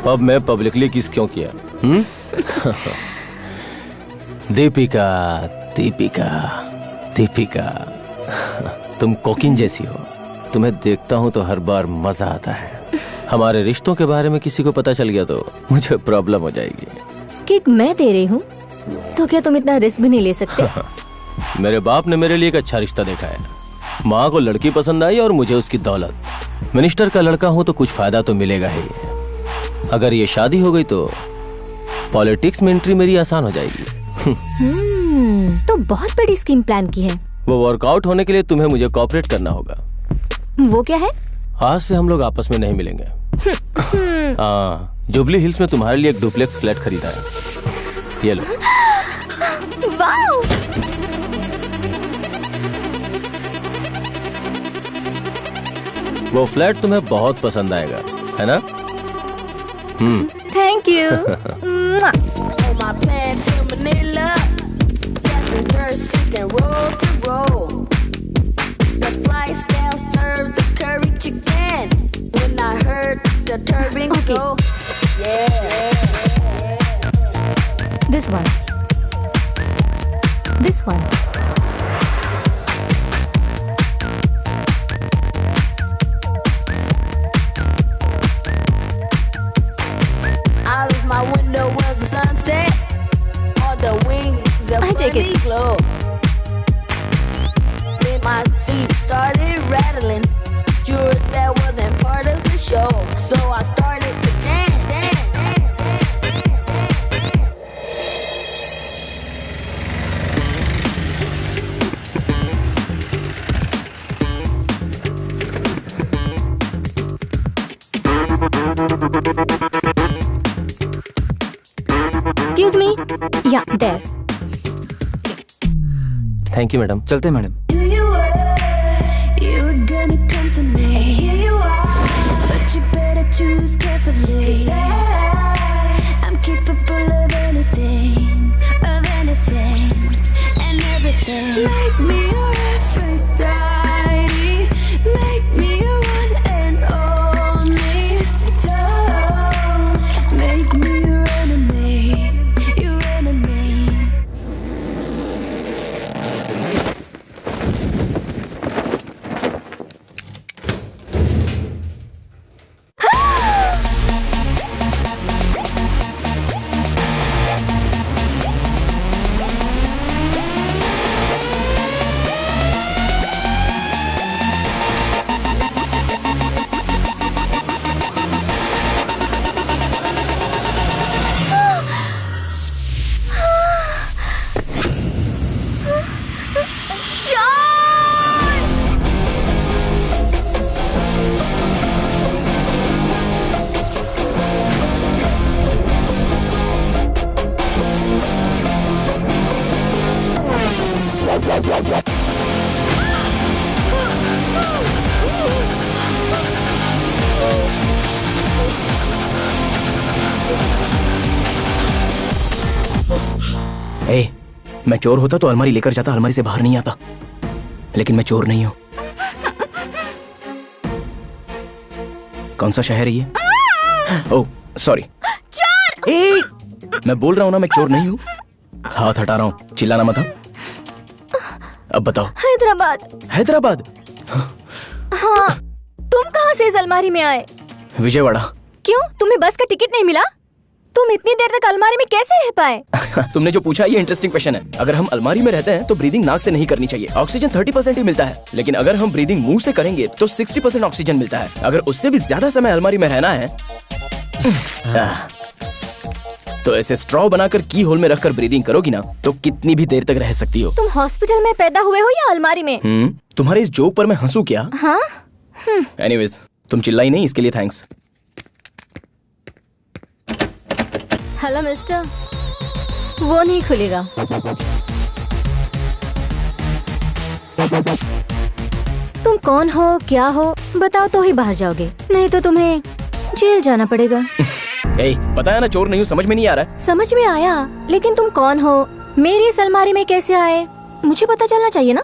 अब मैं पब्लिकली किस क्यों किया? दीपिका, दीपिका, दीपिका, तुम कोकिन जैसी हो। तुम्हें देखता हूँ तो हर बार मजा आता है। हमारे रिश्तों के बारे में किसी को पता चल गया तो मुझे प्रॉब्लम हो जाएगी। किक मैं दे रही हूँ तो क्या तुम इतना रिस्क भी नहीं ले सकते? मेरे बाप ने मेरे लिए एक अच्छा रिश्ता देखा है। माँ को लड़की पसंद आई और मुझे उसकी दौलत। मिनिस्टर का लड़का हूँ तो कुछ फायदा तो मिलेगा ही। अगर ये शादी हो गई तो पॉलिटिक्स में एंट्री मेरी आसान हो जाएगी। तो बहुत बड़ी स्कीम प्लान की है। वो वर्कआउट होने के लिए तुम्हें मुझे कोऑपरेट करना होगा। वो क्या है? आज से हम लोग आपस में नहीं मिलेंगे। जुबली हिल्स में तुम्हारे लिए एक डुप्लेक्स फ्लैट खरीदा है। ये लो। वाओ! वो फ्लैट तुम्हें बहुत पसंद आएगा, है ना? Thank you. This one. This one. Out of my window was the sunset. On the wings of funny glow. Then my seat started rattling. Sure that wasn't part of the show. So I started to dance, dance, dance, Excuse me. Yeah, there. Thank you madam. चलते हैं madam. You were gonna come to me. Here you are, but you better choose carefully. 'Cause I'm capable of anything, and everything. Make me your Aphrodite, make me your one and only. Don't make me your enemy, your enemy. मैं चोर होता तो अलमारी लेकर जाता, अलमारी से बाहर नहीं आता। लेकिन मैं चोर नहीं हूं। कौन सा शहर है ये? Oh sorry. चोर! मैं बोल रहा हूं ना, मैं चोर नहीं हूं। हाथ हटा रहा हूं, चिल्लाना मत। अब बताओ। हैदराबाद। हैदराबाद? हाँ। तुम कहाँ से इस अलमारी में आए? विजयवाड़ा। क्यों, तुम्हें बस का टिकट नहीं मिला? तुम इतनी देर तक अलमारी में कैसे रह पाए? तुमने जो पूछा ये इंटरेस्टिंग क्वेश्चन है। अगर हम अलमारी में रहते हैं तो ब्रीदिंग नाक से नहीं करनी चाहिए। ऑक्सीजन 30% ही मिलता है, लेकिन अगर हम ब्रीदिंग मुंह से करेंगे तो 60% ऑक्सीजन मिलता है। अगर उससे भी ज्यादा समय अलमारी में रहना है तो ऐसे स्ट्रॉ बनाकर की होल में रखकर ब्रीदिंग करोगी ना तो कितनी भी देर तक रह सकती हो। तुम हॉस्पिटल में पैदा हुए हो या अलमारी में? तुम्हारे इस जोक पर मैं हंसू क्या? हाँ? एनीवेज, तुम चिल्लाई नहीं, इसके लिए थैंक्स। हेलो मिस्टर, वो नहीं खुलेगा। तुम कौन हो, क्या हो, बताओ तो ही बाहर जाओगे, नहीं तो तुम्हें जेल जाना पड़ेगा। पता है ना, चोर नहीं हूँ, समझ में नहीं आ रहा है। समझ में आया, लेकिन तुम कौन हो, मेरी इस अलमारी में कैसे आए, मुझे पता चलना चाहिए ना।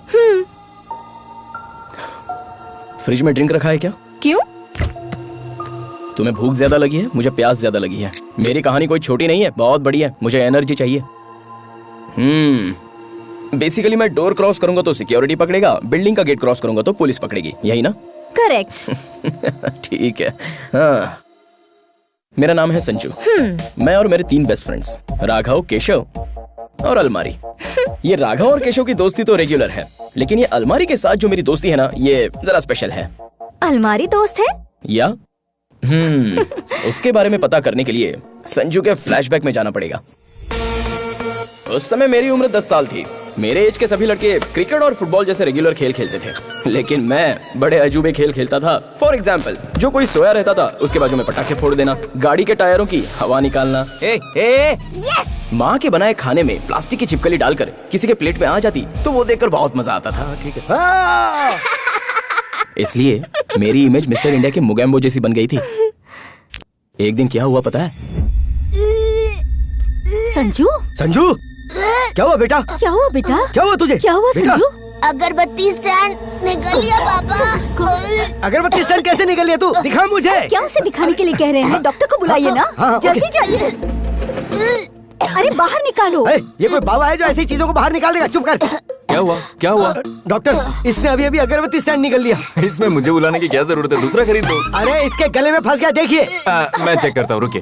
फ्रिज में ड्रिंक रखा है क्या? क्यों? तुम्हें भूख ज्यादा लगी है, मुझे प्यास ज्यादा लगी है। मेरी कहानी कोई छोटी नहीं है, बहुत बड़ी है। मुझे एनर्जी चाहिए। बेसिकली मैं डोर क्रॉस करूंगा तो सिक्योरिटी पकड़ेगा, बिल्डिंग का गेट क्रॉस करूंगा तो पुलिस पकड़ेगी, यही ना? करेक्ट। ठीक है। हाँ, मेरा नाम है संजू। मैं और मेरे 3 बेस्ट फ्रेंड्स, राघव, केशव और अलमारी। ये राघव और केशव की दोस्ती तो रेगुलर है, लेकिन ये अलमारी के साथ जो मेरी दोस्ती है ना, ये जरा स्पेशल है। अलमारी दोस्त है या उसके बारे में पता करने के लिए संजू के फ्लैशबैक में जाना पड़ेगा। उस समय मेरी उम्र 10 साल थी। मेरे एज के सभी लड़के क्रिकेट और फुटबॉल जैसे रेगुलर खेल खेलते थे, लेकिन मैं बड़े अजूबे खेल खेलता था। फॉर एग्जाम्पल, जो कोई सोया रहता था उसके बाजू में पटाखे फोड़ देना, गाड़ी के टायरों की हवा निकालना। यस। माँ के बनाए खाने में प्लास्टिक की छिपकली डालकर किसी के प्लेट में आ जाती तो वो देखकर बहुत मजा आता था। ठीक है। इसलिए मेरी इमेज मिस्टर इंडिया के मुगैम्बो जैसी बन गई थी। एक दिन क्या हुआ पता है? संजू, संजू, क्या हुआ बेटा? क्या हुआ बेटा? क्या हुआ तुझे? क्या हुआ बेटा? संजू? अगरबत्ती स्टैंड निकल गया पापा। अगरबत्ती स्टैंड कैसे निकल लिया तू? दिखा मुझे। क्या उसे दिखाने के लिए कह रहे हैं? डॉक्टर को बुलाइए ना। हाँ, जल्दी जल्दी। अरे बाहर निकालो। ये कोई बाबा है जो ऐसी चीजों को बाहर निकाल देगा? चुप कर। क्या हुआ? क्या हुआ? डॉक्टर, इसने अभी अभी अगरबत्ती स्टैंड निकल लिया। इसमें मुझे बुलाने की क्या जरूरत है? दूसरा खरीद लो। अरे इसके गले में फंस गया, देखिए। मैं चेक करता हूँ, रुकिए।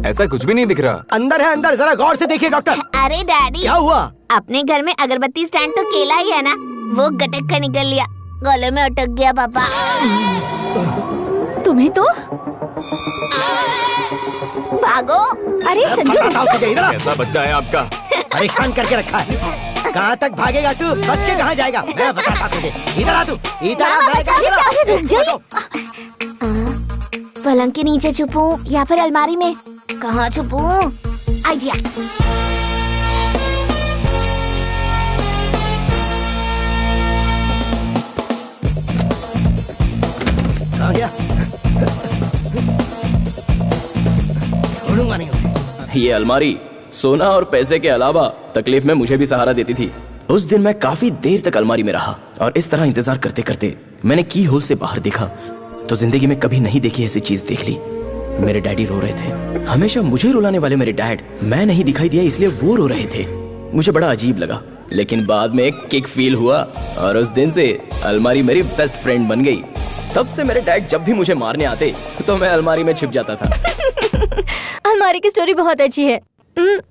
ऐसा कुछ भी नहीं दिख रहा। अंदर है, अंदर, जरा गौर से देखिए डॉक्टर। अरे डैडी, क्या हुआ? अपने घर में अगरबत्ती स्टैंड तो केला ही है ना, वो गटक कर निकल लिया, गले में अटक गया पापा। तुम्हें तो भागो। अरे संजू, कैसा बच्चा है आपका? परेशान करके रखा है। कहाँ तक भागेगा तू? बच के कहाँ जाएगा? मैं बताता तुझे। इधर आ तू, इधर आ। अरे रुक जाइए। पलंग के नीचे छुपूं या फिर अलमारी में? कहाँ छुपूं? आइडिया। आ गया। छोड़ूंगा नहीं उसे। ये अलमारी सोना और पैसे के अलावा तकलीफ में मुझे भी सहारा देती थी। उस दिन मैं काफी देर तक अलमारी में रहा और इस तरह इंतजार करते करते मैंने की होल से बाहर देखा तो जिंदगी में कभी नहीं देखी ऐसी चीज देख ली। मेरे डैडी रो रहे थे। हमेशा मुझे रुलाने वाले मेरे डैड, मैं नहीं दिखाई दिया इसलिए वो रो रहे थे। मुझे बड़ा अजीब लगा, लेकिन बाद में एक किक फील हुआ और उस दिन से अलमारी मेरी बेस्ट फ्रेंड बन गई। तब से मेरे डैड जब भी मुझे मारने आते तो मैं अलमारी में छिप जाता था। अलमारी की स्टोरी बहुत अच्छी है।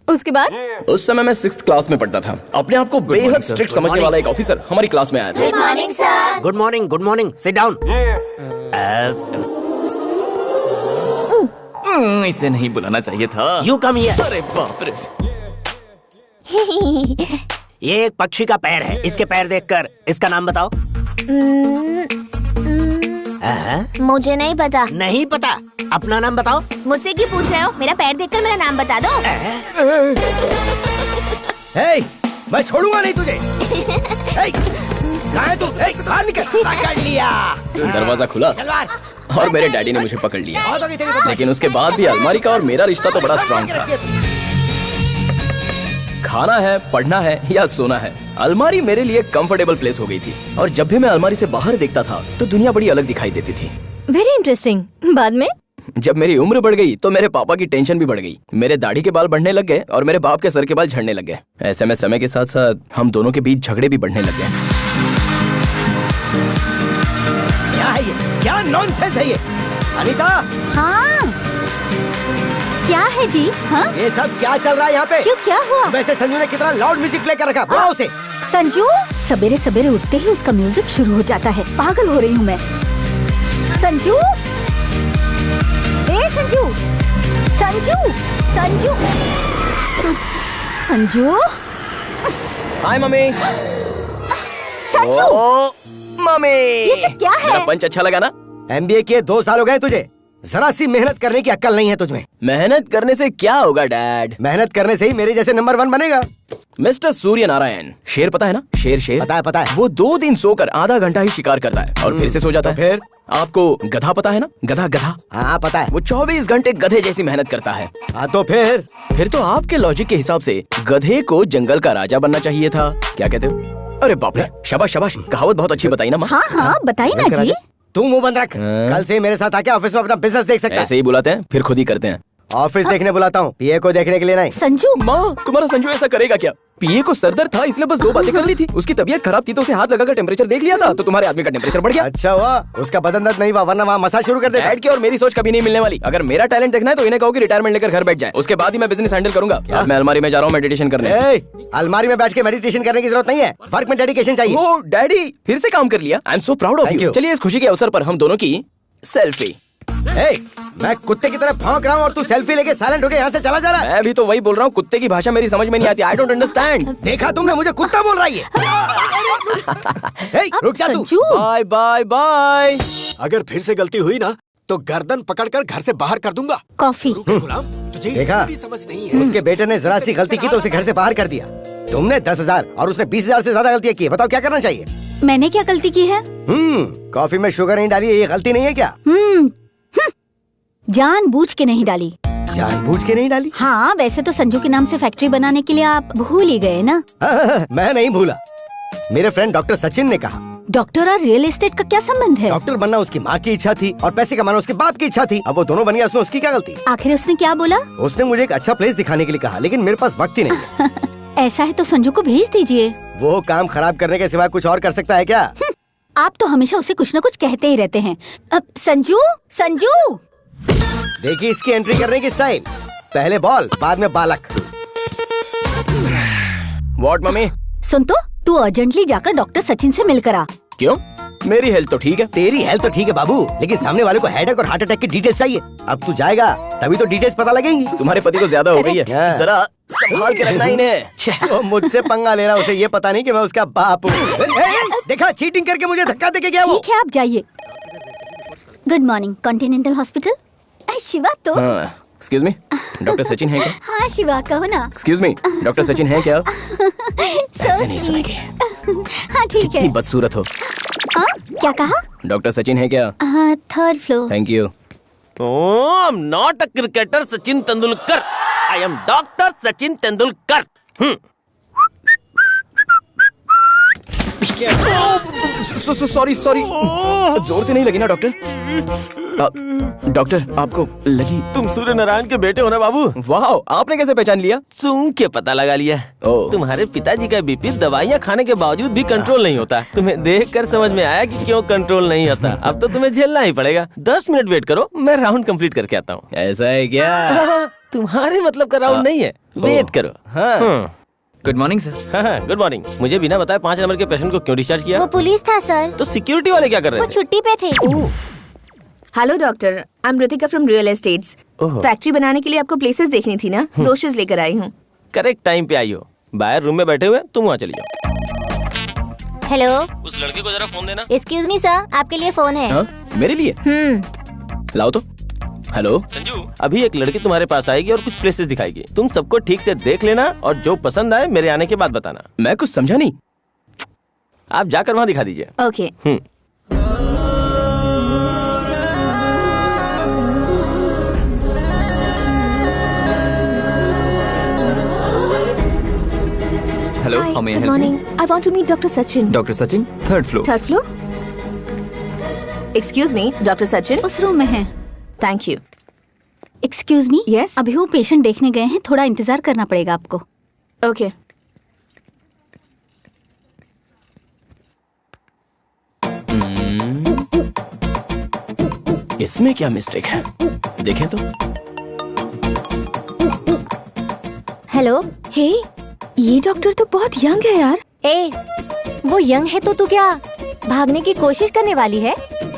उसके बाद? उस समय मैं 6th क्लास में पढ़ता था। अपने आप को बेहद स्ट्रिक्ट समझने वाला एक ऑफिसर हमारी क्लास में आया था। Good morning sir. Good morning, good morning. Sit down. इसे नहीं बुलाना चाहिए था। You come here. अरे बाप रे। ये एक पक्षी का पैर है। इसके पैर देखकर इसका नाम बताओ। मुझे नहीं पता। नहीं पता? अपना नाम बताओ। मुझसे क्यों पूछ रहे हो? मेरा पैर देखकर मेरा नाम बता दो। मैं छोड़ूंगा नहीं तुझे। कहाँ है तू? बाहर निकल। पकड़ लिया। दरवाजा खुला और मेरे डैडी ने मुझे पकड़ लिया। लेकिन उसके बाद भी अलमारी का और मेरा रिश्ता तो बड़ा स्ट्रांग था। खाना है, पढ़ना है या सोना है, अलमारी मेरे लिए कंफर्टेबल प्लेस हो गई थी। और जब भी मैं अलमारी से बाहर देखता था तो दुनिया बड़ी अलग दिखाई देती थी। Very interesting. बाद में जब मेरी उम्र बढ़ गई तो मेरे पापा की टेंशन भी बढ़ गई। मेरे दाढ़ी के बाल बढ़ने लग गए और मेरे बाप के सर के बाल झड़ने लग गए। ऐसे में समय के साथ साथ हम दोनों के बीच झगड़े भी बढ़ने लग गए। क्या है ये? क्या नॉनसेंस है ये? अनीता, हाँ क्या है जी? हाँ ये सब क्या चल रहा है यहाँ पे? क्यों, क्या हुआ? वैसे संजू ने कितना लाउड म्यूजिक प्ले कर रखा। बुलाओ उसे। संजू, सवेरे सवेरे उठते ही उसका म्यूजिक शुरू हो जाता है। पागल हो रही हूँ मैं। संजू, ए संजू, संजू, संजू, संजू। हाय मम्मी। संजू, मम्मी, ये सब क्या है? मेरा पंच अच्छा लगा ना? MBA किए 2 साल हो गए तुझे, जरा सी मेहनत करने की अक्ल नहीं है तुझमें। मेहनत करने से क्या होगा डैड? मेहनत करने से ही मेरे जैसे नंबर 1 बनेगा। मिस्टर सूर्य नारायण, शेर पता है ना? शेर पता है, पता है। वो 2 दिन सोकर आधा घंटा ही शिकार करता है और फिर से सो जाता है। फिर आपको गधा पता है ना? गधा। हाँ पता है। वो 24 घंटे गधे जैसी मेहनत करता है। हाँ तो फिर तो आपके लॉजिक के हिसाब से गधे को जंगल का राजा बनना चाहिए था। क्या कहते हो? अरे बाप रे, शाबाश शाबाश, कहावत बहुत अच्छी बताई ना माँ। हाँ हाँ बताइए ना जी। तू मुंह बंद रख। कल से मेरे साथ आके ऑफिस में अपना बिजनेस देख सकता ऐसे ही बुलाते हैं फिर खुद ही करते हैं। है। ऑफिस देखने बुलाता हूँ, पीए को देखने के लिए नहीं। संजू, माँ तुम्हारा संजू ऐसा करेगा क्या? पीए को सरदर्द था इसलिए बस 2 बातें कर ली थी। उसकी तबीयत खराब थी तो उसे हाथ लगाकर टेम्परेचर देख लिया था तो तुम्हारे आदमी का टेम्परेचर बढ़ गया। अच्छा हुआ उसका बदन दर्द नहीं हुआ, वरना वहाँ मसाज शुरू कर देता। डैड की और मेरी सोच कभी नहीं मिलने वाली। अगर मेरा टैलेंट देखना है तो इन्हें कहो कि रिटायरमेंट लेकर घर बैठ जाए, उसके बाद ही मैं बिजनेस हैंडल करूंगा। अब मैं अलमारी में जा रहा हूँ मेडिटेशन करने। अलमारी में बैठ के मेडिटेशन करने की जरूरत नहीं है, वर्क में डेडिकेशन चाहिए। ओ डैडी फिर से काम कर लिया। I am so proud of Thank you. you. चलिए इस खुशी के अवसर पर हम दोनों की सेल्फी। मैं कुत्ते की तरह भौंक रहा हूँ और तू सेल्फी लेके साइलेंट होके यहाँ से चला जा रहा है। मैं भी तो वही बोल रहा हूँ, कुत्ते की भाषा मेरी समझ में नहीं आती। I don't understand. देखा तुमने, मुझे कुत्ता बोल रही है। रुक जा तू। Sanju, bye bye bye. अगर फिर से गलती हुई ना तो गर्दन पकड़कर घर से बाहर कर दूंगा। कॉफी। गुलाम तुझे देखा? भी समझ नहीं है। उसके बेटे ने जरा सी गलती की तो उसे घर से बाहर कर दिया। तुमने 10,000 और उसने 20,000 से ज्यादा गलतियाँ की। बताओ क्या करना चाहिए? मैंने क्या गलती की है? कॉफी में शुगर नहीं डाली, ये गलती नहीं है क्या? जानबूझ के नहीं डाली। जानबूझ के नहीं डाली? हाँ, वैसे तो संजू के नाम से फैक्ट्री बनाने के लिए आप भूल ही गए ना। मैं नहीं भूला। मेरे फ्रेंड डॉक्टर सचिन ने कहा। डॉक्टर और रियल एस्टेट का क्या संबंध है? डॉक्टर बनना उसकी माँ की इच्छा थी और पैसे कमाना उसके बाप की इच्छा थी। अब वो दोनों बन गया, उसमें उसकी क्या गलती? आखिर उसने क्या बोला? उसने मुझे एक अच्छा प्लेस दिखाने के लिए कहा, लेकिन मेरे पास वक्त ही नहीं है। ऐसा है तो संजू को भेज दीजिए। वो काम खराब करने के सिवा कुछ और कर सकता है क्या? आप तो हमेशा उसे कुछ न कुछ कहते ही रहते हैं। अब संजू, संजू। देखिए इसकी एंट्री करने की स्टाइल, पहले बॉल बाद में बालक। What mummy? सुन तो, तू अर्जेंटली जाकर डॉक्टर सचिन से मिलकर आ। क्यों? मेरी हेल्थ तो ठीक है। तेरी हेल्थ तो ठीक है बाबू, लेकिन सामने वाले को हेडेक और हार्ट अटैक की डिटेल्स चाहिए। अब तू जाएगा तभी तो डिटेल्स पता लगेंगी। तुम्हारे पति को ज्यादा हो गई है, Correct. जरा संभाल के रखना इन्हें। वो मुझसे पंगा ले रहा, उसे ये पता नहीं कि मैं उसका बाप हूँ। देखा, चीटिंग करके मुझे धक्का देके गया वो। ठीक है, आप जाइए। Good morning, continental hospital. Shiva तो। एक्सक्यूज मी, डॉक्टर सचिन है क्या? हाँ शिवा, कहो ना। एक्सक्यूज मी, डॉक्टर सचिन है क्या? ऐसे नहीं सुनेगी। हाँ ठीक है। कितनी बदसूरत हो। हाँ, क्या कहा? डॉक्टर सचिन है क्या? हाँ, 3rd floor. Thank you. Oh, I'm not a cricketer Sachin Tendulkar. I am Dr. Sachin Tendulkar. Sorry sorry, जोर से नहीं लगी ना डॉक्टर? डॉक्टर आपको लगी? तुम सूर्य नारायण के बेटे हो ना बाबू? वाह, आपने कैसे पहचान लिया? सूंघ के पता लगा लिया। तुम्हारे पिताजी का बीपी दवाइयाँ खाने के बावजूद भी कंट्रोल नहीं होता। तुम्हें देखकर समझ में आया कि क्यों कंट्रोल नहीं होता। अब तो तुम्हें झेलना ही पड़ेगा। 10 मिनट वेट करो, मैं राउंड कंप्लीट करके आता हूँ। ऐसा है क्या? तुम्हारे मतलब का राउंड नहीं है, वेट करो। हाँ। Good morning sir. हाँ, गुड मॉर्निंग। मुझे बिना बताए 5 नंबर के पेशेंट को क्यों डिस्चार्ज किया? वो पुलिस था सर। तो सिक्योरिटी वाले क्या कर रहे वो थे? छुट्टी पे थे। Hello doctor, I am Ritika from real estates. ओहो। फैक्ट्री बनाने के लिए आपको प्लेसेस देखनी थी ना, ब्रोशर्स लेकर आई हूँ। करेक्ट टाइम पे आई हो। बाहर रूम में बैठे हुए, तुम वहाँ चली जाओ। हेलो, उस लड़के को जरा फोन देना। एक्सक्यूज मी सर, आपके लिए फोन है। हाँ? मेरे लिए? लाओ तो। हेलो संजू, अभी एक लड़की तुम्हारे पास आएगी और कुछ प्लेसेस दिखाएगी। तुम सबको ठीक से देख लेना और जो पसंद आए मेरे आने के बाद बताना। मैं कुछ समझा नहीं। आप जाकर वहाँ दिखा दीजिए। Okay. Hello, how may I good help morning, I want to meet doctor Sachin. You? Doctor Sachin, 3rd floor. 3rd floor. Excuse me, doctor Sachin. उस रूम में है। Thank you. Excuse me, Yes? अभी वो पेशेंट देखने गए हैं, थोड़ा इंतजार करना पड़ेगा आपको। ओके। इसमें क्या मिस्टेक है? देखें तो। हेलो। हे, ये डॉक्टर तो बहुत यंग है यार। ए, वो यंग है तो तू क्या भागने की कोशिश करने वाली है?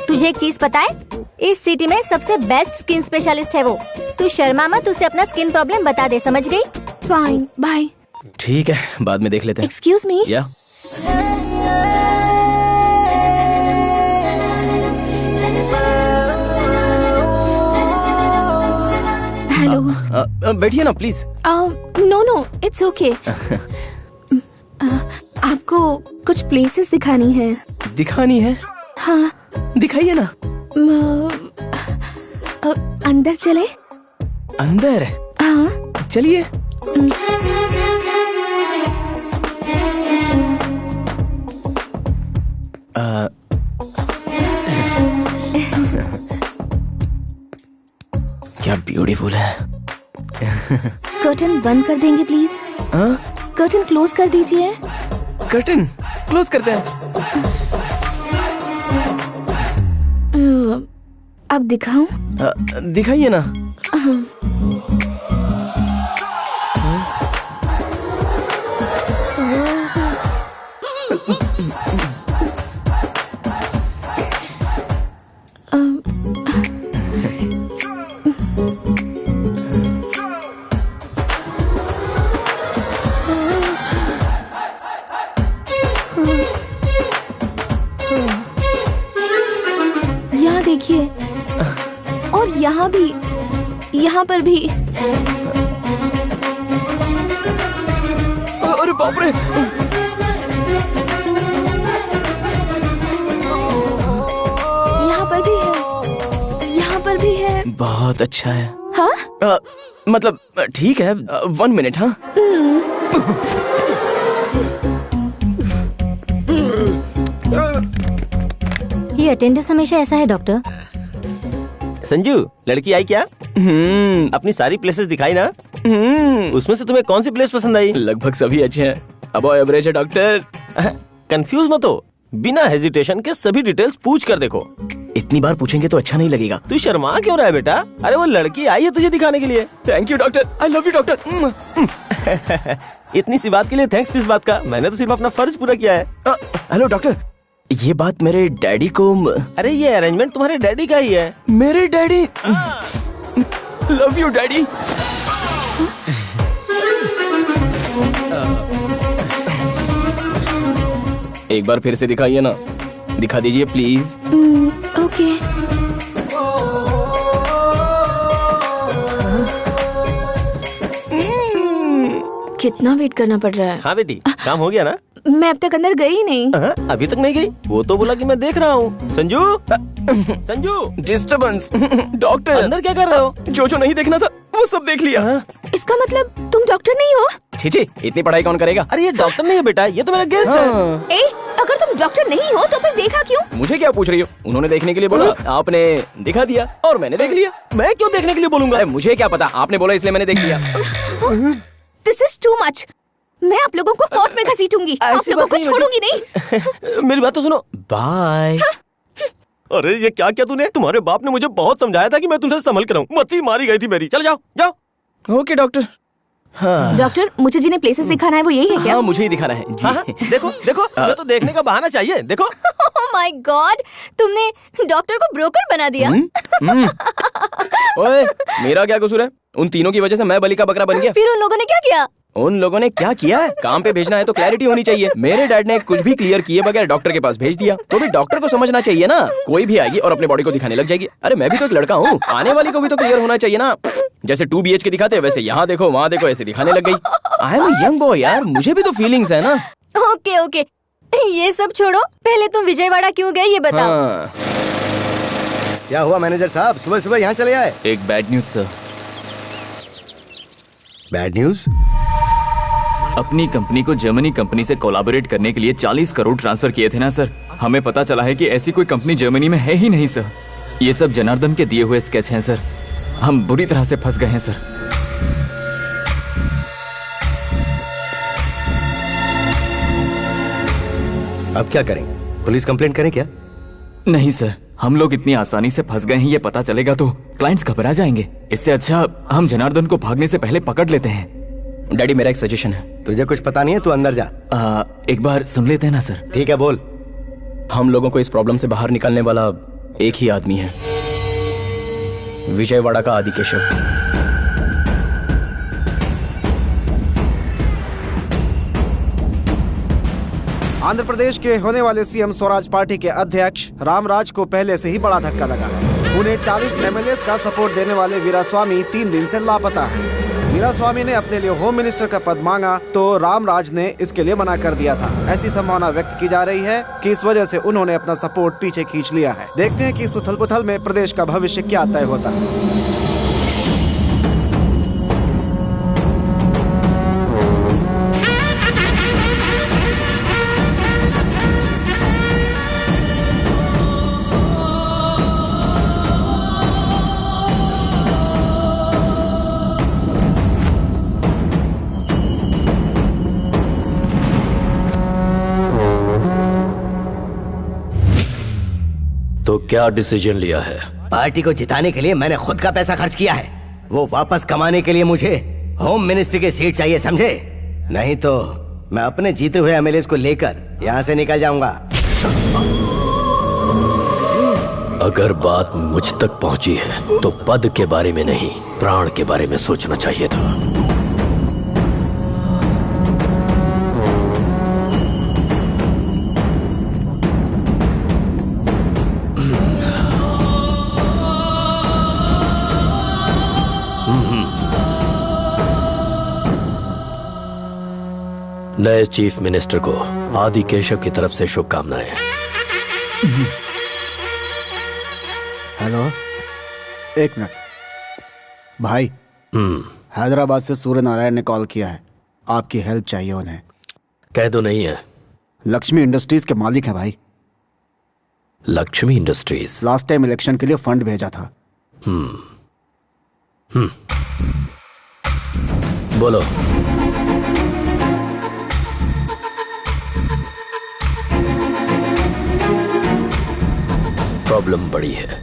तुझे एक चीज पता है? इस सिटी में सबसे बेस्ट स्किन स्पेशलिस्ट है वो। तू शर्मा मत, उसे अपना स्किन प्रॉब्लम बता दे, समझ गई? Fine, bye. ठीक है, बाद में देख लेते हैं। Excuse me. Yeah hello. बैठिए ना please. No no, it's okay. आपको कुछ प्लेसेस दिखानी है। दिखानी है? हाँ। दिखाइए ना। अंदर चले? अंदर? हाँ। चलिए। क्या ब्यूटीफुल है। कर्टन बंद कर देंगे प्लीज? हाँ? कर्टन क्लोज कर दीजिए। कर्टन क्लोज करते हैं। अब दिखाऊं? दिखाइए ना। यहाँ देखिए, और यहाँ भी, यहाँ पर भी। अरे बाप रे! यहाँ पर भी है, यहाँ पर भी है। बहुत अच्छा है। हाँ? मतलब ठीक है। 1 मिनट। हाँ, ये अटेंडेंस हमेशा ऐसा है डॉक्टर। संजू, लड़की आई क्या? अपनी सारी प्लेसेस दिखाई ना? उसमें से तुम्हें कौन सी प्लेस पसंद आई? लगभग सभी अच्छे हैं। अब एवरेज है डॉक्टर। कंफ्यूज मत हो, बिना हेजिटेशन के सभी डिटेल्स पूछ कर देखो। इतनी बार पूछेंगे तो अच्छा नहीं लगेगा। तू शर्मा क्यों रहा है बेटा? अरे वो लड़की आई है तुझे दिखाने के लिए। Thank you doctor, I love you doctor. इतनी सी बात के लिए थैंक्स किस बात का? मैंने तो सिर्फ अपना फर्ज पूरा किया है। हेलो डॉक्टर, ये बात मेरे डैडी को। अरे ये अरेंजमेंट तुम्हारे डैडी का ही है। मेरे डैडी। Love you daddy. एक बार फिर से दिखाइए ना, दिखा दीजिए प्लीज। ओके। कितना वेट करना पड़ रहा है? हाँ बेटी, काम हो गया ना? मैं अब तक अंदर गई नहीं। अभी तक नहीं गई? वो तो बोला कि मैं देख रहा हूँ। संजू, संजू, डिस्टर्बेंस। डॉक्टर अंदर क्या कर रहे हो? जो नहीं देखना था वो सब देख लिया। इसका मतलब तुम डॉक्टर नहीं हो? छी, इतनी पढ़ाई कौन करेगा? अरे ये डॉक्टर नहीं है बेटा, ये तो मेरा गेस्ट है। ए, अगर तुम डॉक्टर नहीं हो तो फिर देखा क्यों? मुझे क्या पूछ रही हो? उन्होंने देखने के लिए बोला, आपने दिखा दिया और मैंने देख लिया। मैं क्यों देखने के लिए बोलूंगा? अरे मुझे क्या पता, आपने बोला इसलिए मैंने देख लिया। This is too much. मैं आप लोगों को कोर्ट में घसीटूंगी। आप लोगों को छोड़ूंगी नहीं। मेरी बात तो सुनो। बाय। अरे ये क्या किया तूने? तुम्हारे बाप ने मुझे बहुत समझाया था कि मैं तुमसे संभल कर रहूं। मत्ती मारी गई थी मेरी। चल जाओ जाओ। Okay doctor. हाँ। डॉक्टर, मुझे जिन्हें प्लेसेस दिखाना है वो यही है क्या? हाँ, मुझे ही दिखाना है जी। हाँ, देखो देखो, ये तो देखने का बहाना चाहिए। देखो। ओह माय गॉड, तुमने डॉक्टर को ब्रोकर बना दिया। ओए, मेरा क्या कसूर है? उन तीनों की वजह से मैं बलि का बकरा बन गया। फिर उन लोगों ने क्या किया? उन लोगों ने क्या किया है? काम पे भेजना है तो क्लैरिटी होनी चाहिए। मेरे डैड ने कुछ भी क्लियर किए बगैर डॉक्टर के पास भेज दिया, तो भी डॉक्टर को समझना चाहिए ना। कोई भी आएगी और अपने बॉडी को दिखाने लग जाएगी। अरे मैं भी तो एक लड़का हूँ, आने वाली को भी तो क्लियर होना चाहिए ना। जैसे 2 BHK दिखाते वैसे यहाँ देखो वहाँ देखो ऐसे दिखाने लग गई। आई एम यंग बॉय यार, मुझे भी तो फीलिंग्स है ना। ओके ओके, ये सब छोड़ो, पहले तुम विजयवाड़ा क्यों गए ये बताओ। हाँ। क्या हुआ मैनेजर साहब, सुबह सुबह यहाँ चले आए? एक bad news sir. Bad news? अपनी कंपनी को जर्मनी कंपनी से कोलैबोरेट करने के लिए 40 करोड़ ट्रांसफर किए थे ना सर। हमें पता चला है कि ऐसी कोई कंपनी जर्मनी में है ही नहीं सर। ये सब जनार्दन के दिए हुए स्केच हैं सर। हम बुरी तरह से फंस गए हैं सर। अब क्या करें? पुलिस कंप्लेंट करें क्या? नहीं सर, हम लोग इतनी आसानी से फंस गए हैं, ये पता चलेगा तो क्लाइंट्स घबरा जाएंगे। इससे अच्छा हम जनार्दन को भागने से पहले पकड़ लेते हैं। डैडी मेरा एक सजेशन है। तुझे कुछ पता नहीं है, तू अंदर जा। एक बार सुन लेते हैं ना सर। ठीक है, बोल। हम लोगों को इस प्रॉब्लम से बाहर निकालने वाला एक ही आदमी है, विजयवाड़ा का आदि केशव। आंध्र प्रदेश के होने वाले सीएम स्वराज पार्टी के अध्यक्ष रामराज को पहले से ही बड़ा धक्का लगा है। उन्हें 40 MLAs का सपोर्ट देने वाले वीरास्वामी 3 दिन से लापता है। वीरास्वामी ने अपने लिए होम मिनिस्टर का पद मांगा तो रामराज ने इसके लिए मना कर दिया था। ऐसी संभावना व्यक्त की जा रही है कि इस वजह से उन्होंने अपना सपोर्ट पीछे खींच लिया है। देखते हैं कि इस उथल पुथल में प्रदेश का भविष्य क्या तय होता है। क्या डिसीजन लिया है? पार्टी को जिताने के लिए मैंने खुद का पैसा खर्च किया है। वो वापस कमाने के लिए मुझे होम मिनिस्ट्री की सीट चाहिए, समझे? नहीं तो मैं अपने जीते हुए एमएलएस को लेकर यहाँ से निकल जाऊंगा। अगर बात मुझ तक पहुंची है तो पद के बारे में नहीं, प्राण के बारे में सोचना चाहिए था। नए चीफ मिनिस्टर को आदि केशव की तरफ से शुभकामनाएं। हेलो, एक मिनट भाई। हैदराबाद से सूर्य नारायण ने कॉल किया है, आपकी हेल्प चाहिए उन्हें। कह दो नहीं है। लक्ष्मी इंडस्ट्रीज के मालिक हैं भाई। Lakshmi industries? Last time election के लिए फंड भेजा था। बोलो। प्रॉब्लम बड़ी है,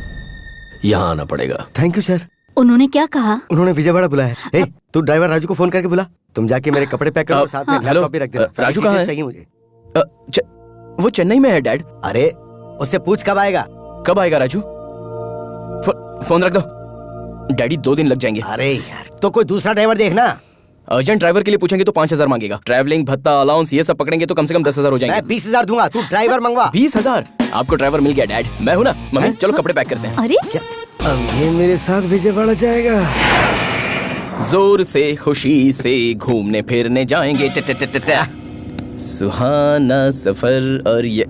यहाँ आना पड़ेगा। Thank you sir. उन्होंने क्या कहा? उन्होंने विजयवाड़ा बुलाया है। तू ड्राइवर राजू को फोन करके बुला। तुम जाके मेरे कपड़े पैक करो और साथ में लैपटॉप भी रख देना। राजू कहाँ है? चाहिए मुझे। वो चेन्नई में है डैड। अरे उससे पूछ कब आएगा। कब आएगा राजू? फोन रख दो, डैडी 2 दिन लग जाएंगे। अरे यार, तो कोई दूसरा ड्राइवर देखना। अर्जेंट ड्राइवर के लिए पूछेंगे तो 5,000 मांगेगा। ट्रैवलिंग भत्ता अलाउंस ये सब पकड़ेंगे तो कम से कम 10,000 हो जाएंगे। मैं 20,000 दूंगा, तू ड्राइवर मंगवा। 20,000? आपको ड्राइवर मिल गया डैड। मैं हूँ ना मम्मी, चलो कपड़े पैक करते हैं। अरे अब ये मेरे साथ विजयवाड़ा जाएगा। जोर से खुशी से घूमने फिरने जाएंगे। सुहाना सफर और ये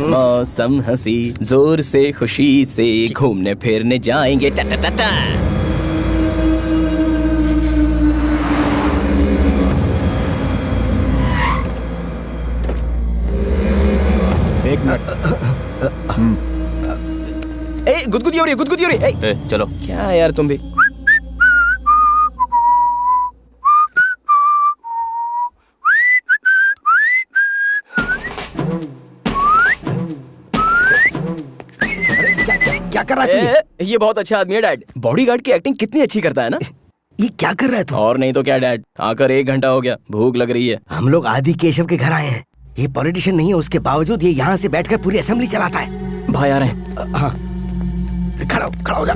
मौसम हंसी, जोर से खुशी से घूमने फिरने जाएंगे। एक मिनट। गुदगुदी हो रही है, गुदगुदी हो रही है। चलो। क्या यार तुम भी। क्या कर रहा है तू? ये बहुत अच्छा आदमी है डैड। बॉडीगार्ड की एक्टिंग कितनी अच्छी करता है ना। ये क्या कर रहा है तू? और नहीं तो क्या डैड, आकर 1 घंटा हो गया, भूख लग रही है। हम लोग आदि केशव के घर आए हैं। ये पॉलिटिशियन नहीं है, उसके बावजूद ये यहाँ से बैठकर पूरी असेंबली चलाता है। भाई आ रहे हैं। हाँ, खड़ा हो जा।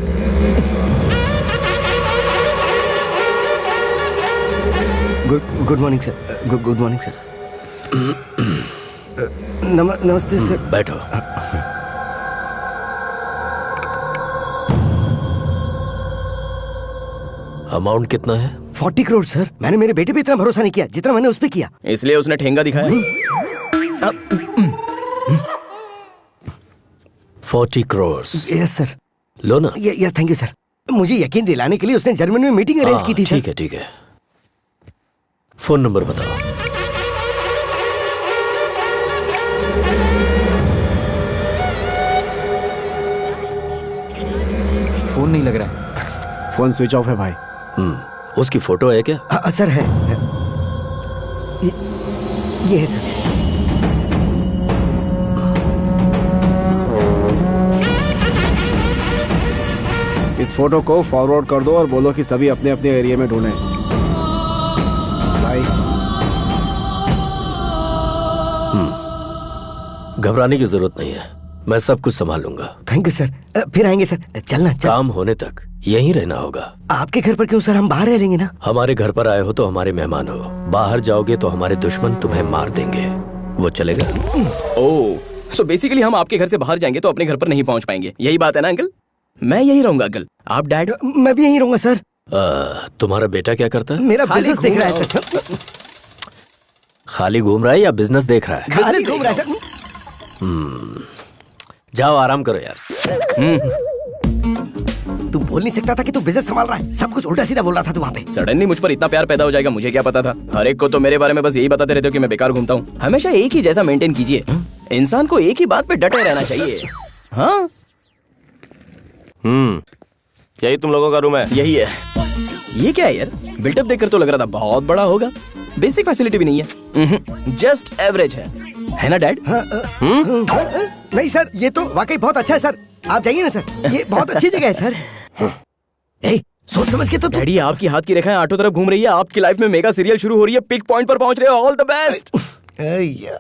Good morning sir. Good morning sir. नमस्ते सर। बैठो। अमाउंट कितना है? 40 करोड़ सर। मैंने मेरे बेटे पे इतना भरोसा नहीं किया जितना मैंने उस पे किया, इसलिए उसने ठेंगा दिखाया। 40 करोड़? Yes sir. लो ना। Yes thank you sir. मुझे यकीन दिलाने के लिए उसने जर्मनी में मीटिंग अरेंज की थी सर। ठीक है। फोन नंबर बताओ। फोन नहीं लग रहा है। फोन स्विच ऑफ है भाई। उसकी फोटो है क्या? सर है। ये है सर। इस फोटो को फॉरवर्ड कर दो और बोलो कि सभी अपने अपने एरिया में ढूंढें। भाई घबराने की जरूरत नहीं है, मैं सब कुछ संभाल लूंगा। Thank you sir. फिर आएंगे सर। चलना। काम होने तक यहीं रहना होगा। आपके घर पर क्यों सर? हम बाहर रह लेंगे ना। हमारे घर पर आए हो तो हमारे मेहमान हो, बाहर जाओगे तो हमारे दुश्मन तुम्हें मार देंगे। वो चलेगा? ओह, सो बेसिकली हम आपके घर से बाहर जाएंगे तो अपने घर पर नहीं पहुंच पाएंगे, यही बात है ना अंकल? मैं यही रहूंगा अंकल, आप डैड? मैं भी यहीं रहूंगा सर। तुम्हारा बेटा क्या करता है? मेरा बिजनेस देख रहा है सर। खाली घूम रहा है या बिजनेस देख रहा है? खाली घूम रहा है सर। जाओ आराम करो यार। तू बोल नहीं सकता था कि तू बिजनेस संभाल रहा है? सब कुछ उल्टा सीधा बोल रहा था तू वहाँ पे। सडनली मुझ पर इतना प्यार पैदा हो जाएगा, मुझे क्या पता था। हर एक को तो मेरे बारे में बस यही बताते रहते हो कि मैं बेकार घूमता हूँ। हमेशा एक ही जैसा मेंटेन कीजिए। इंसान को एक ही बात पे डटे रहना चाहिए। हाँ, यही तुम लोगों का रूम है? यही है। ये क्या है यार? बिल्टअप देखकर तो लग रहा था बहुत बड़ा होगा। बेसिक फैसिलिटी भी नहीं है, जस्ट एवरेज है ना डैड? नहीं सर, ये तो वाकई बहुत अच्छा है सर। आप जाइए ना सर, ये बहुत अच्छी जगह है सर। ए, सोच समझ के तो डैडी, आपकी हाथ की रेखाएं आठों तरफ घूम रही है। आपकी लाइफ में मेगा सीरियल शुरू हो रही है, पिक पॉइंट पर पहुंच रहे हो। All the best. यार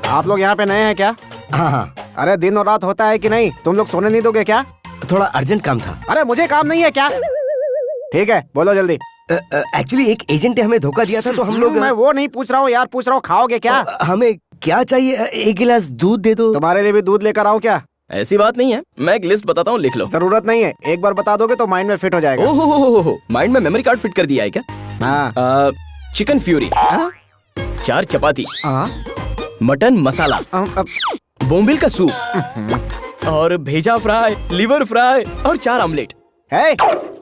आप लोग यहाँ पे नए हैं क्या? हाँ हाँ, अरे दिन और रात होता है कि नहीं? तुम लोग सोने नहीं दोगे क्या? थोड़ा अर्जेंट काम था। अरे मुझे काम नहीं है क्या? ठीक है, बोलो जल्दी। एक्चुअली एक एजेंट ने हमें धोखा दिया था, तो हम लोग। मैं वो नहीं पूछ रहा हूँ यार, पूछ रहा हूँ खाओगे क्या? हमें क्या चाहिए? एक गिलास दूध दे दो। तुम्हारे लिए भी दूध लेकर आऊँ क्या? ऐसी बात नहीं है, मैं एक लिस्ट बताता हूँ, लिख लो। जरूरत नहीं है, एक बार बता दोगे तो माइंड में फिट हो जाएगा। ओहो, माइंड में मेमोरी कार्ड फिट कर दिया है क्या? हाँ। चिकन फ्यूरी, 4 चपाती, मटन मसाला, बोम्बिल का सूप और भेजा फ्राई, लिवर फ्राई और 4 ऑमलेट।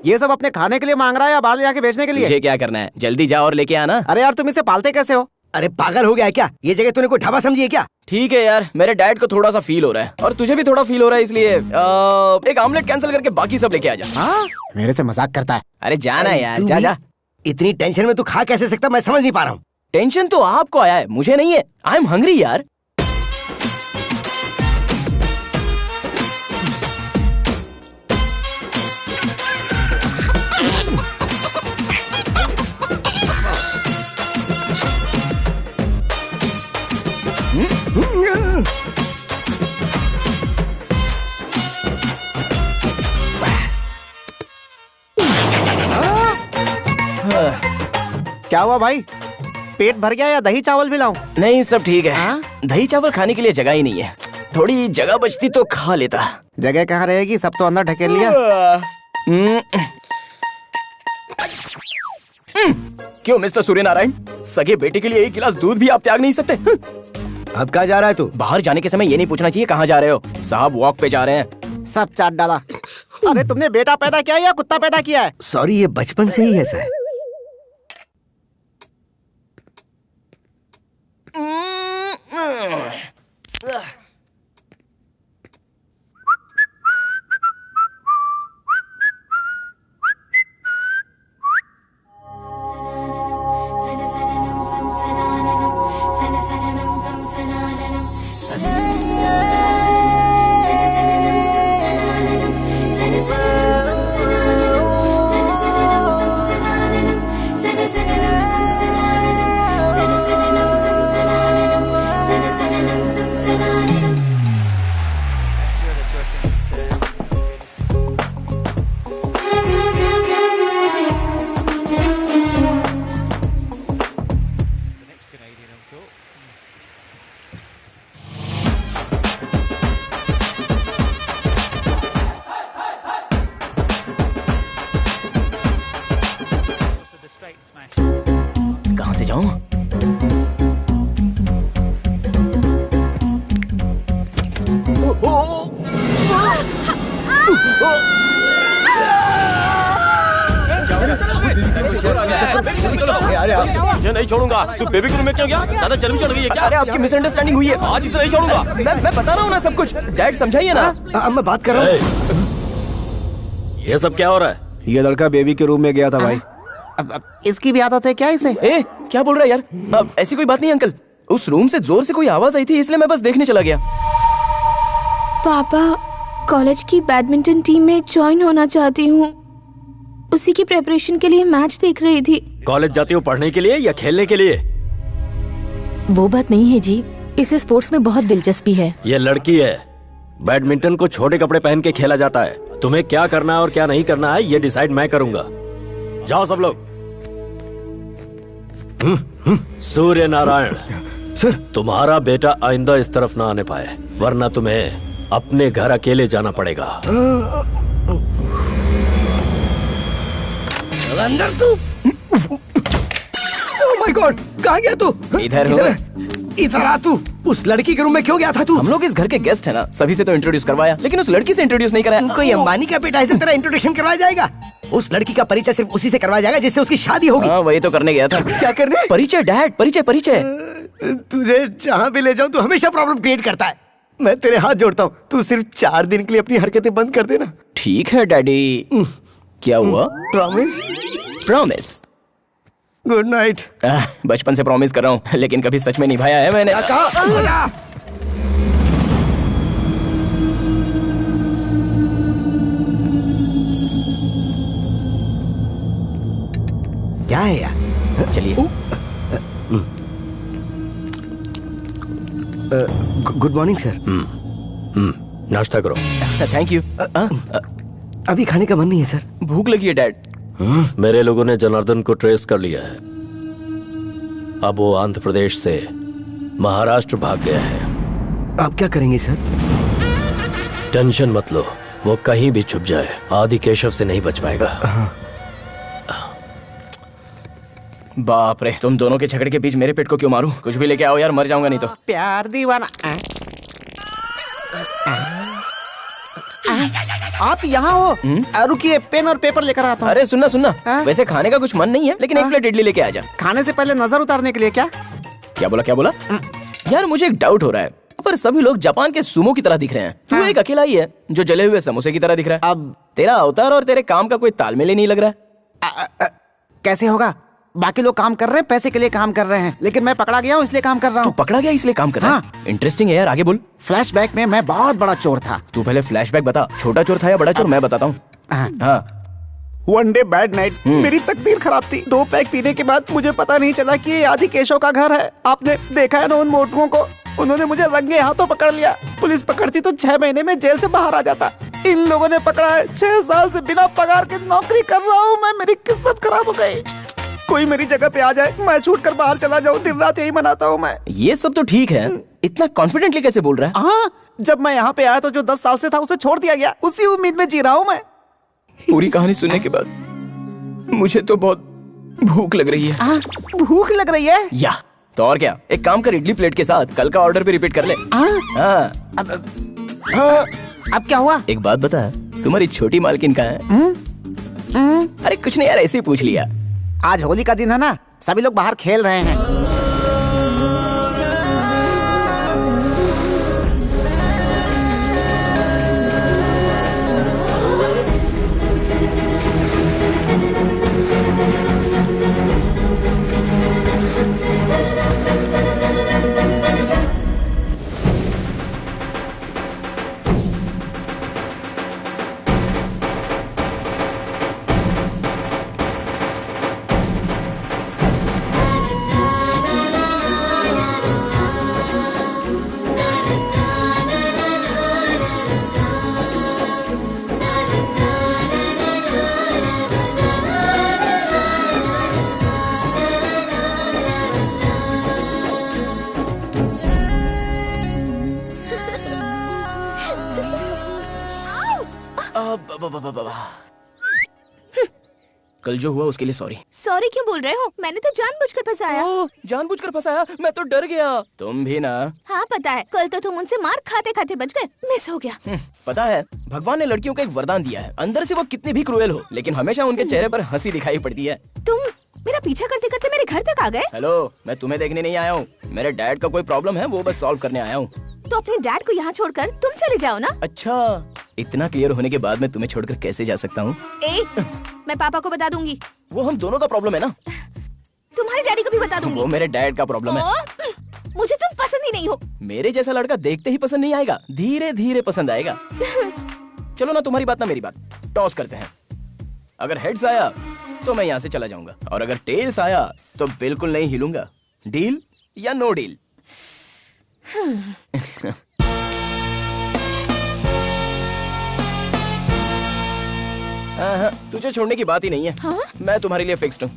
ये सब अपने खाने के लिए मांग रहा है या बाहर ले जाके बेचने के लिए? मुझे क्या करना है, जल्दी जा और लेके आना। अरे यार तुम इसे पालते कैसे हो? अरे पागल हो गया है क्या? ये जगह तूने कोई ढाबा समझी है क्या? ठीक है यार, मेरे डैड को थोड़ा सा फील हो रहा है और तुझे भी थोड़ा फील हो रहा है, इसलिए एक ऑमलेट कैंसिल करके बाकी सब लेके आ जा। हाँ? मेरे से मजाक करता है। अरे जाना यार, जा जा। इतनी टेंशन में तू खा कैसे सकता, मैं समझ नहीं पा रहा हूँ। टेंशन तो आपको आया है, मुझे नहीं है। आई एम हंग्री यार। क्या हुआ भाई, पेट भर गया या दही चावल भी लाऊं? नहीं, सब ठीक है। दही चावल खाने के लिए जगह ही नहीं है, थोड़ी जगह बचती तो खा लेता। जगह कहाँ रहेगी, सब तो अंदर ढकेल लिया। क्यों मिस्टर सूर्यनारायण, सगे बेटे के लिए 1 गिलास दूध भी आप त्याग नहीं सकते? अब कहाँ जा रहा है तू? बाहर जाने के समय ये नहीं पूछना चाहिए कहाँ जा रहे हो। साहब वॉक पे जा रहे हैं। सब चाट डाला। अरे तुमने बेटा पैदा किया या कुत्ता पैदा किया है? सॉरी, ये बचपन से ही ऐसा है। कहाँ से जाऊं? मुझे नहीं छोड़ूंगा। तू बेबी के रूम में क्यों गया? ज्यादा चर्बी चढ़ गई है क्या? अरे आपकी मिसअंडरस्टैंडिंग हुई है, आज इसे नहीं छोड़ूंगा। मैं बता रहा हूँ ना सब कुछ। डैड समझाइए ना। मैं बात कर रहा हूँ। ये सब क्या हो रहा है? ये लड़का बेबी के रूम में गया था भाई। अब इसकी भी आदत है क्या इसे? क्या बोल रहा है यार? अब ऐसी कोई बात नहीं अंकल, उस रूम से जोर से कोई आवाज आई थी, इसलिए मैं बस देखने चला गया। पापा, कॉलेज की बैडमिंटन टीम में ज्वाइन होना चाहती हूँ, उसी की प्रेपरेशन के लिए मैच देख रही थी। कॉलेज जाती हो पढ़ने के लिए या खेलने के लिए? वो बात नहीं है जी, इसे स्पोर्ट्स में बहुत दिलचस्पी है। ये लड़की है, बैडमिंटन को छोटे कपड़े पहन के खेला जाता है। तुम्हें क्या करना है और क्या नहीं करना है ये डिसाइड मैं करूंगा। जाओ सब लोग। सूर्य नारायण सर, तुम्हारा बेटा आइंदा इस तरफ ना आने पाए, वरना तुम्हें अपने घर अकेले जाना पड़ेगा। अंदर तू। ओह माय गॉड, कहाँ गया तू? इधर हो। इधर आ तू। उस लड़की के रूम में क्यों गया था तू? हम लोग इस घर के गेस्ट हैं ना, सभी से तो इंट्रोड्यूस करवाया, लेकिन उस लड़की से इंट्रोड्यूस नहीं कराया। कोई अंबानी का बेटा है जो तेरा इंट्रोडक्शन करवाया जाएगा? उस लड़की का परिचय सिर्फ उसी से करवाया जाएगा जिससे उसकी शादी होगी। हाँ, वही तो करने गया था। क्या करने? परिचय डैड, परिचय परिचय। तुझे जहाँ भी ले जाऊँ तू हमेशा प्रॉब्लम क्रिएट करता है। मैं तेरे हाथ जोड़ता हूँ, तू सिर्फ 4 दिन के लिए अपनी हरकतें बंद कर देना। ठीक है डैडी। क्या हुआ? प्रॉमिस? प्रॉमिस। Good night. बचपन से प्रॉमिस कर रहा हूँ, लेकिन कभी सच में निभाया है मैंने। क्या है यार? चलिए। Good morning sir. नाश्ता करो। Thank you. अभी खाने का मन नहीं है सर। भूख लगी है डैड। मेरे लोगों ने जनार्दन को ट्रेस कर लिया है। अब वो आंध्र प्रदेश से महाराष्ट्र भाग गया है। आप क्या करेंगे सर? टेंशन मत लो, वो कहीं भी छुप जाए आदि केशव से नहीं बच पाएगा। बाप रे, तुम दोनों के झगड़े के बीच मेरे पेट को क्यों मारूं? कुछ भी लेके आओ यार, मर जाऊंगा नहीं तो। प्यार दीवाना। आप यहाँ हो? रुकिए, पेन और पेपर लेकर आता हूँ। अरे सुनना, वैसे खाने का कुछ मन नहीं है, लेकिन एक प्लेट इडली लेके आ जा। खाने से पहले नजर उतारने के लिए क्या? क्या बोला? यार मुझे एक डाउट हो रहा है, पर सभी लोग जापान के सुमो की तरह दिख रहे हैं। तू एक अकेला ही है जो जले हुए समोसे की तरह दिख रहा है। अब तेरा अवतार और तेरे काम का कोई तालमेल ही नहीं लग रहा है। कैसे होगा? बाकी लोग काम कर रहे हैं, पैसे के लिए काम कर रहे हैं, लेकिन मैं पकड़ा गया हूँ इसलिए काम कर रहा तू हूँ। पकड़ा गया इसलिए काम कर रहा है? इंटरेस्टिंग है यार, आगे बोल। फ्लैशबैक में मैं बहुत बड़ा चोर था। तू पहले फ्लैशबैक बता, छोटा चोर था या बड़ा चोर? मैं बताता हूँ। हाँ। वन डे बैड नाइट, मेरी तकदीर खराब थी। 2 पैक पीने के बाद मुझे पता नहीं चला कि ये आदि केशव का घर है। आपने देखा है ना उन मोटुओं को? उन्होंने मुझे रंगे हाथों पकड़ लिया। पुलिस पकड़ती तो 6 महीने में जेल से बाहर आ जाता। इन लोगों ने पकड़ा है। 6 साल से बिना पगार के नौकरी कर रहा हूँ मैं। मेरी किस्मत खराब हो गई। कोई मेरी जगह पे आ जाए, मैं छूट कर बाहर चला जाऊँ। दिन रात यही मनाता हूँ मैं। ये सब तो ठीक है, इतना कॉन्फिडेंटली कैसे बोल रहा है? हाँ, जब मैं यहाँ पे आया तो जो 10 साल से था उसे छोड़ दिया गया। उसी उम्मीद में जी रहा हूँ मैं। पूरी कहानी सुनने के बाद मुझे तो बहुत भूख लग रही है। भूख लग रही है? या तो और क्या, एक काम कर, इडली प्लेट के साथ कल का ऑर्डर भी रिपीट कर ले। हाँ। अब क्या हुआ? एक बात बता, तुम्हारी छोटी मालकिन कहाँ है? अरे कुछ नहीं यार, ऐसे ही पूछ लिया। आज होली का दिन है ना, सभी लोग बाहर खेल रहे हैं। कल जो हुआ उसके लिए सॉरी। सॉरी क्यों बोल रहे हो? मैंने तो जानबूझकर फंसाया। जानबूझकर फंसाया? मैं तो डर गया। तुम भी ना? हाँ पता है, कल तो तुम उनसे मार खाते खाते बच गए। मिस हो गया। पता है, भगवान ने लड़कियों को एक वरदान दिया है। अंदर से वो कितनी भी क्रूएल हो, लेकिन हमेशा उनके चेहरे पर हंसी दिखाई पड़ती है। तुम मेरा पीछा करते करते मेरे घर तक आ गए। हेलो, मैं तुम्हें देखने नहीं आया हूँ। मेरे डैड का कोई प्रॉब्लम है, वो बस सॉल्व करने आया हूँ। तो अपने डैड को यहाँ छोड़कर तुम चले जाओ ना। अच्छा, इतना क्लियर होने के बाद मैं तुम्हें छोड़कर कैसे जा सकता हूँ? मैं पापा को बता दूंगी। वो हम दोनों का प्रॉब्लम है ना। तुम्हारे डैडी को भी बता दूंगी। वो मेरे डैड का प्रॉब्लम है। मुझे तुम पसंद ही नहीं हो। मेरे जैसा लड़का देखते ही पसंद नहीं आएगा, धीरे धीरे पसंद आएगा। चलो ना, तुम्हारी बात ना मेरी बात, टॉस करते हैं। अगर हेड्स आया तो मैं यहाँ से चला जाऊंगा, और अगर टेल्स आया तो बिल्कुल नहीं हिलूंगा। डील या नो डील? तुझे छोड़ने की बात ही नहीं है। हाँ? मैं तुम्हारे लिए फिक्स्ड हूँ।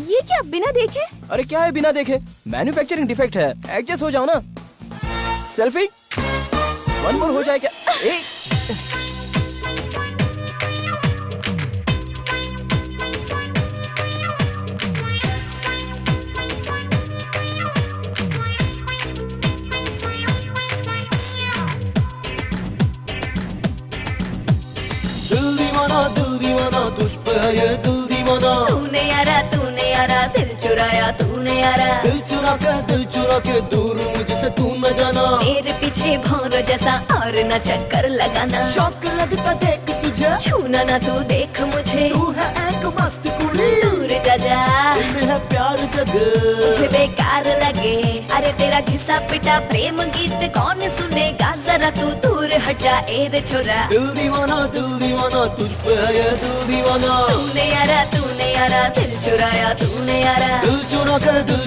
ये क्या बिना देखे? अरे क्या है बिना देखे? मैन्युफैक्चरिंग डिफेक्ट है, एडजस्ट हो जाओ ना। सेल्फी 1 मोर हो जाए क्या? तूने यारा दिल चुरा के दूर मुझसे तू न जाना। मेरे पीछे भौरों जैसा और न चक्कर लगाना। शौक लगता देख तुझे, छूना ना तू देख मुझे। तू है एक मस्त कुड़ी, दूर जा जा। है प्यार जग मुझे बेकार लगे। अरे तेरा मेरा घिसा पिटा प्रेम गीत कौन सुनेगा, जरा तू दूर हट जा ए रे छोरा। दिल दीवाना तुझ पे है ये दिल दीवाना। तूने यारा दिल चुराया तूने यारा। दिल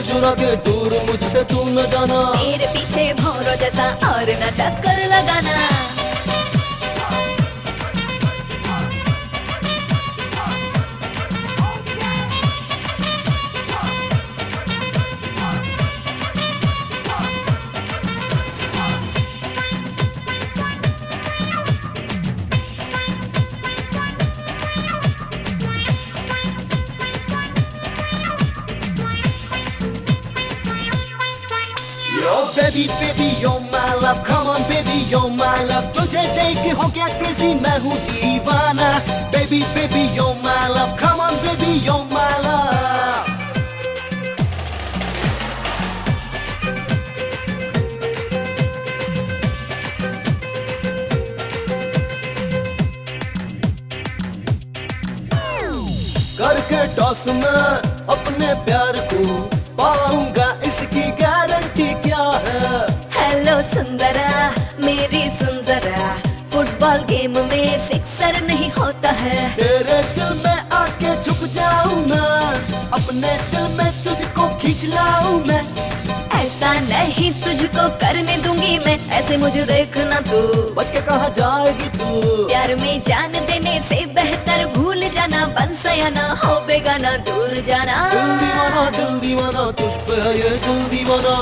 चुरा के दूर मुझसे तू न जाना। मेरे पीछे भौरों जैसा और न चक्कर लगाना। Baby, you're my love, come on baby, you're my love। तुझे देख हो क्या crazy मैं हूँ दीवाना। Baby, you're my love, come on baby, you're my love। करके टॉस में अपने प्यार को पाऊंगा, इसकी गारंटी क्या है। हेलो सुंदरा मेरी सुन जरा, फुटबॉल गेम में सिक्सर नहीं होता है। तेरे दिल में आके छुप जाऊं मैं, अपने दिल में तुझको खींच लाऊं मैं। ऐसा नहीं तुझको करने दूंगी मैं, ऐसे मुझे देखना तू। बच के कहाँ जाएगी तू। प्यार में जान देने से बेहतर भूल जाना, बन सयाना हो बेगाना दूर जाना। दिल दीवाना तुझ पे है ये दिल दीवाना।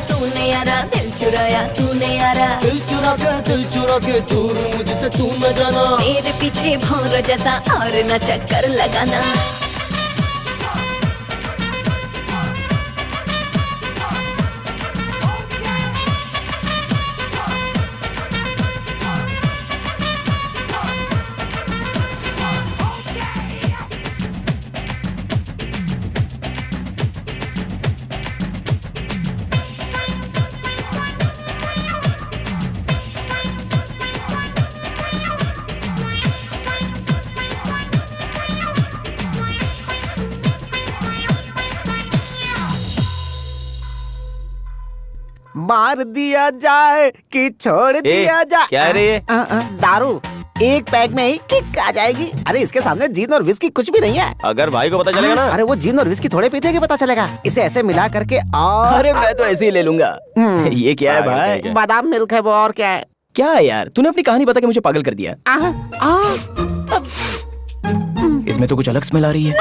तूने यारा दिल चुराया तूने यारा। दिल चुरा के दूर मुझसे तू न जाना। मेरे पीछे भौरों जैसा और न चक्कर लगाना। मार दिया जाए कि छोड़ दिया जाए। क्या है रे ये? दारू एक पैक में ही किक आ जाएगी। अरे इसके सामने जीन और विस्की कुछ भी नहीं है। अगर भाई को पता चलेगा ना। अरे वो जीन और विस्की थोड़े पीते कि पता चलेगा। इसे ऐसे मिला करके और अरे मैं तो ऐसे ही ले लूंगा। ये क्या है भाई? बादाम मिल्क है वो, और क्या है? क्या है यार, तूने अपनी कहानी बता के मुझे पागल कर दिया। इसमें तो कुछ अलग स्मेल आ रही है।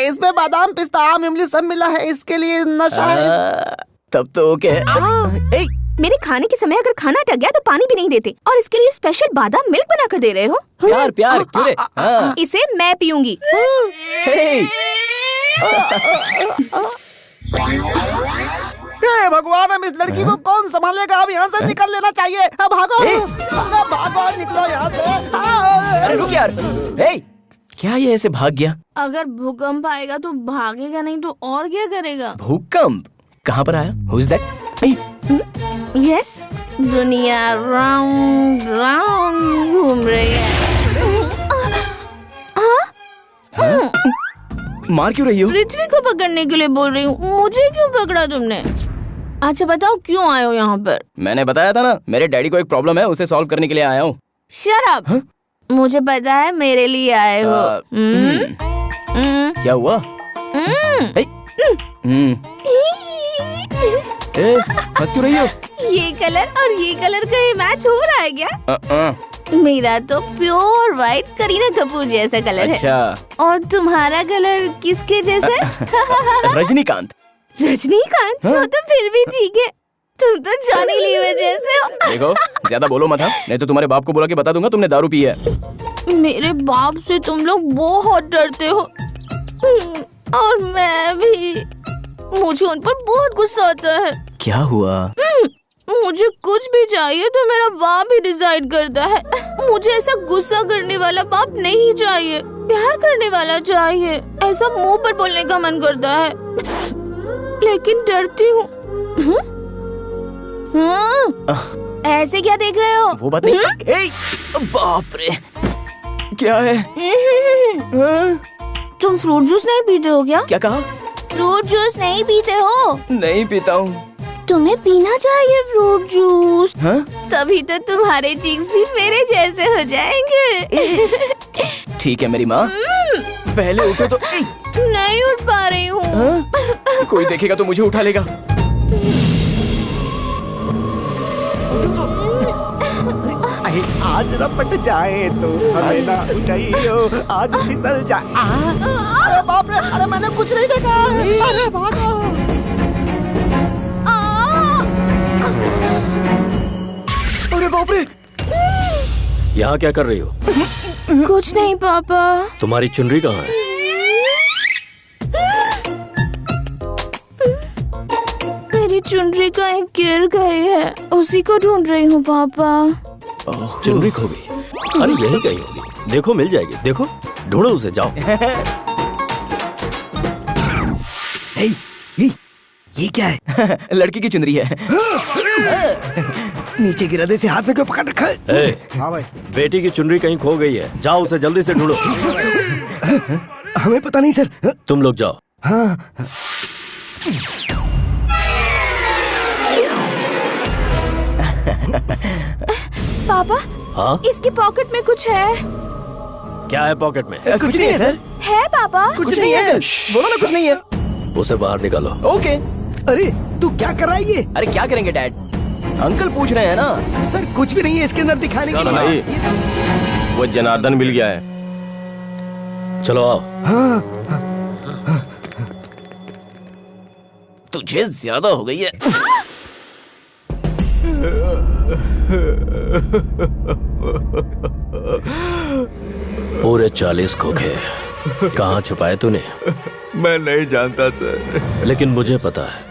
इसमें बादाम पिस्ता आम इमली सब मिला है, इसके लिए नशा है। तब तो ओके। मेरे खाने के समय अगर खाना अटक गया तो पानी भी नहीं देते, और इसके लिए स्पेशल बादाम मिल्क बना कर दे रहे हो। प्यार क्यों रे? इसे मैं पीऊंगी। भगवान, हम इस लड़की को कौन संभालेगा? अब यहाँ से निकल लेना चाहिए। अब भागो भागो, निकलो यहाँ से। अरे रुक यार। क्या ये ऐसे भाग गया? अगर भूकंप आएगा तो भागेगा, नहीं तो और क्या करेगा? भूकंप कहाँ पर आया? Who is that? यस, दुनिया राउंड राउंड घूम रही है। मार क्यों रही हो? पृथ्वी को पकड़ने के लिए बोल रही हूँ। मुझे क्यों पकड़ा तुमने? अच्छा बताओ क्यों आए हो यहाँ पर? मैंने बताया था ना, मेरे डैडी को एक प्रॉब्लम है, उसे सॉल्व करने के लिए आया हूँ। Shut up. मुझे पता है मेरे लिए आए हो। क्या हुआ? हंस क्यों रही हो? ये कलर और ये कलर का ही मैच हो रहा है क्या? मेरा तो प्योर व्हाइट करीना कपूर जैसा कलर है। और तुम्हारा कलर किसके जैसा है? रजनीकांत। रजनीकांत? वो तो फिर भी ठीक है। तुम तो जॉनी लीवर जैसे हो। देखो ज्यादा बोलो मत, नहीं तो तुम्हारे बाप को बुला के बता दूंगा तुमने दारू पी है। मेरे बाप से तुम लोग बहुत डरते हो, और मैं भी। मुझे उन पर बहुत गुस्सा आता है। क्या हुआ? मुझे कुछ भी चाहिए तो मेरा बाप ही डिसाइड करता है। मुझे ऐसा गुस्सा करने वाला बाप नहीं चाहिए, प्यार करने वाला चाहिए। ऐसा मुंह पर बोलने का मन करता है, लेकिन डरती हूँ। ऐसे क्या देख रहे हो? वो बात नहीं। बाप रे, क्या है? तुम फ्रूट जूस नहीं पीते हो क्या? क्या कहा? फ्रूट जूस नहीं पीते हो? नहीं पीता हूँ। तुम्हें पीना चाहिए फ्रूट जूस। हाँ? तभी तो तुम्हारे चीक्स भी मेरे जैसे हो जाएंगे। ठीक है मेरी माँ, पहले उठो तो। नहीं उठ पा रही हूँ। हाँ? कोई देखेगा तो मुझे उठा लेगा। आज रपट जाए तो हमें ना उठाइयो, आज फिसल जाए। अरे बाप रे, अरे मैंने कुछ नहीं देखा। अरे भागो। अरे बाप रे, यहाँ क्या कर रही हो? कुछ नहीं पापा। तुम्हारी चुनरी कहाँ है? मेरी चुनरी कहीं गिर गई है, उसी को ढूंढ रही हूँ पापा। चुनरी खो गई? अरे यही कहीं होगी, देखो मिल जाएगी। देखो, ढूंढो उसे, जाओ। ये क्या है? लड़की की चुनरी है। नीचे गिरा दे, से हाथ में क्यों पकड़ रखा है? हाँ भाई, बेटी की चुनरी कहीं खो गई है, जाओ उसे जल्दी से ढूंढो। हमें पता नहीं सर। तुम लोग जाओ। हाँ। पापा, हाँ? इसकी पॉकेट में कुछ है। क्या है पॉकेट में? कुछ नहीं है सर। है पापा? कुछ नहीं है। बोलो ना कुछ नहीं है। उसे बाहर निकालो। ओके। अरे तू क्या कर रहा है ये? अरे क्या करेंगे डैड, अंकल पूछ रहे हैं ना। सर कुछ भी नहीं है इसके अंदर दिखाने के लिए। वो जनार्दन मिल गया है, चलो आओ। तुझे ज्यादा हो गई है। पूरे 40 खोखे कहाँ छुपाए तूने? मैं नहीं जानता सर। लेकिन मुझे पता है,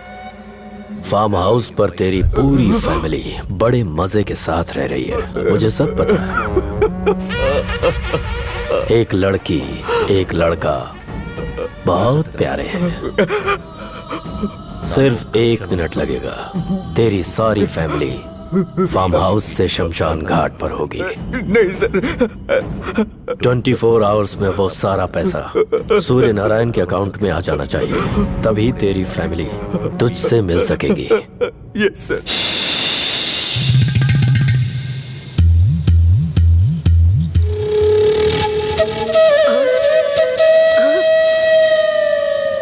फार्म हाउस पर तेरी पूरी फैमिली बड़े मजे के साथ रह रही है। मुझे सब पता है। एक लड़की, एक लड़का, बहुत प्यारे हैं। सिर्फ 1 मिनट लगेगा, तेरी सारी फैमिली फार्म हाउस से शमशान घाट पर होगी। नहीं सर। 24 आवर्स में वो सारा पैसा सूर्य नारायण के अकाउंट में आ जाना चाहिए, तभी तेरी फैमिली तुझसे मिल सकेगी। Yes sir.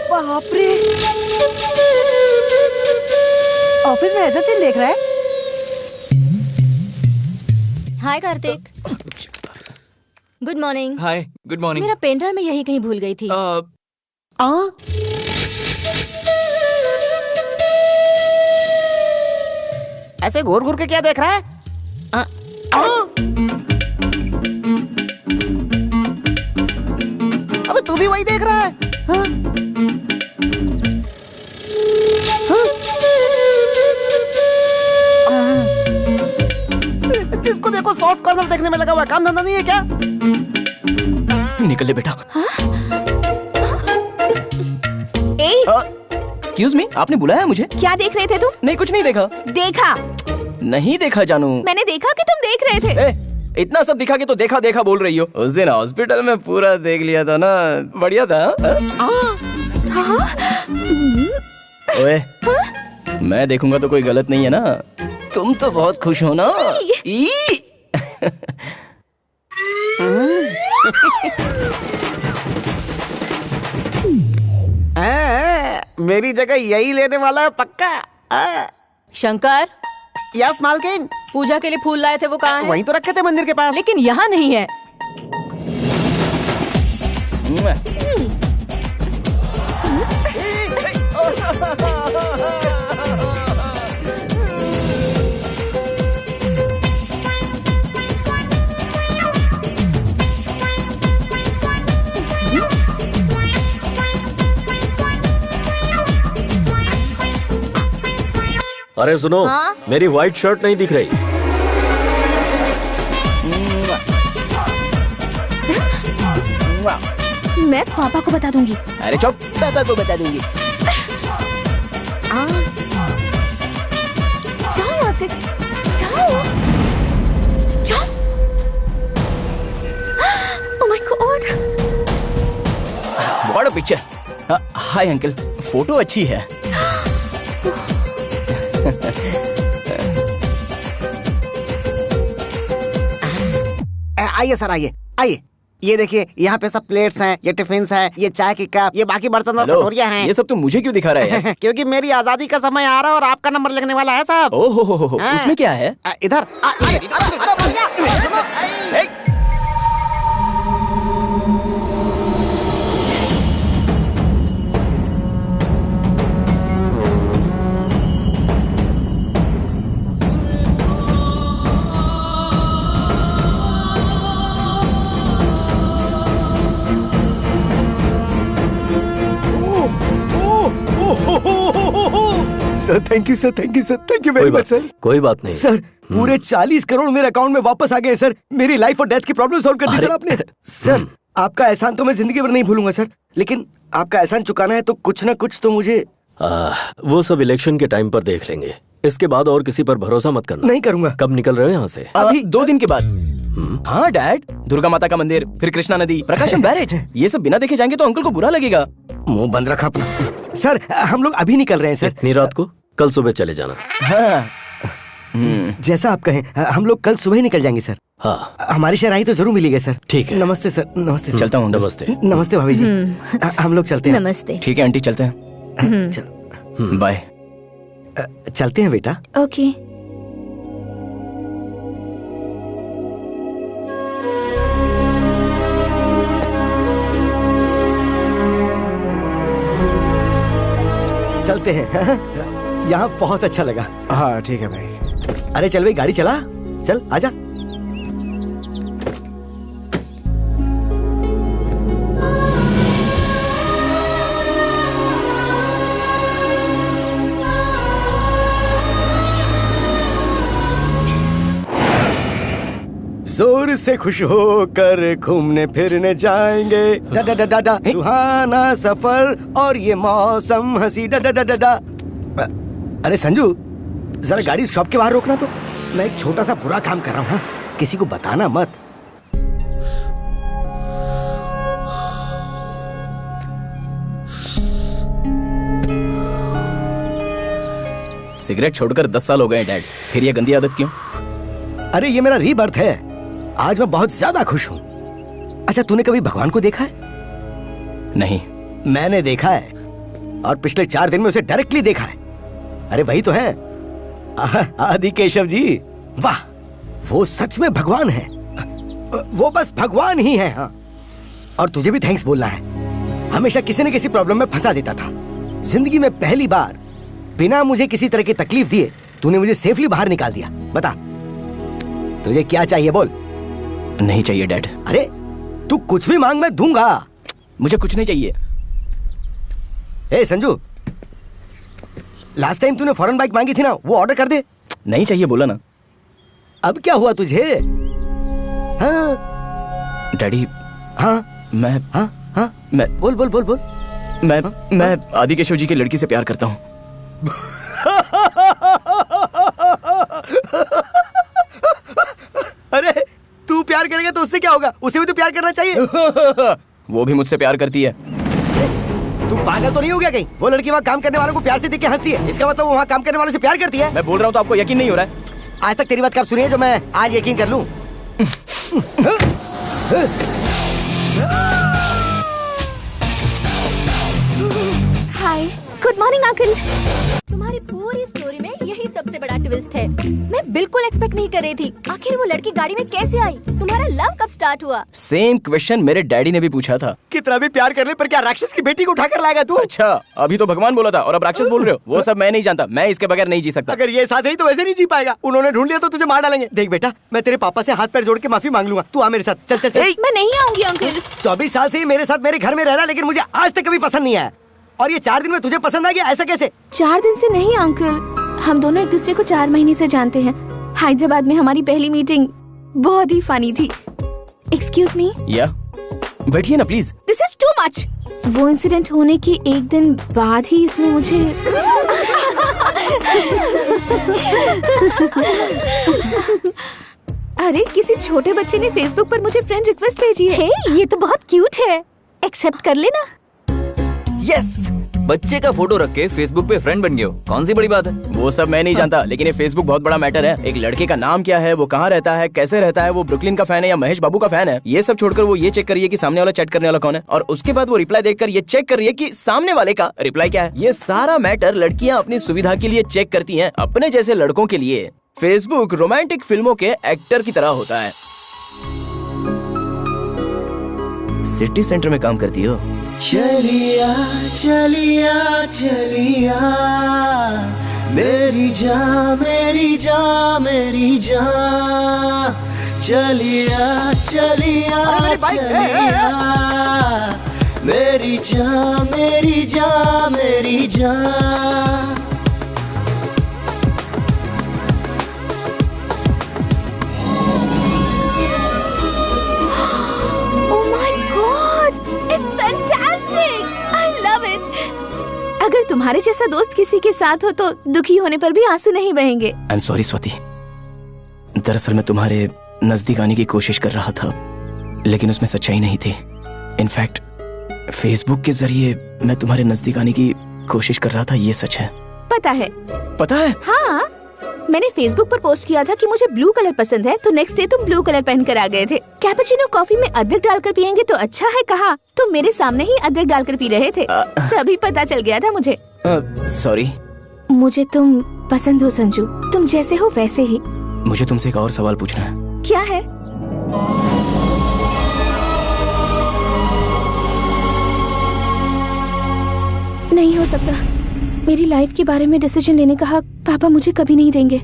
बाप रे, ऑफिस में ऐसा सीन देख रहा है। Hi Kartik. Good morning. Hi, good morning. मेरा पेन ड्राइव मैं यही कहीं भूल गई थी। ऐसे घूर घूर के क्या देख रहा है? अबे तू भी वही देख रहा है? जिसको देखो सॉफ्ट कॉर्नर देखने में लगा हुआ, काम धंधा नहीं है क्या? निकल ले बेटा। एक्सक्यूज मी, आपने बुलाया मुझे? क्या देख रहे थे तुम? नहीं, कुछ नहीं देखा। देखा? नहीं देखा जानू। मैंने देखा कि तुम देख रहे थे। इतना सब दिखा के तो देखा देखा बोल रही हो। उस दिन हॉस्पिटल में पूरा देख लिया था ना, बढ़िया था। ओए, मैं देखूंगा तो कोई गलत नहीं है ना? तुम तो बहुत खुश हो ना? मेरी जगह यही लेने वाला है पक्का। शंकर। यस मालकिन। पूजा के लिए फूल लाए थे, वो कहाँ हैं? वहीं तो रखे थे मंदिर के पास। लेकिन यहाँ नहीं है। अरे सुनो, हाँ? मेरी व्हाइट शर्ट नहीं दिख रही। मैं पापा को बता दूंगी। अरे चुप, पापा को बता दूंगी। जाओ वहाँ से, जाओ, जाओ। Oh my God! What a picture. Hi uncle, photo अच्छी है। आइए सर, आइए आइए। ये देखिए, यहाँ पे सब प्लेट्स हैं, ये टिफिन है, ये चाय की कप, ये बाकी बर्तन और कटोरियाँ हैं। ये सब तुम मुझे क्यों दिखा रहा है? क्योंकि मेरी आजादी का समय आ रहा है और आपका नंबर लगने वाला है साहब। ओहो, उसमें क्या है? इधर sir thank you sir, thank you sir, thank you very much sir. कोई बात नहीं सर। पूरे 40 करोड़ मेरे अकाउंट में वापस आ गए सर। मेरी लाइफ और डेथ की प्रॉब्लम सॉल्व कर दी सर आपने। सर आपका एहसान तो मैं जिंदगी भर नहीं भूलूंगा सर, लेकिन आपका एहसान चुकाना है तो कुछ ना कुछ तो मुझे। वो सब इलेक्शन के टाइम पर देख लेंगे। इसके बाद और किसी पर भरोसा मत करना। नहीं करूंगा। कब निकल रहे हो यहाँ से? अभी 2 दिन के बाद। हाँ डैड, दुर्गा माता का मंदिर, फिर कृष्णा नदी, प्रकाशम बैरेज, ये सब बिना देखे जाएंगे तो अंकल को बुरा लगेगा। मुंह बंद रखा अपना। सर हम लोग अभी निकल रहे हैं सर। इतनी रात को? कल सुबह चले जाना। हाँ। जैसा आप कहें, हम लोग कल सुबह ही निकल जाएंगे सर। हाँ, हमारी शहराई तो जरूर मिलेगी सर। ठीक है। नमस्ते सर। नमस्ते सर। चलता हूँ। नमस्ते। नमस्ते भाभी जी। हम लोग चलते हैं। नमस्ते। ठीक है आंटी, चलते हैं। बाय। चलते हैं बेटा। ओके। चलते हैं। यहाँ बहुत अच्छा लगा। हाँ ठीक है भाई। अरे चल भाई, गाड़ी चला। चल आजा। जोर से खुश होकर घूमने फिरने जाएंगे। डा डा डा डा डा सुहाना सफर और ये मौसम हंसी। डा डा डा डा डा। अरे संजू, जरा गाड़ी शॉप के बाहर रोकना तो। मैं एक छोटा सा बुरा काम कर रहा हूँ। हाँ? किसी को बताना मत। सिगरेट छोड़कर 10 साल हो गए डैड, फिर ये गंदी आदत क्यों? अरे ये मेरा रीबर्थ है। आज मैं बहुत ज्यादा खुश हूँ। अच्छा, तूने कभी भगवान को देखा है? नहीं। मैंने देखा है, और पिछले 4 दिन में उसे डायरेक्टली देखा है। अरे वही तो है, आदि केशव जी। वाह, वो सच में भगवान है। वो बस भगवान ही है। हाँ, और तुझे भी थैंक्स बोलना है। हमेशा किसी न किसी प्रॉब्लम में फंसा देता था। जिंदगी में पहली बार बिना मुझे किसी तरह की तकलीफ दिए तूने मुझे सेफली बाहर निकाल दिया। बता, तुझे क्या चाहिए बोल। नहीं चाहिए डैड। अरे तू कुछ भी मांग, मैं दूंगा। मुझे कुछ नहीं चाहिए। ए संजू, लास्ट टाइम तूने फॉरेन बाइक मांगी थी ना, वो ऑर्डर कर दे। नहीं चाहिए बोला ना। अब क्या हुआ तुझे? हाँ डैडी। हाँ मैं मैं बोल बोल बोल बोल। मैं आदि केशव जी की लड़की से प्यार करता हूँ। अरे तू प्यार करेगा तो उससे क्या होगा? उसे भी तो प्यार करना चाहिए। वो भी मुझसे प्यार करती है। तू पागल तो नहीं हो गया कहीं? वो लड़की वहाँ काम करने वालों को प्यार से देख के हंसती है, इसका मतलब वो वहाँ काम करने वालों से प्यार करती है। मैं बोल रहा हूँ तो आपको यकीन नहीं हो रहा है? आज तक तेरी बात कब सुनी है जो मैं आज यकीन कर लूं? हाय, गुड मॉर्निंग अंकल। तुम्हारी पूरी स्टोरी में यही सबसे बड़ा ट्विस्ट है। मैं बिल्कुल एक्सपेक्ट नहीं कर रही थी। आखिर वो लड़की गाड़ी में कैसे आई? तुम्हारा लव कब स्टार्ट हुआ? सेम क्वेश्चन मेरे डैडी ने भी पूछा था। कितना भी प्यार कर ले, पर क्या राक्षस की बेटी को उठाकर लाएगा तू? अच्छा, अभी तो भगवान बोला था और अब राक्षस बोल रहे हो। वो सब मैं नहीं जानता, मैं इसके बगैर नहीं जी सकता। अगर ये साथ रही तो वैसे नहीं जी पाएगा। उन्होंने ढूंढ लिया तो तुझे मार डालेंगे। देख बेटा, मैं तेरे पापा से हाथ पैर जोड़ के माफी मांग लूंगा। तू आ मेरे साथ। चल चल चल। मैं नहीं आऊंगी अंकल। 24 साल से ही मेरे साथ मेरे घर में रहना, लेकिन मुझे आज तक कभी पसंद नहीं आया। और ये 4 दिन में तुझे पसंद आ गया, ऐसा कैसे? 4 दिन से नहीं अंकल, हम दोनों एक दूसरे को 4 महीने से जानते हैं। हैदराबाद में हमारी पहली मीटिंग बहुत ही फनी थी। Excuse me. या बैठिए ना please. This is too much. वो इंसिडेंट होने के एक दिन बाद ही इसने मुझे अरे किसी छोटे बच्चे ने फेसबुक पर मुझे फ्रेंड रिक्वेस्ट भेजी है। हे, ये तो बहुत क्यूट है। एक्सेप्ट कर लेना। यस, बच्चे का फोटो रख के फेसबुक पे फ्रेंड बन गए हो, कौन सी बड़ी बात है? वो सब मैं नहीं जानता, लेकिन ये फेसबुक बहुत बड़ा मैटर है। एक लड़के का नाम क्या है, वो कहाँ रहता है, कैसे रहता है, वो ब्रुकलिन का फैन है या महेश बाबू का फैन है, ये सब छोड़कर वो ये चेक करिए कि सामने वाला चैट करने वाला कौन है, और उसके बाद वो रिप्लाई देखकर ये चेक करिए कि सामने वाले का रिप्लाई क्या है। ये सारा मैटर लड़कियां अपनी सुविधा के लिए चेक करती हैं। अपने जैसे लड़कों के लिए फेसबुक रोमांटिक फिल्मों के एक्टर की तरह होता है। सिटी सेंटर में काम करती हो? चलिया चलिया चलिया मेरी जान मेरी जान मेरी जान, चलिया चलिया चलिया मेरी जान मेरी जान मेरी जान। अगर तुम्हारे जैसा दोस्त किसी के साथ हो तो दुखी होने पर भी आंसू नहीं बहेंगे। आई एम सॉरी स्वाति, दरअसल मैं तुम्हारे नजदीक आने की कोशिश कर रहा था, लेकिन उसमें सच्चाई नहीं थी। इनफैक्ट फेसबुक के जरिए मैं तुम्हारे नजदीक आने की कोशिश कर रहा था, ये सच है। पता है? पता है? हाँ, मैंने फेसबुक पर पोस्ट किया था कि मुझे ब्लू कलर पसंद है, तो नेक्स्ट डे तुम ब्लू कलर पहन कर आ गए थे। कैपुचिनो कॉफी में अदरक डालकर पियेंगे तो अच्छा है कहा, तो मेरे सामने ही अदरक डालकर पी रहे थे, तभी पता चल गया था मुझे। सॉरी। मुझे तुम पसंद हो संजू, तुम जैसे हो वैसे ही। मुझे तुमसे एक और सवाल पूछना है। क्या है? नहीं हो सकता, मेरी लाइफ के बारे में डिसीजन लेने का हक पापा मुझे कभी नहीं देंगे।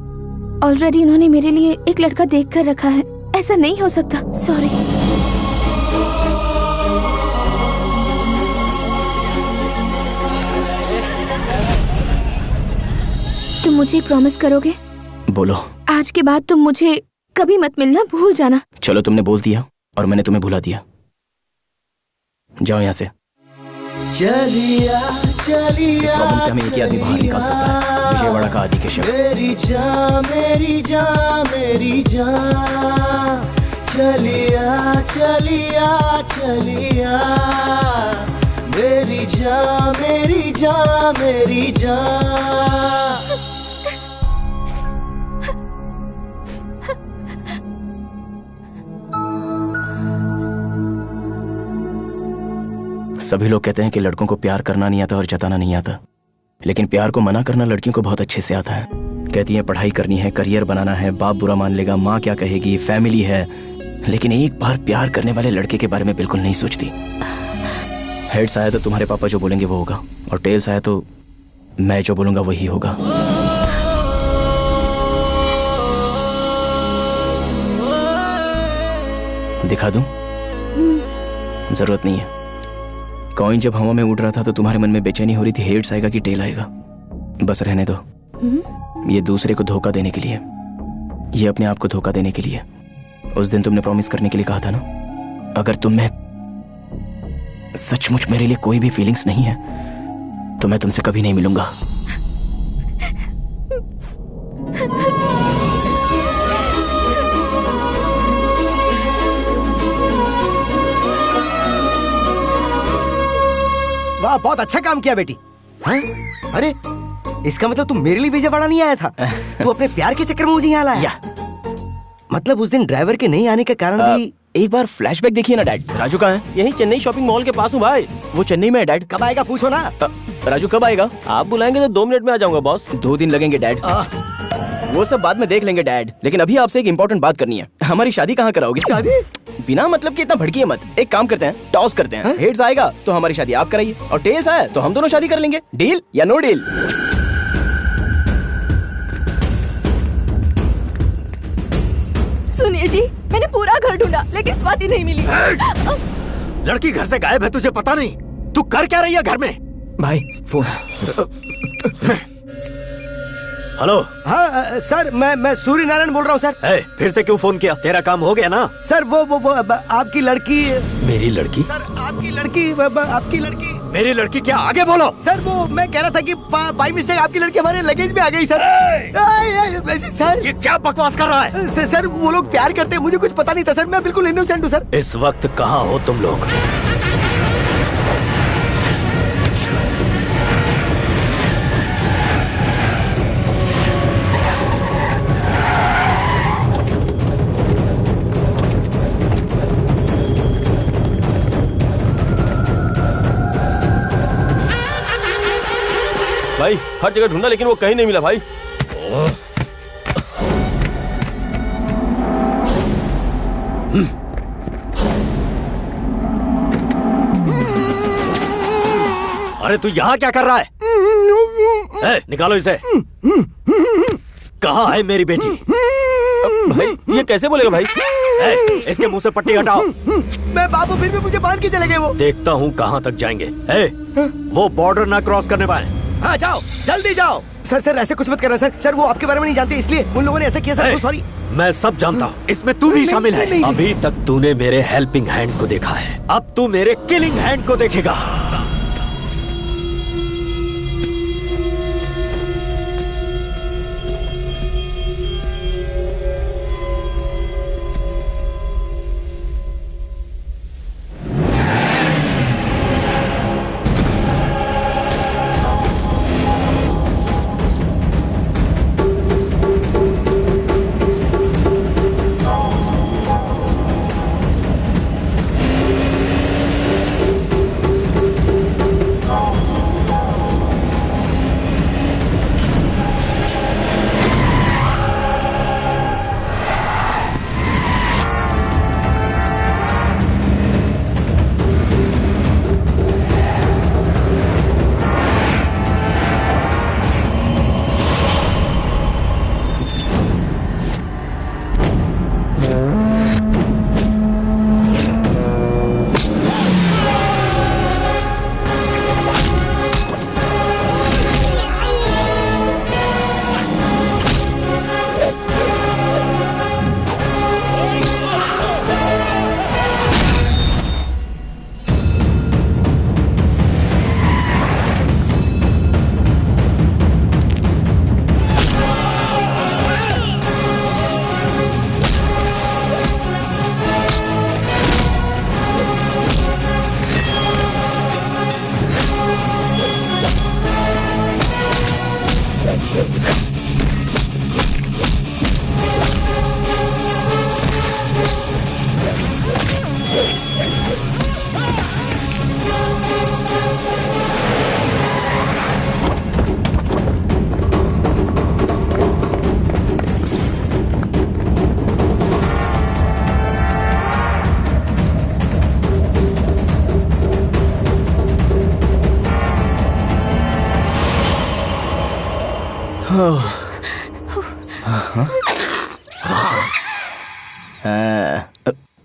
ऑलरेडी उन्होंने मेरे लिए एक लड़का देख कर रखा है, ऐसा नहीं हो सकता। सॉरी। तुम मुझे प्रॉमिस करोगे? बोलो। आज के बाद तुम मुझे कभी मत मिलना, भूल जाना। चलो, तुमने बोल दिया और मैंने तुम्हें भुला दिया। जाओ यहाँ से। चलिया चलिया इस प्रॉब्लम से हमें एक ही आदमी बाहर निकाल सकता है, विजयवाड़ा का आदिकेशव। मेरी जान मेरी जान मेरी जान, चलिया चलिया चलिया मेरी जान मेरी जान मेरी जान। सभी लोग कहते हैं कि लड़कों को प्यार करना नहीं आता और जताना नहीं आता, लेकिन प्यार को मना करना लड़कियों को बहुत अच्छे से आता है। कहती हैं पढ़ाई करनी है, करियर बनाना है, बाप बुरा मान लेगा, माँ क्या कहेगी, फैमिली है, लेकिन एक बार प्यार करने वाले लड़के के बारे में बिल्कुल नहीं सोचती। हेड्स आया तो तुम्हारे पापा जो बोलेंगे वो होगा, और टेल्स आया तो मैं जो बोलूंगा वही होगा। दिखा दूं? जरूरत नहीं है। कॉइन जब हवा में उड़ रहा था तो तुम्हारे मन में बेचैनी हो रही थी, हेड्स आएगा कि टेल आएगा। बस रहने दो। ये दूसरे को धोखा देने के लिए, ये अपने आप को धोखा देने के लिए। उस दिन तुमने प्रॉमिस करने के लिए कहा था ना, अगर तुम में सचमुच मेरे लिए कोई भी फीलिंग्स नहीं है तो मैं तुमसे कभी नहीं मिलूंगा। वाह, बहुत अच्छा काम किया बेटी। हाँ? अरे इसका मतलब तुम मेरे लिए विजयवाड़ा नहीं आया था, तू अपने प्यार के चक्कर में मुझे यहाँ लाया। मतलब उस दिन ड्राइवर के नहीं आने के कारण भी। एक बार फ्लैशबैक देखिए ना डैड। राजू कहाँ है? यही चेन्नई शॉपिंग मॉल के पास हूँ भाई। वो चेन्नई में है डैड। कब आएगा पूछो ना। राजू कब आएगा? आप बुलाएंगे तो 2 मिनट में आ जाऊंगा बॉस। 2 दिन लगेंगे डैड। वो सब बाद में देख लेंगे डैड, लेकिन अभी आपसे एक इम्पोर्टेंट बात करनी है। हमारी शादी कहाँ कराओगे? शादी? बिना मतलब कि इतना भड़किए मत। एक काम करते हैं, टॉस करते हैं। हेड्स आएगा तो हमारी शादी आप कराइए, और टेल्स आया तो हम दोनों शादी कर लेंगे। डील या नो डील? सुनिए जी, मैंने पूरा घर ढूंढा लेकिन स्वाति नहीं मिली। लड़की घर से गायब है, तुझे पता नहीं? तू कर क्या रही है घर में? भाई फोन। हेलो। हाँ सर, मैं सूर्य नारायण बोल रहा हूँ सर। फिर से क्यों फोन किया? तेरा काम हो गया ना? सर वो आपकी लड़की। मेरी लड़की? सर आपकी लड़की। मेरी लड़की क्या? आगे बोलो। सर वो मैं कह रहा था कि बाई मिस्टेक आपकी लड़की हमारे लगेज में आ गई सर। सर ये क्या बकवास कर रहा है? सर वो लोग प्यार करते हैं, मुझे कुछ पता नहीं था सर, मैं बिल्कुल इनोसेंट हूँ सर। इस वक्त कहाँ हो तुम लोग? हर जगह ढूंढा लेकिन वो कहीं नहीं मिला भाई। अरे तू यहाँ क्या कर रहा है? निकालो इसे। कहाँ है मेरी बेटी? भाई ये कैसे बोलेगा भाई? इसके मुंह से पट्टी हटाओ। मैं बाबू फिर भी मुझे बांध के चले गए वो। देखता हूँ कहाँ तक जाएंगे। वो बॉर्डर ना क्रॉस करने पाए। हाँ जाओ, जल्दी जाओ। सर ऐसे कुछ मत करना सर। सर वो आपके बारे में नहीं जानते इसलिए उन लोगों ने ऐसा किया सर। सॉरी। मैं सब जानता हूँ, इसमें तू भी शामिल है। अभी तक तूने मेरे हेल्पिंग हैंड को देखा है, अब तू मेरे किलिंग हैंड को देखेगा।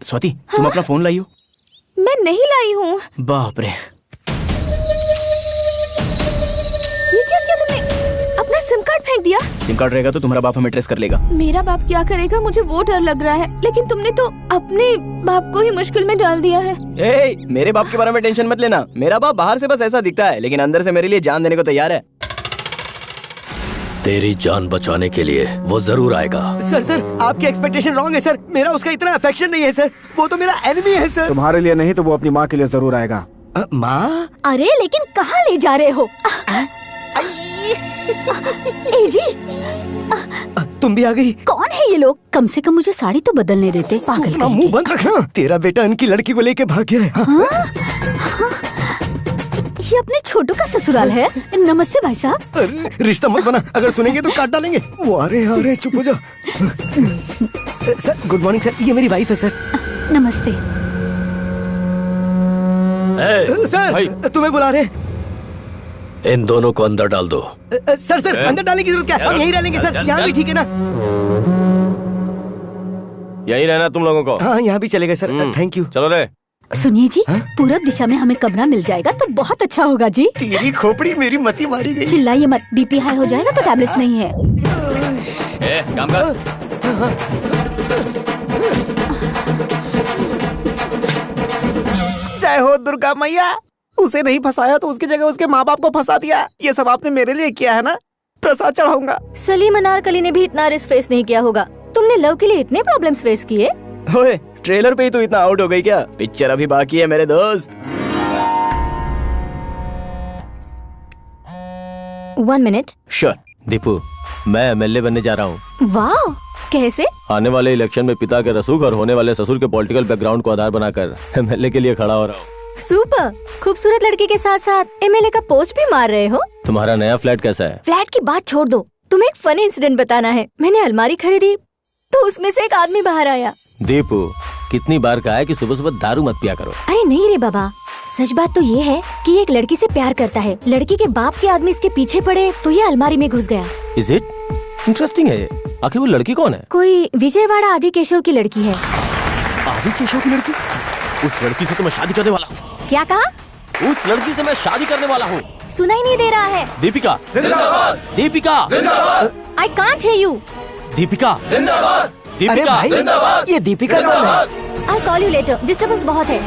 स्वाति, तुम अपना फोन लाई हो? मैं नहीं लाई हूँ। बाप रे, ये क्या किया तुमने? अपना सिम कार्ड फेंक दिया? सिम कार्ड रहेगा तो तुम्हारा बाप हमें ट्रेस कर लेगा। मेरा बाप क्या करेगा मुझे वो डर लग रहा है, लेकिन तुमने तो अपने बाप को ही मुश्किल में डाल दिया है। मेरे बाप के बारे में टेंशन मत लेना। मेरा बाप बाहर से बस ऐसा दिखता है, लेकिन अंदर से मेरे लिए जान देने को तैयार है। तेरी जान बचाने के लिए वो जरूर आएगा। सर आपकी एक्सपेक्टेशन रॉन्ग है सर। मेरा उसका इतना अफेक्शन नहीं है सर। वो तो मेरा एनिमी है सर। तुम्हारे लिए नहीं तो वो अपनी माँ के लिए जरूर आएगा। माँ? अरे लेकिन कहाँ ले जा रहे हो? ए जी, तुम भी आ गई? कौन है ये लोग? कम से कम मुझे साड़ी तो बदलने देते। पागल कहीं मुंह बंद रखना। तेरा बेटा उनकी लड़की को लेके भाग गया है। ये अपने छोटू का ससुराल है। नमस्ते भाई साहब। अरे रिश्ता मत बना, अगर सुनेंगे तो काट डालेंगे। वो आ रहे चुप हो जा। सर गुड मॉर्निंग सर, ये मेरी वाइफ है सर। नमस्ते। सर तुम्हें बुला रहे। इन दोनों को अंदर डाल दो। सर अंदर डालने की जरूरत क्या है? हम यहीं रह लेंगे सर। यहाँ भी ठीक है ना? यहीं रहना तुम लोगों को? हाँ यहाँ भी चलेगा सर। Thank you. चलो रे। सुनिए जी, पूरब दिशा में हमें कमरा मिल जाएगा तो बहुत अच्छा होगा जी। तेरी खोपड़ी मेरी मती मारी गई। चिल्लाइए मत, बीपी हाई हो जाएगा तो टैबलेट्स नहीं है। काम कर। जय हो दुर्गा मैया। उसे नहीं फंसाया तो उसकी जगह उसके माँ बाप को फंसा दिया। ये सब आपने मेरे लिए किया है ना? प्रसाद चढ़ाऊंगा। सलीम अनारकली ने भी इतना रिस्क फेस नहीं किया होगा। तुमने लव के लिए इतने प्रॉब्लम्स फेस किए? ओए, ट्रेलर पे ही तो इतना आउट हो गई क्या? पिक्चर अभी बाकी है मेरे दोस्त। 1 मिनट। श्योर। दीपू, मैं एमएलए बनने जा रहा हूँ। वाह, कैसे? आने वाले इलेक्शन में पिता के रसूख और होने वाले ससुर के पॉलिटिकल बैकग्राउंड को आधार बनाकर एमएलए के लिए खड़ा हो रहा हूँ। सुपर। खूबसूरत लड़की के साथ साथ एमएलए का पोस्ट भी मार रहे हो। तुम्हारा नया फ्लैट कैसा है? फ्लैट की बात छोड़ दो, तुम्हें एक फनी इंसिडेंट बताना है। मैंने अलमारी खरीदी तो उसमें से एक आदमी बाहर आया। दीपू, कितनी बार कहा है कि सुबह सुबह दारू मत पिया करो। अरे नहीं रे बाबा, सच बात तो ये है कि एक लड़की से प्यार करता है। लड़की के बाप के आदमी इसके पीछे पड़े तो ये अलमारी में घुस गया। Is it? इंटरेस्टिंग है। आखिर वो लड़की कौन है? कोई विजयवाड़ा आदि केशव की लड़की है। आदि केशव की लड़की? उस लड़की से तो मैं शादी करने वाला हूँ। क्या कहा? उस लड़की से मैं शादी करने वाला हूँ। सुनाई नहीं दे रहा है। दीपिका जिंदाबाद, दीपिका जिंदाबाद। I can't hear you. Deepika जिंदाबाद, दीपिका जिंदाबाद। ये दीपिका कौन है? I call you later, disturbance बहुत है।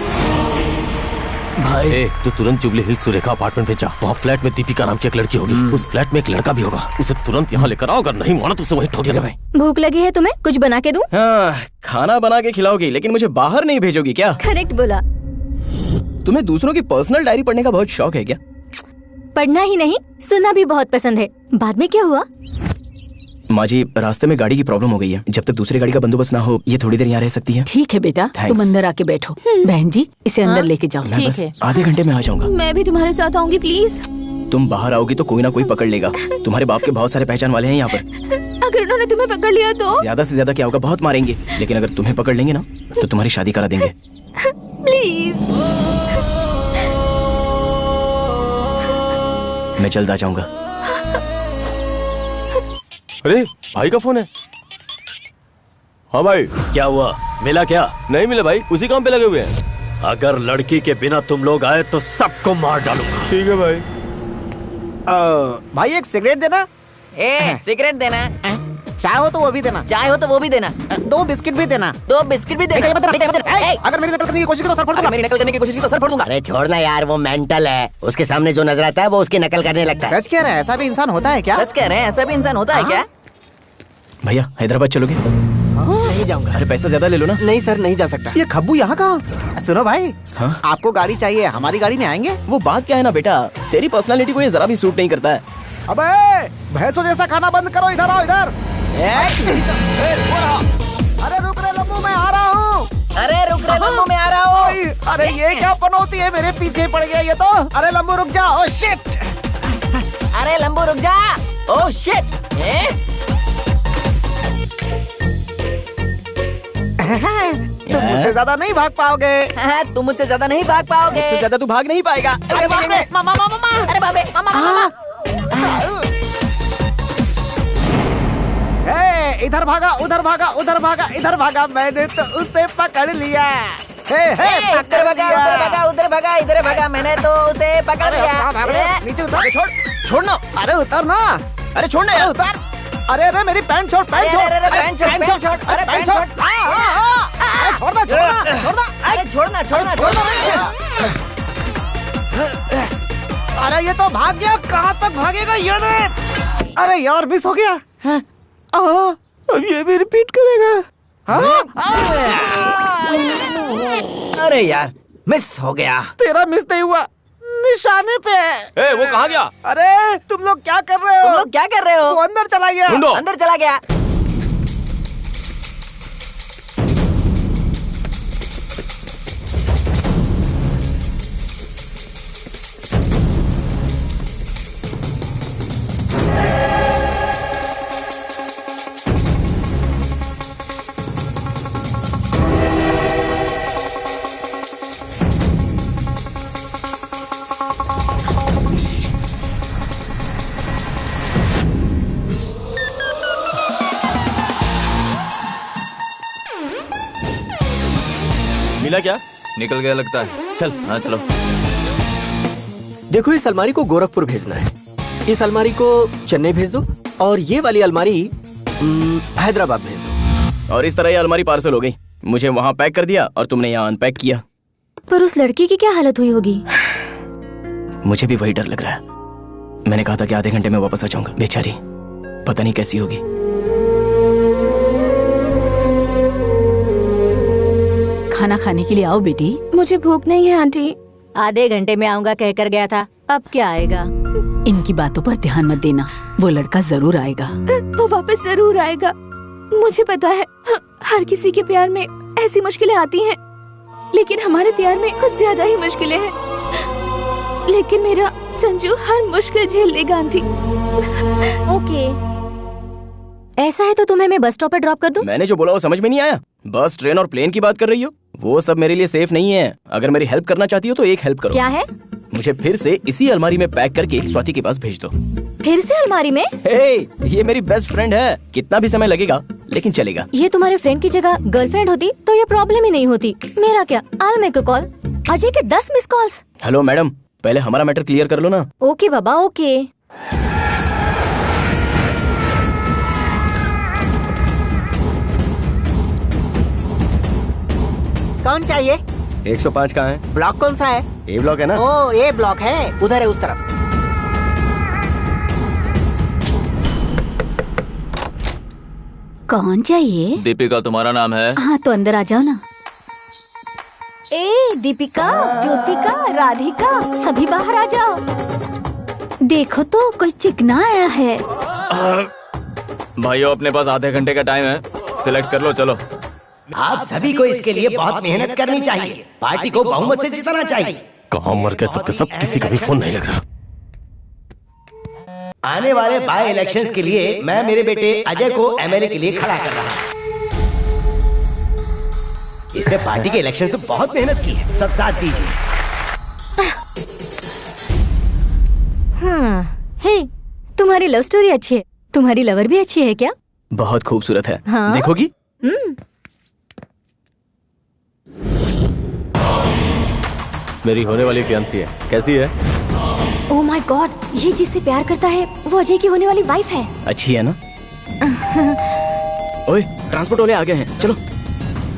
भाई तू तुरंत जुबली हिल्स सुरेखा अपार्टमेंट पे जा। वहाँ फ्लैट में दीपिका नाम की एक लड़की होगी। उस फ्लैट में एक लड़का भी होगा। उसे तुरंत यहाँ लेकर आओ, अगर नहीं माना तो उसे वहीं ठोक देना। भाई भूख लगी है तुम्हें? कुछ बना के दूं? हाँ, खाना बना के खिलाओगी लेकिन मुझे बाहर नहीं भेजोगी क्या? करेक्ट बोला। तुम्हें दूसरों की पर्सनल डायरी पढ़ने का बहुत शौक है क्या? पढ़ना ही नहीं, सुनना भी बहुत पसंद है। बाद में क्या हुआ? माँ जी, रास्ते में गाड़ी की प्रॉब्लम हो गई है। जब तक दूसरी गाड़ी का बंदोबस्त ना हो ये थोड़ी देर यहाँ रह सकती है। ठीक है बेटा, तुम अंदर आके बैठो। बहन जी, इसे अंदर लेके जाओ। मैं बस आधे घंटे में आ जाऊंगा। मैं भी तुम्हारे साथ आऊंगी प्लीज। तुम बाहर आओगी तो कोई ना कोई पकड़ लेगा। तुम्हारे बाप के बहुत सारे पहचान वाले हैं यहाँ पर। अगर उन्होंने तुम्हें पकड़ लिया तो? ज्यादा से ज्यादा क्या होगा, बहुत मारेंगे। लेकिन अगर तुम्हें पकड़ लेंगे ना तो तुम्हारी शादी करा देंगे। प्लीज। मैं जल्द आ जाऊंगा। अरे भाई का फोन है। हाँ भाई, क्या हुआ? मिला क्या? नहीं मिला भाई, उसी काम पे लगे हुए हैं। अगर लड़की के बिना तुम लोग आए तो सबको मार डालूंगा। ठीक है भाई। भाई एक सिगरेट देना। सिगरेट देना। चाय हो तो वो भी देना। चाय हो तो वो भी देना। 2 बिस्किट भी देना। 2 बिस्किट भी देना। अगर मेरी नकल करने की कोशिश की तो सर फोड़ दूंगा। मेरी नकल करने की कोशिश की तो सर फोड़ दूंगा। अरे छोड़ना यार, वो मेंटल है। उसके सामने जो नजर आता है वो उसकी नकल करने लगता है। सच कह रहे हैं, ऐसा भी इंसान होता है क्या? सच कह रहे हैं, ऐसा भी इंसान होता है क्या? भैया हैदराबाद चलोगे? नहीं जाऊंगा। अरे पैसा ज्यादा ले लो ना। नहीं सर, नहीं जा सकता। ये खब्बू यहाँ कहाँ? सुनो भाई, हाँ? आपको गाड़ी चाहिए, हमारी गाड़ी में आएंगे? वो बात क्या है ना बेटा, तेरी पर्सनालिटी को ये जरा भी सूट नहीं करता है। अबे भैंसों जैसा खाना बंद करो, इधर आओ इधर। अरे रुक रे लम्बू, मैं आ रहा हूँ। अरे रुक रे लम्बू, मैं आ रहा हूँ। अरे ये क्या पनौती है, मेरे पीछे पड़ गया ये तो। अरे लम्बू रुक जा। Oh shit. अरे लम्बू रुक जा। Oh shit. तुम मुझसे ज्यादा नहीं भाग पाओगे। तुम मुझसे ज्यादा नहीं भाग पाओगे। मुझसे ज्यादा तू भाग नहीं पाएगा। अरे बाप रे, मामा मामा। अरे बाप रे, मामा मामा। इधर भागा, उधर भागा, उधर भागा, इधर भागा, मैंने तो उसे पकड़ लिया। उधर भागा, उधर भागा, उधर भागा, इधर भागा, मैंने तो उसे पकड़ लिया। नीचे उतर। छोड़ना। अरे उतर ना। अरे छोड़ना यार। उतर। अरे अरे मेरी पैंट छोड़, पैंट छोड़। अरे पैंट छोड़, पैंट छोड़। अरे पैंट छोड़। अरे छोड़ना, छोड़ना, छोड़ना। अरे छोड़ना, छोड़ना, छोड़ना। अरे ये तो भाग गया, कहाँ तक भागेगा ये ने? अरे यार मिस हो गया। अब ये भी रिपीट करेगा। अरे यार मिस हो गया। तेरा मिस नहीं हुआ, निशाने पे है। वो कहाँ गया? अरे तुम लोग क्या कर रहे हो? तुम लोग क्या कर रहे हो? वो अंदर चला गया। ढूंढो। अंदर चला गया। मिला क्या? निकल गया लगता है। चल। हाँ चलो। देखो, इस अलमारी को गोरखपुर भेजना है, इस अलमारी को चेन्नई भेज दो, और ये वाली अलमारी हैदराबाद भेज दो। और इस तरह ये अलमारी पार्सल हो गई। मुझे वहाँ पैक कर दिया और तुमने यहाँ अनपैक किया। पर उस लड़की की क्या हालत हुई होगी? मुझे भी वही डर लग रहा है। मैंने कहा था कि आधे घंटे में वापस आ जाऊंगा। बेचारी पता नहीं कैसी होगी। खाना खाने के लिए आओ बेटी। मुझे भूख नहीं है आंटी। आधे घंटे में आऊंगा कहकर गया था, अब क्या आएगा? इनकी बातों पर ध्यान मत देना, वो लड़का जरूर आएगा। वो वापस जरूर आएगा। मुझे पता है हर किसी के प्यार में ऐसी मुश्किलें आती हैं, लेकिन हमारे प्यार में कुछ ज्यादा ही मुश्किलें हैं। लेकिन मेरा संजू हर मुश्किल झेल लेगा आंटी। ओके, ऐसा है तो तुम्हें मैं बस स्टॉप पर ड्रॉप कर दूं? मैंने जो बोला वो समझ में नहीं आया? बस, ट्रेन और प्लेन की बात कर रही हो? वो सब मेरे लिए सेफ नहीं है। अगर मेरी हेल्प करना चाहती हो तो एक हेल्प करो। क्या है? मुझे फिर से इसी अलमारी में पैक करके स्वाति के पास भेज दो। फिर से अलमारी में? ये मेरी बेस्ट फ्रेंड है, कितना भी समय लगेगा लेकिन चलेगा। ये तुम्हारे फ्रेंड की जगह गर्लफ्रेंड होती तो ये प्रॉब्लम ही नहीं होती। मेरा क्या, I'll make a call। Ajay के 10 मिस कॉल्स। हेलो मैडम, पहले हमारा मैटर क्लियर कर लो ना। ओके बाबा, ओके। कौन चाहिए? 105 कहाँ है? ब्लॉक कौन सा है? ए ब्लॉक है ना? ओ, ए ब्लॉक है, उधर है उस तरफ। कौन चाहिए? दीपिका तुम्हारा नाम है? हाँ तो अंदर आ जाओ ना। ए दीपिका, ज्योतिका, राधिका, सभी बाहर आ जाओ। देखो तो कोई चिकना आया है। भाइयों, अपने पास आधे घंटे का टाइम है, सिलेक्ट कर लो। चलो, आप सभी को इसके लिए बहुत मेहनत करनी चाहिए। पार्टी को बहुमत से जिताना चाहिए। कहाँ मर गए सबके सब, किसी का भी फोन नहीं लग रहा। आने वाले बाय इलेक्शंस के लिए मैं मेरे बेटे अजय को एमएलए के लिए खड़ा कर रहा हूँ। इसने पार्टी के इलेक्शन से बहुत मेहनत की है, सब साथ दीजिए। हाँ, हे, तुम्हारी लव स्टोरी अच्छी है। तुम्हारी लवर भी अच्छी है क्या? बहुत खूबसूरत है। हाँ? देखोगी? मेरी होने वाली फियांसी है, कैसी है? ओह माय गॉड, ये जिससे प्यार करता है वो अजय की होने वाली वाइफ है। अच्छी है ना? ओए, ट्रांसपोर्ट वाले आ गए हैं, चलो।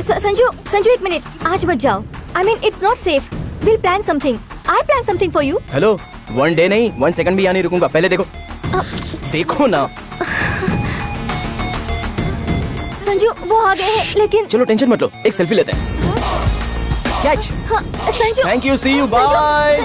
संजू एक मिनट, आज मत जाओ। I mean, it's not safe. We'll plan something. I plan something for you. Hello, 1 day नहीं 1 सेकंड भी यहाँ नहीं रुकूंगा। पहले देखो। देखो ना। संजू वो आ गए हैं, लेकिन चलो टेंशन मत लो, एक सेल्फी लेते हैं। कैच। हाँ, Sanju. Thank you, see you, bye.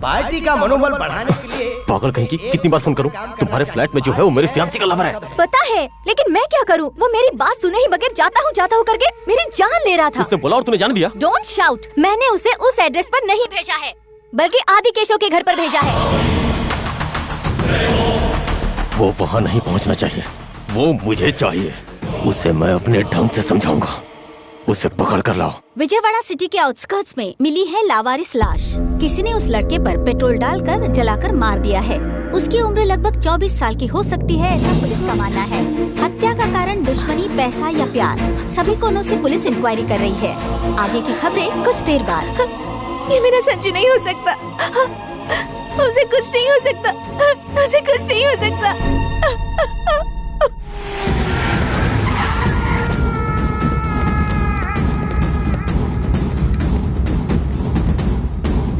Party का मनोबल बढ़ाने के लिए पागल कहीं की, कितनी बार फोन करूं? तुम्हारे फ्लैट में जो है वो मेरी फियांसी का लवर है। पता है, लेकिन मैं क्या करूं? वो मेरी बात सुने ही बगैर जाता हूं करके मेरी जान ले रहा था। उसने बोला और तूने जान दिया? Don't shout. मैंने उसे उस एड्रेस पर नहीं भेजा है, बल्कि आदि केशव के घर पर भेजा है। वो वहाँ नहीं पहुँचना चाहिए, वो मुझे चाहिए। उसे मैं अपने ढंग से समझाऊंगा। उसे पकड़ कर लाओ। विजयवाड़ा सिटी के आउटस्कर्ट्स में मिली है लावारिस लाश। किसी ने उस लड़के पर पेट्रोल डालकर जलाकर मार दिया है। उसकी उम्र लगभग 24 साल की हो सकती है, ऐसा पुलिस का मानना है। हत्या का कारण दुश्मनी, पैसा या प्यार, सभी कोनों से पुलिस इंक्वायरी कर रही है। आगे की खबरें कुछ देर बाद। ये मेरा संजू नहीं हो सकता। उसे कुछ नहीं हो सकता। उसे कुछ नहीं हो सकता।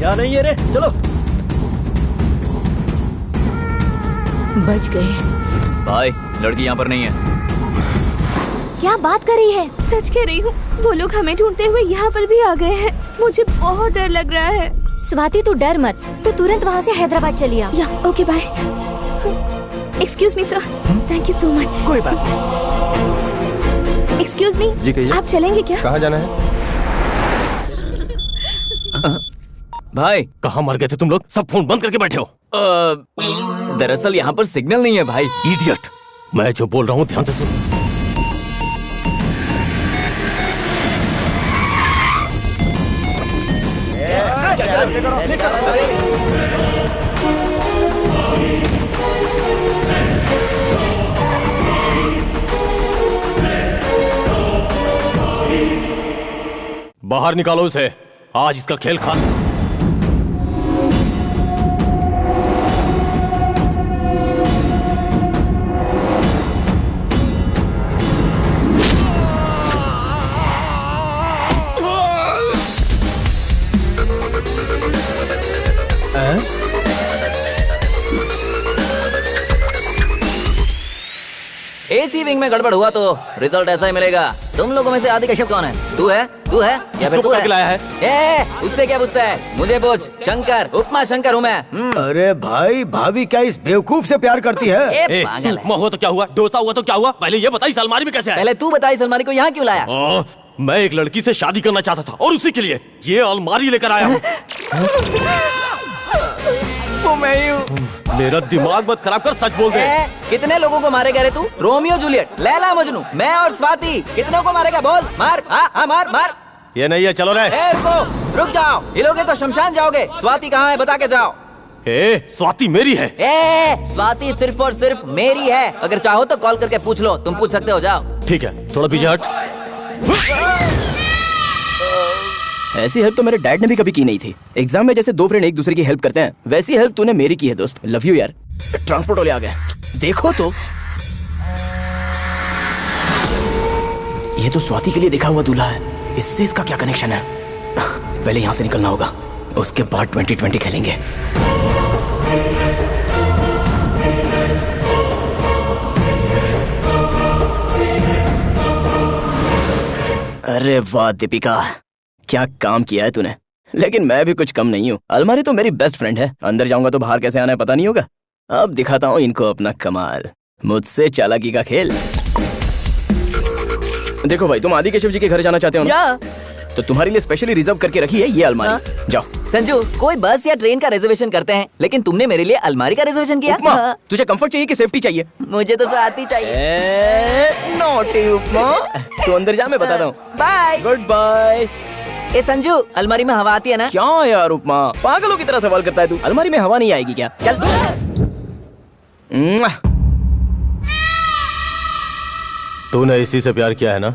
यहाँ नहीं है रे, चलो। बच गए। भाई, लड़की यहाँ पर नहीं है। क्या बात कर रही है? सच कह रही हूँ, वो लोग हमें ढूंढते हुए यहाँ पर भी आ गए हैं। मुझे बहुत डर लग रहा है। स्वाति तू डर मत, तू तुरंत वहाँ से हैदराबाद चली आ। Yeah, okay bye. Excuse me sir, thank you so much. कोई बात। एक्सक्यूज मी, जी कहिए। आप चलेंगे क्या? कहाँ जाना है? भाई, कहाँ मर गए थे तुम लोग? सब फोन बंद करके बैठे हो। दरअसल यहाँ पर सिग्नल नहीं है भाई। इडियट, मैं जो बोल रहा हूँ ध्यान से सुन। बाहर निकालो उसे, आज इसका खेल खत्म। एसी विंग में गड़बड़ हुआ तो रिजल्ट ऐसा ही मिलेगा। तुम लोगों में से आदि केशव कौन है? तू है? तू है या फिर तू है? लाया है? उससे क्या पूछता है? मुझे पूछ। शंकर, उपमा शंकर हूँ मैं। अरे भाई, भाभी क्या इस बेवकूफ से प्यार करती है? पागल है। हुआ तो क्या हुआ? डोसा हुआ तो क्या हुआ? पहले ये बताइए, सलमारी में कैसे आया? पहले तू बताई, सलमारी को यहाँ क्यों लाया? मैं एक लड़की से शादी करना चाहता था और उसी के लिए ये अलमारी लेकर आया हूँ। वो मैं ही हूँ। मेरा दिमाग मत खराब कर, सच बोल दे। कितने लोगों को मारेगा रे तू? रोमियो जूलियट, लैला मजनू, मैं और स्वाति, कितनों को मारेगा बोल? मार, हाँ मार मार। ये नहीं है, चलो रे। रुक जाओ, हिलोगे तो शमशान जाओगे। स्वाति कहाँ है बता के जाओ। स्वाति मेरी है। स्वाति सिर्फ और सिर्फ मेरी है। अगर चाहो तो कॉल करके पूछ लो, तुम पूछ सकते हो, जाओ। ठीक है, थोड़ा पीछे हट। ऐसी हेल्प तो मेरे डैड ने भी कभी की नहीं थी। एग्जाम में जैसे दो फ्रेंड एक दूसरे की हेल्प करते हैं, वैसी हेल्प तूने मेरी की है दोस्त। लव यू यार। ट्रांसपोर्ट वाले आ गए, देखो तो। ये तो स्वाति के लिए देखा हुआ दूल्हा है, इससे इसका क्या कनेक्शन है? पहले यहाँ से निकलना होगा, उसके बाद 2020 खेलेंगे। अरे वाह दीपिका, क्या काम किया है तूने। लेकिन मैं भी कुछ कम नहीं हूँ। अलमारी तो मेरी बेस्ट फ्रेंड है, अंदर जाऊंगा तो बाहर कैसे आना है पता नहीं होगा। अब दिखाता हूँ इनको अपना कमाल, मुझसे चालाकी का खेल। देखो भाई, तुम आदि केशव जी के घर जाना चाहते हो ना? तो तुम्हारे लिए स्पेशली रिजर्व करके रखी है ये अलमारी। जाओ। संजू, कोई बस या ट्रेन का रिजर्वेशन करते हैं, लेकिन तुमने मेरे लिए अलमारी का रिजर्वेशन किया। उपमा, तुझे कंफर्ट चाहिए कि सेफ्टी चाहिए? मुझे तो स्वाति चाहिए। नॉटी उपमा, तू अंदर जा, मैं बताता हूँ। बाय। Good bye. ए संजू, अलमारी में हवा आती है ना? क्या यार उपमा, पागलों की तरह सवाल करता है तू। अलमारी में हवा नहीं आएगी क्या? चल। तूने इसी से प्यार किया है ना?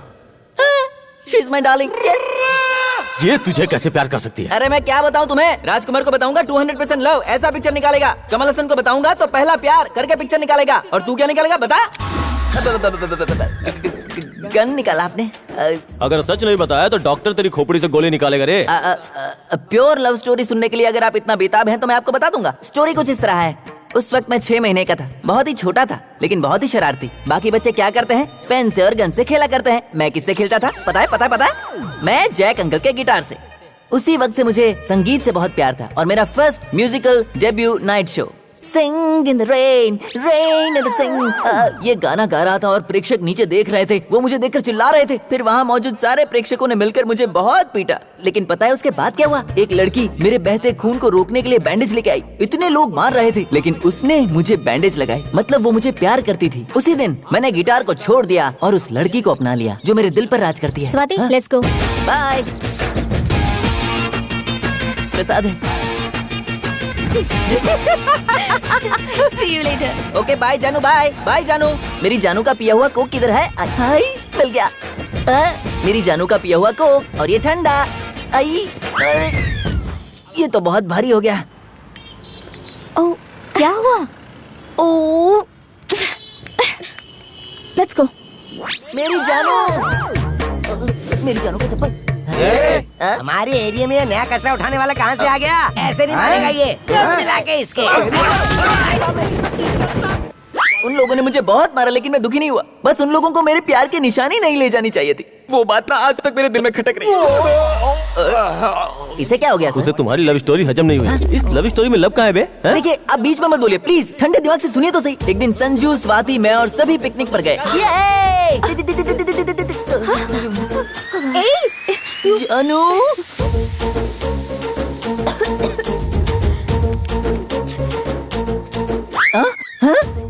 She is my darling. Yes. ये तुझे कैसे प्यार कर सकती है? अरे मैं क्या बताऊं तुम्हें? राजकुमार को बताऊंगा 200% लव, ऐसा पिक्चर निकालेगा। कमल हसन को बताऊंगा तो पहला प्यार करके पिक्चर निकालेगा। और तू क्या निकालेगा बता? गन निकाला आपने? अगर सच नहीं बताया तो डॉक्टर तेरी खोपड़ी से गोली निकालेगा रे। प्योर लव स्टोरी सुनने के लिए अगर आप इतना बेताब हैं तो मैं आपको बता दूंगा। स्टोरी कुछ इस तरह है। उस वक्त मैं 6 महीने का था, बहुत ही छोटा था, लेकिन बहुत ही शरारती। बाकी बच्चे क्या करते हैं? पेन से और गन से खेला करते हैं। मैं किससे खेलता था पता है? मैं जैक अंकल के गिटार से। उसी वक्त से मुझे संगीत से बहुत प्यार था और मेरा first musical debut night show Sing in the rain, rain in the sing। ये गाना गा रहा था और प्रेक्षक नीचे देख रहे थे। वो मुझे देखकर चिल्ला रहे थे। फिर वहाँ मौजूद सारे प्रेक्षकों ने मिलकर मुझे बहुत पीटा। लेकिन पता है उसके बाद क्या हुआ? एक लड़की मेरे बहते खून को रोकने के लिए बैंडेज लेके आई। इतने लोग मार रहे थे, लेकिन उसने मुझे बैंडेज लगाई। मतलब वो मुझे प्यार करती थी। उसी दिन मैंने गिटार को छोड़ दिया और उस लड़की को अपना लिया जो मेरे दिल पर राज करती है। Swati, lets go. Bye. Prasad है। See you later. Okay bye जानू, बाय जानू। मेरी जानू का पिया हुआ कोक किधर है? हाय, मिल गया। मेरी जानू का पिया हुआ कोक, और ये ठंडा। आई, ये तो बहुत भारी हो गया। ओह, क्या हुआ? ओह, लेट्स गो। मेरी जानू का चप्पल। हमारे एरिया में नया कचरा उठाने वाला कहाँ से आ गया? ऐसे नहीं मारेगा ये। मिला के इसके। उन लोगों ने मुझे बहुत मारा, लेकिन मैं दुखी नहीं हुआ। बस उन लोगों को मेरे प्यार की निशानी नहीं ले जानी चाहिए थी। वो बात ना आज तक मेरे दिल में खटक रही है। इसे क्या हो गया? उसे तुम्हारी लव स्टोरी हजम नहीं हुई। इस लव स्टोरी में लव कहाँ है बे? देखिए, आप बीच में मत बोलिए प्लीज। ठंडे दिमाग से सुनिए तो सही। एक दिन संजू, स्वाति, मैं और सभी पिकनिक पर गए। जानू,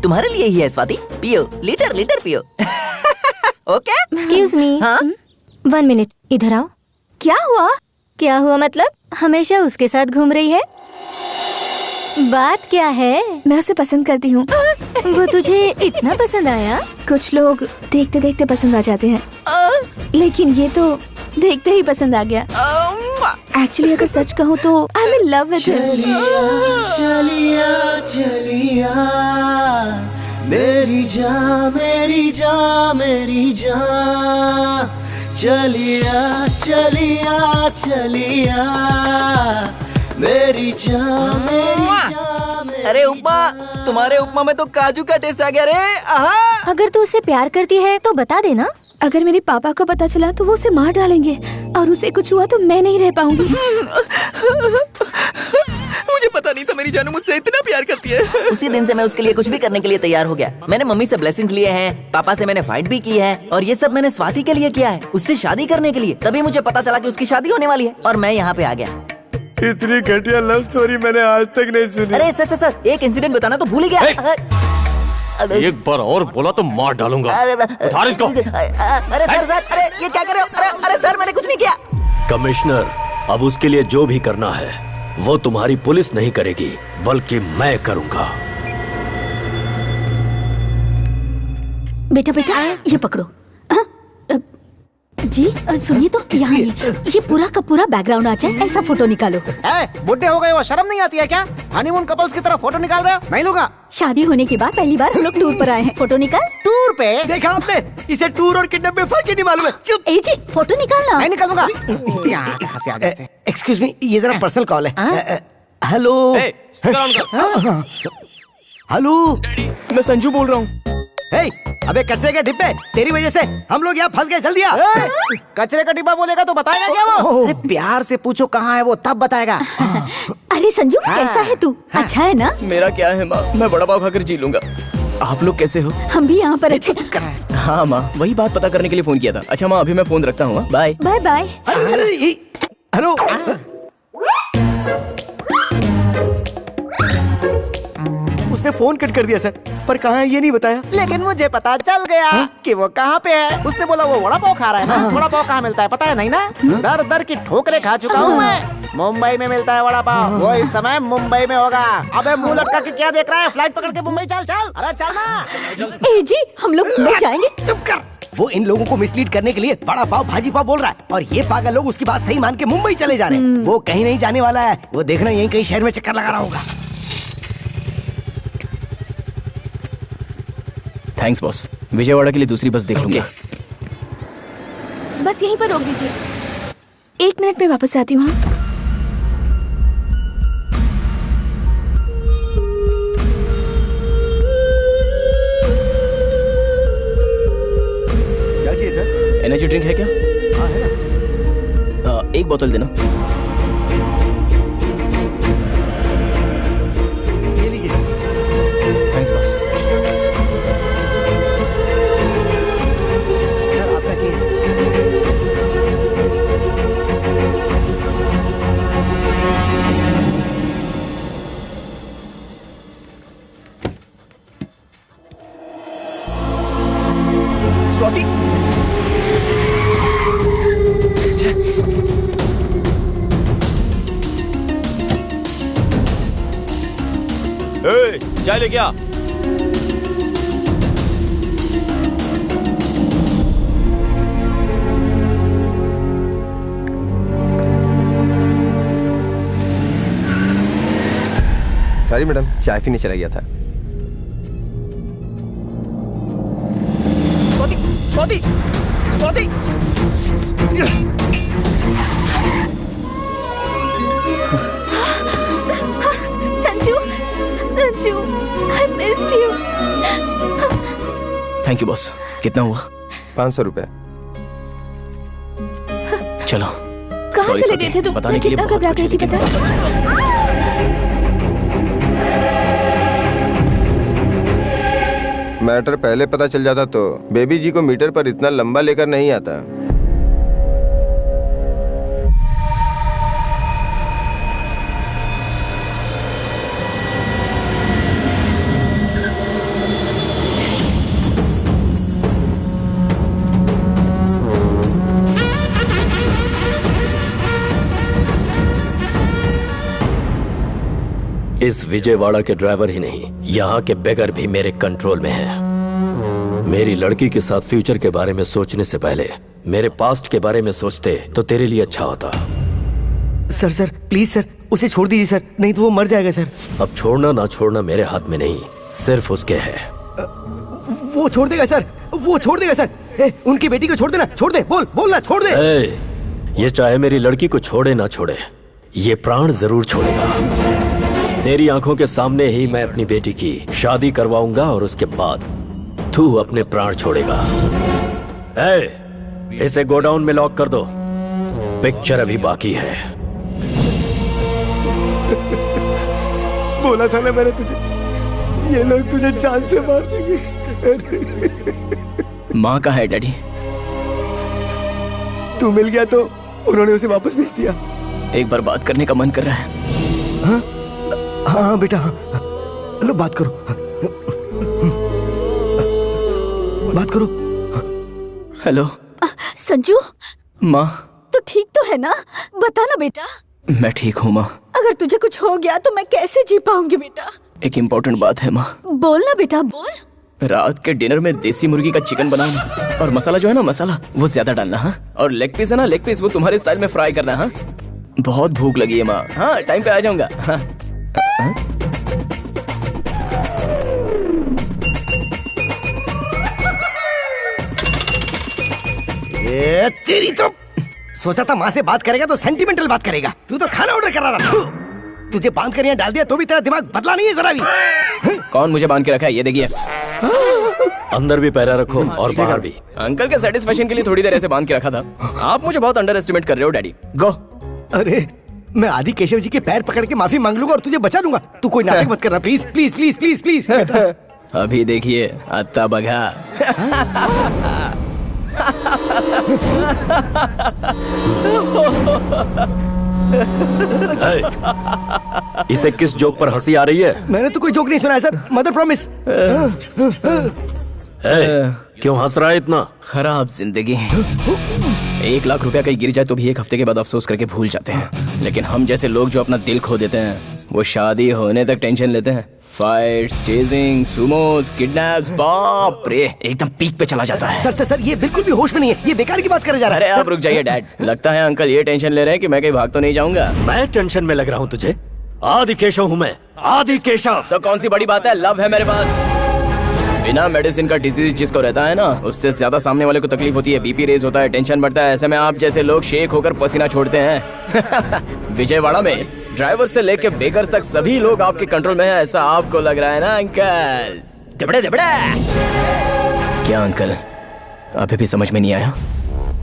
तुम्हारे लिए ही है स्वाति, पियो, लीटर पियो। ओके? Excuse me। हाँ? 1 मिनट, इधर आओ। क्या हुआ? क्या हुआ मतलब? हमेशा उसके साथ घूम रही है? बात क्या है? मैं उसे पसंद करती हूँ। वो तुझे इतना पसंद आया? कुछ लोग देखते देखते पसंद आ जाते हैं, लेकिन ये तो देखते ही पसंद आ गया। एक्चुअली अगर सच कहूँ तो I am in love with him. चलिया मेरी जान, मेरी जान, मेरी जान। चलिया मेरी जान, मेरी जान। अरे उपमा, तुम्हारे उपमा में तो काजू का टेस्ट आ गया रे। अगर तू उससे प्यार करती है तो बता देना। अगर मेरे पापा को पता चला तो वो उसे मार डालेंगे, और उसे कुछ हुआ तो मैं नहीं रह पाऊंगी। मुझे पता नहीं था मेरी जानू मुझसे इतना प्यार करती है। उसी दिन से मैं उसके लिए कुछ भी करने के लिए तैयार हो गया। मैंने मम्मी से ब्लेसिंग्स लिए हैं, पापा से मैंने फाइट भी की है, और ये सब मैंने स्वाति के लिए किया है, उससे शादी करने के लिए। तभी मुझे पता चला कि उसकी शादी होने वाली है और मैं यहाँ पे आ गया। इतनी घटिया लव स्टोरी मैंने आज तक नहीं सुनी। अरे सर एक इंसिडेंट बताना तो भूल ही गया। एक बार और बोला तो मार डालूंगा। उठा इसको। अरे सर अरे ये क्या कर रहे हो? अरे सर मैंने कुछ नहीं किया। कमिश्नर, अब उसके लिए जो भी करना है वो तुम्हारी पुलिस नहीं करेगी, बल्कि मैं करूंगा। बेटा ये पकड़ो। जी सुनिए तो, यहाँ ये पूरा का पूरा बैकग्राउंड आ जाए ऐसा फोटो निकालो। बुढ़े हो गए हो, शर्म नहीं आती है क्या? हनीमून कपल्स की तरह फोटो निकाल रहे हो? नहीं लूंगा। शादी होने के बाद पहली बार हम लोग टूर पर आए हैं। फोटो निकाल। टूर पे? देखा आपने, इसे टूर और किडनैप में फर्क ही नहीं मालूम है। चुप। ए जी फोटो निकालना। नहीं निकालूंगा। कहाँ से आ जाते हैं? एक्सक्यूज मी, ये जरा पर्सनल कॉल है। हेलो हेलो, मैं संजू बोल रहा हूँ। अबे कचरे के डिब्बे, तेरी वजह से हम लोग यहाँ फंस गए। जल्दी आ। कचरे का डिब्बा बोलेगा तो बताएगा क्या वो? अरे प्यार से पूछो कहाँ है वो, तब बताएगा। अरे संजू कैसा है तू? अच्छा है ना? मेरा क्या है माँ, मैं बड़ा पाव खाकर जी लूंगा। आप लोग कैसे हो? हम भी यहाँ पर अच्छे। हाँ माँ, वही बात पता करने के लिए फोन किया था। अच्छा माँ, अभी मैं फोन रखता हूँ। Bye bye bye. हेलो, उसने फोन कट कर दिया सर, पर कहाँ है ये नहीं बताया। लेकिन मुझे पता चल गया कि वो कहाँ पे है। उसने बोला वो वड़ा पाव खा रहा है ना। वड़ा पाव कहाँ मिलता है पता है नहीं ना? दर दर की ठोकरें खा चुका हूँ मैं। मुंबई में मिलता है वड़ा पाव। वो इस समय मुंबई में होगा। अबे मुंह लटका के क्या देख रहा है? फ्लाइट पकड़ के मुंबई चल। अरे चल ना। ए जी हम लोग मुंबई जाएंगे। चुप कर। वो इन लोगों को मिसलीड करने के लिए वड़ा पाव भाजी पाव बोल रहा है, और ये पागल लोग उसकी बात सही मान के मुंबई चले जा रहे हैं। वो कहीं नहीं जाने वाला है। वो देखना यहीं कहीं शहर में चक्कर लगा रहा होगा। थैंक्स बॉस, विजयवाड़ा के लिए दूसरी बस देख लूंगा। बस यहीं पर रोक दीजिए, 1 मिनट में वापस आती हूँ। क्या चाहिए सर? एनर्जी ड्रिंक है क्या? हाँ है ना। एक बोतल देना। ये लीजिए। Thanks boss. स्वाति, चाय लेके आ। सॉरी मैडम, चाय पीने चला गया था। Swati, Swati. Sanju, I missed you. Thank you boss. कितना हुआ? 500 रुपए। चलो। कहाँ चले गए थे तुम? बताने के लिए कितना घबरा गई थी पता? मैटर पहले पता चल जाता तो बेबी जी को मीटर पर इतना लंबा लेकर नहीं आता। इस विजयवाड़ा के ड्राइवर ही नहीं, यहाँ के बेगर भी मेरे कंट्रोल में हैं। मेरी लड़की के साथ फ्यूचर के बारे में सोचने से पहले मेरे पास्ट के बारे में सोचते तो तेरे लिए अच्छा होता। सर प्लीज सर, उसे छोड़ दीजिए सर, नहीं तो वो मर जाएगा सर। अब छोड़ना ना छोड़ना मेरे हाथ में नहीं, सिर्फ उसके है। वो छोड़ देगा सर, वो छोड़ देगा सर। उनकी बेटी को छोड़ देना, छोड़ दे, बोलना छोड़ दे। ये चाहे मेरी लड़की को छोड़े ना छोड़े, ये प्राण जरूर छोड़ेगा। तेरी आंखों के सामने ही मैं अपनी बेटी की शादी करवाऊंगा और उसके बाद तू अपने प्राण छोड़ेगा। इसे गोडाउन में लॉक कर दो, पिक्चर अभी बाकी है। बोला था ना मैंने तुझे, ये लोग तुझे जान से मार देंगे। माँ कहाँ है डैडी? तू मिल गया तो उन्होंने उसे वापस भेज दिया। एक बार बात करने का मन कर रहा है। हाँ हाँ बेटा, हाँ लो बात करो, बात करो। हेलो संजू, माँ तू ठीक तो है ना? बता ना बेटा। मैं ठीक हूँ माँ। अगर तुझे कुछ हो गया तो मैं कैसे जी पाऊंगी बेटा? एक इम्पोर्टेंट बात है माँ। बोल ना बेटा, बोल। रात के डिनर में देसी मुर्गी का चिकन बनाना, और मसाला जो है ना, मसाला वो ज्यादा डालना। हाँ, और लेग पीस है ना, लेग पीस वो तुम्हारे स्टाइल में फ्राई करना। हाँ, बहुत भूख लगी है माँ। हाँ, टाइम पे आ जाऊंगा। हाँ, हाँ? ये तेरी तो सोचा था माँ से बात करेगा तो सेंटिमेंटल बात करेगा, तू तो खाना ऑर्डर कर रहा था। तुझे बांध कर यहाँ डाल दिया तो भी तेरा दिमाग बदला नहीं है जरा भी। कौन मुझे बांध के रखा है? ये देखिए, अंदर भी पैरा रखो और बाहर भी। अंकल के सेटिस्फेक्शन के लिए थोड़ी देर ऐसे बांध के रखा था। आप मुझे बहुत अंडर एस्टिमेट कर रहे हो डैडी। गो। अरे मैं आदि केशव जी के पैर पकड़ के माफी मांग लूंगा और तुझे बचा लूंगा। तू कोई नाटक मत करना please please please please please. अभी देखिए अत्ता बघा। इसे किस जोक पर हंसी आ रही है? मैंने तो कोई जोक नहीं सुनाया सर, मदर प्रॉमिस। क्यों हंस रहा है इतना? खराब जिंदगी। 1 लाख रुपया कहीं गिर जाए तो भी एक हफ्ते के बाद अफसोस करके भूल जाते हैं, लेकिन हम जैसे लोग जो अपना दिल खो देते हैं वो शादी होने तक टेंशन लेते हैं। फाइट्स, चेजिंग, सुमोस, किडनैप्स, बाप रे, एकदम पीक पे चला जाता है। सर ये बिल्कुल भी होश में नहीं है, ये बेकार की बात करे जा रहा है। अरे आप रुक जाइए डैड। लगता है अंकल ये टेंशन ले रहे हैं कि मैं कहीं भाग तो नहीं जाऊंगा। मैं टेंशन में लग रहा हूँ तुझे? आदि केशव हूँ मैं, आदि केशव। तो कौन सी बड़ी बात है, लव है मेरे पास। बिना मेडिसिन का डिजीज जिसको रहता है ना, उससे ज्यादा सामने वाले को तकलीफ होती है, बीपी रेज होता है, टेंशन बढ़ता है। ऐसे में आप जैसे लोग शेक होकर पसीना छोड़ते हैं। विजयवाड़ा में ड्राइवर से लेके बेकर्स तक सभी लोग आपके कंट्रोल में है, ऐसा आपको लग रहा है ना अंकल? दबड़े दबड़े। क्या अंकल अभी भी समझ में नहीं आया?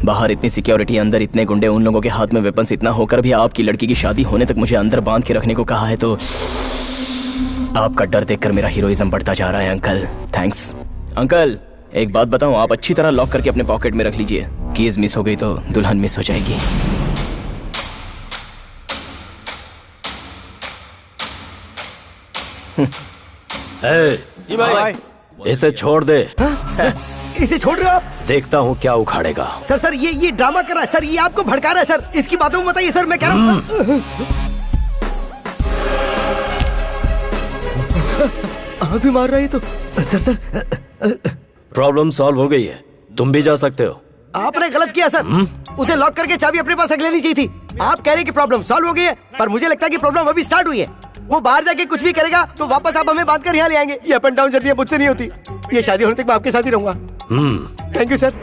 बाहर इतनी सिक्योरिटी, अंदर इतने गुंडे, उन लोगों के हाथ में वेपन्स इतना होकर भी आपकी लड़की की शादी होने तक मुझे अंदर बांध के रखने को कहा है, तो आपका डर देखकर मेरा हीरोइज्म बढ़ता जा रहा है अंकल। Thanks uncle. एक बात बताऊं, आप अच्छी तरह लॉक करके अपने पॉकेट में रख लीजिए। कीज मिस हो गई तो दुल्हन मिस हो जाएगी। जी भाई, इसे छोड़ दे। इसे छोड़ रहे हो आप? देखता हूँ क्या उखाड़ेगा। सर ये ड्रामा कर रहा है सर, ये आपको भड़का रहा है सर। इसकी बातों में बताइए सर, मैं कह रहा हूँ। आप भी मार रहा है तो सर। प्रॉब्लम सॉल्व हो गई है, तुम भी जा सकते हो। आपने गलत किया सर, उसे लॉक करके चाबी अपने पास रख लेनी चाहिए थी। आप कह रहे हैं कि प्रॉब्लम सॉल्व हो गई है, पर मुझे लगता है कि प्रॉब्लम अभी स्टार्ट हुई है। वो बाहर जाके कुछ भी करेगा तो वापस आप हमें बांध कर यहाँ ले आएंगे। ये अप एंड डाउन जर्नी मुझसे नहीं होती। ये शादी होने तक मैं आपके साथ ही रहूंगा। Thank you sir.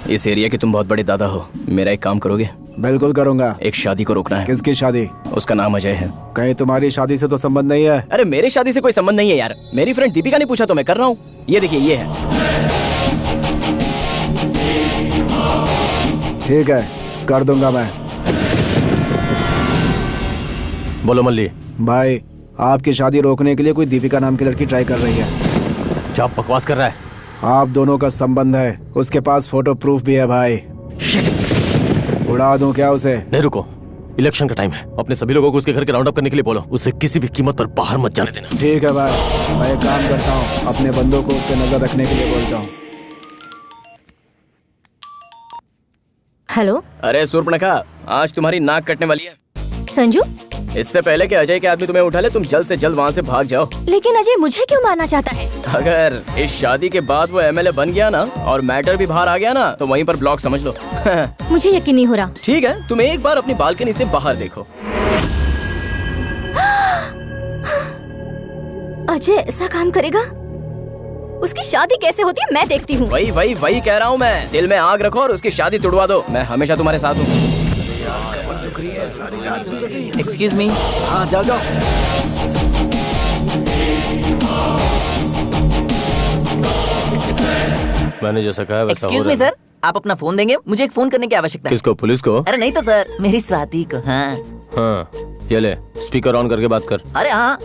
इस एरिया के तुम बहुत बड़े दादा हो, मेरा एक काम करोगे? बिल्कुल करूंगा। एक शादी को रोकना है। किसकी शादी? उसका नाम अजय है। कहीं तुम्हारी शादी से तो संबंध नहीं है? अरे मेरी शादी से कोई संबंध नहीं है यार, मेरी फ्रेंड दीपिका ने पूछा तो मैं कर रहा हूँ। ये देखिए, ये है। ठीक है, कर दूंगा मैं। बोलो मल्ली। भाई, आपकी शादी रोकने के लिए कोई दीपिका नाम की लड़की ट्राई कर रही है। क्या बकवास कर रहा है? आप दोनों का संबंध है, उसके पास फोटो प्रूफ भी है भाई। उड़ा दूं क्या उसे? नहीं रुको, इलेक्शन का टाइम है। अपने सभी लोगों को उसके घर के राउंड अप करने के लिए बोलो। उसे किसी भी कीमत पर बाहर मत जाने देना। ठीक है भाई, मैं एक काम करता हूँ, अपने बंदों को उस पर नजर रखने के लिए बोलता हूँ। हेलो। अरे सूर्पणखा, आज तुम्हारी नाक कटने वाली है। संजू, इससे पहले कि अजय के आदमी तुम्हें उठा ले, तुम जल्द से जल्द वहाँ से भाग जाओ। लेकिन अजय मुझे क्यों मारना चाहता है? अगर इस शादी के बाद वो एमएलए बन गया ना और मैटर भी बाहर आ गया ना, तो वहीं पर ब्लॉक समझ लो। मुझे यकीन नहीं हो रहा। ठीक है, तुम एक बार अपनी बालकनी से बाहर देखो। अजय ऐसा काम करेगा? उसकी शादी कैसे होती है मैं देखती हूँ। वही कह रहा हूँ मैं। दिल में आग रखो और उसकी शादी तुड़वा दो। मैं हमेशा तुम्हारे साथ हूँ। Excuse me. हाँ जाओ। मैंने जैसा कहा वैसा हो एक्सक्यूज मी सर, आप अपना फोन देंगे? मुझे एक फोन करने की आवश्यकता है। किसको? पुलिस को? अरे नहीं तो सर, मेरी स्वाति को। हाँ हाँ, ये ले, स्पीकर ऑन करके बात कर। अरे हाँ।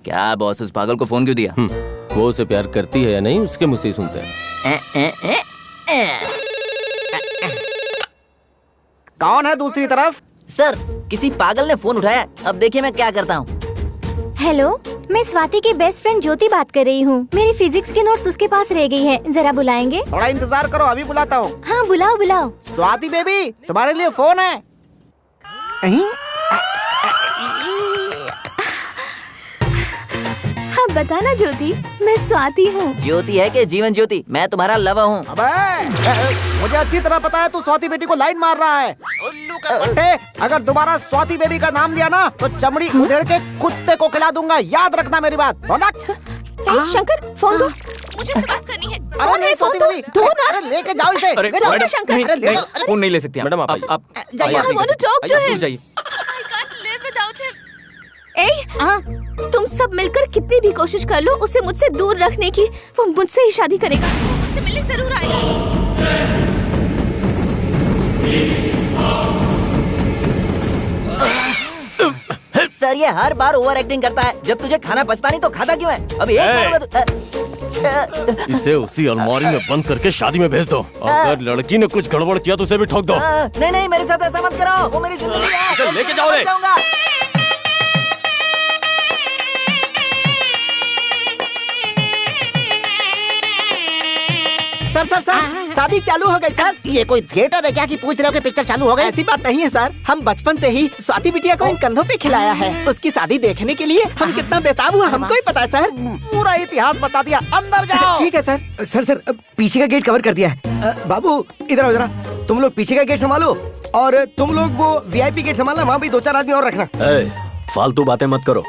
क्या बॉस, उस पागल को फोन क्यों दिया? वो उसे प्यार करती है या नहीं, उसके मुंह से ही सुनते हैं। कौन है दूसरी तरफ? सर, किसी पागल ने फोन उठाया। अब देखिए मैं क्या करता हूँ। हेलो, मैं स्वाति की बेस्ट फ्रेंड ज्योति बात कर रही हूँ। मेरी फिजिक्स की नोट्स उसके पास रह गई है, जरा बुलाएंगे? थोड़ा इंतजार करो, अभी बुलाता हूँ। हाँ बुलाओ बुलाओ। स्वाति बेबी, तुम्हारे लिए फोन है। हाँ बताना ज्योति, मैं स्वाति हूँ। ज्योति है कि जीवन ज्योति? मैं तुम्हारा लवर हूँ। अबे, मुझे अच्छी तरह पता है तू स्वाति बेटी को लाइन मार रहा है। उल्लू का पट्टे, अगर दोबारा स्वाति बेबी का नाम लिया ना तो चमड़ी उधेड़ के कुत्ते को खिला दूंगा, याद रखना मेरी बात। शंकर, फोन दो, मुझे से बात करनी है। अरे नहीं स्वाति बेबी, अरे लेके जाओ इसे। अरे ले जाओ। मैडम, शंकर, नहीं, अरे ले नहीं, जाओ। फोन नहीं ले सकती मैडम, आप जाइए। I want to talk to him. जाइए। तुम सब मिलकर कितनी भी कोशिश कर लो उसे मुझसे दूर रखने की, वो मुझसे ही शादी करेगा। मुझसे मिलने जरूर आएगा। सर, ये हर बार ओवर एक्टिंग करता है। जब तुझे खाना पचता नहीं तो खाता क्यों है? अभी एक बार इसे उसी अलमारी में बंद करके शादी में भेज दो। अगर लड़की ने कुछ गड़बड़ किया तो उसे भी ठोक दो। नहीं नहीं, मेरे साथ ऐसा मत करो, वो मेरी जिंदगी है। इसे लेके जाओ रे। सर सर सर, शादी चालू हो गई सर। ये कोई थिएटर है क्या कि पूछ रहे हो कि पिक्चर चालू हो गई? ऐसी बात नहीं है सर, हम बचपन से ही स्वाति बिटिया को इन कंधों पे खिलाया है। उसकी शादी देखने के लिए हम कितना बेताब हुआ हमको ही पता है सर। पूरा इतिहास बता दिया, अंदर जाओ। ठीक है सर। सर पीछे का गेट कवर कर दिया है। बाबू इधर आओ जरा, तुम लोग पीछे का गेट संभालो और तुम लोग वो VIP गेट संभालना, वहाँ भी 2-4 आदमी और रखना। फालतू बातें मत करो,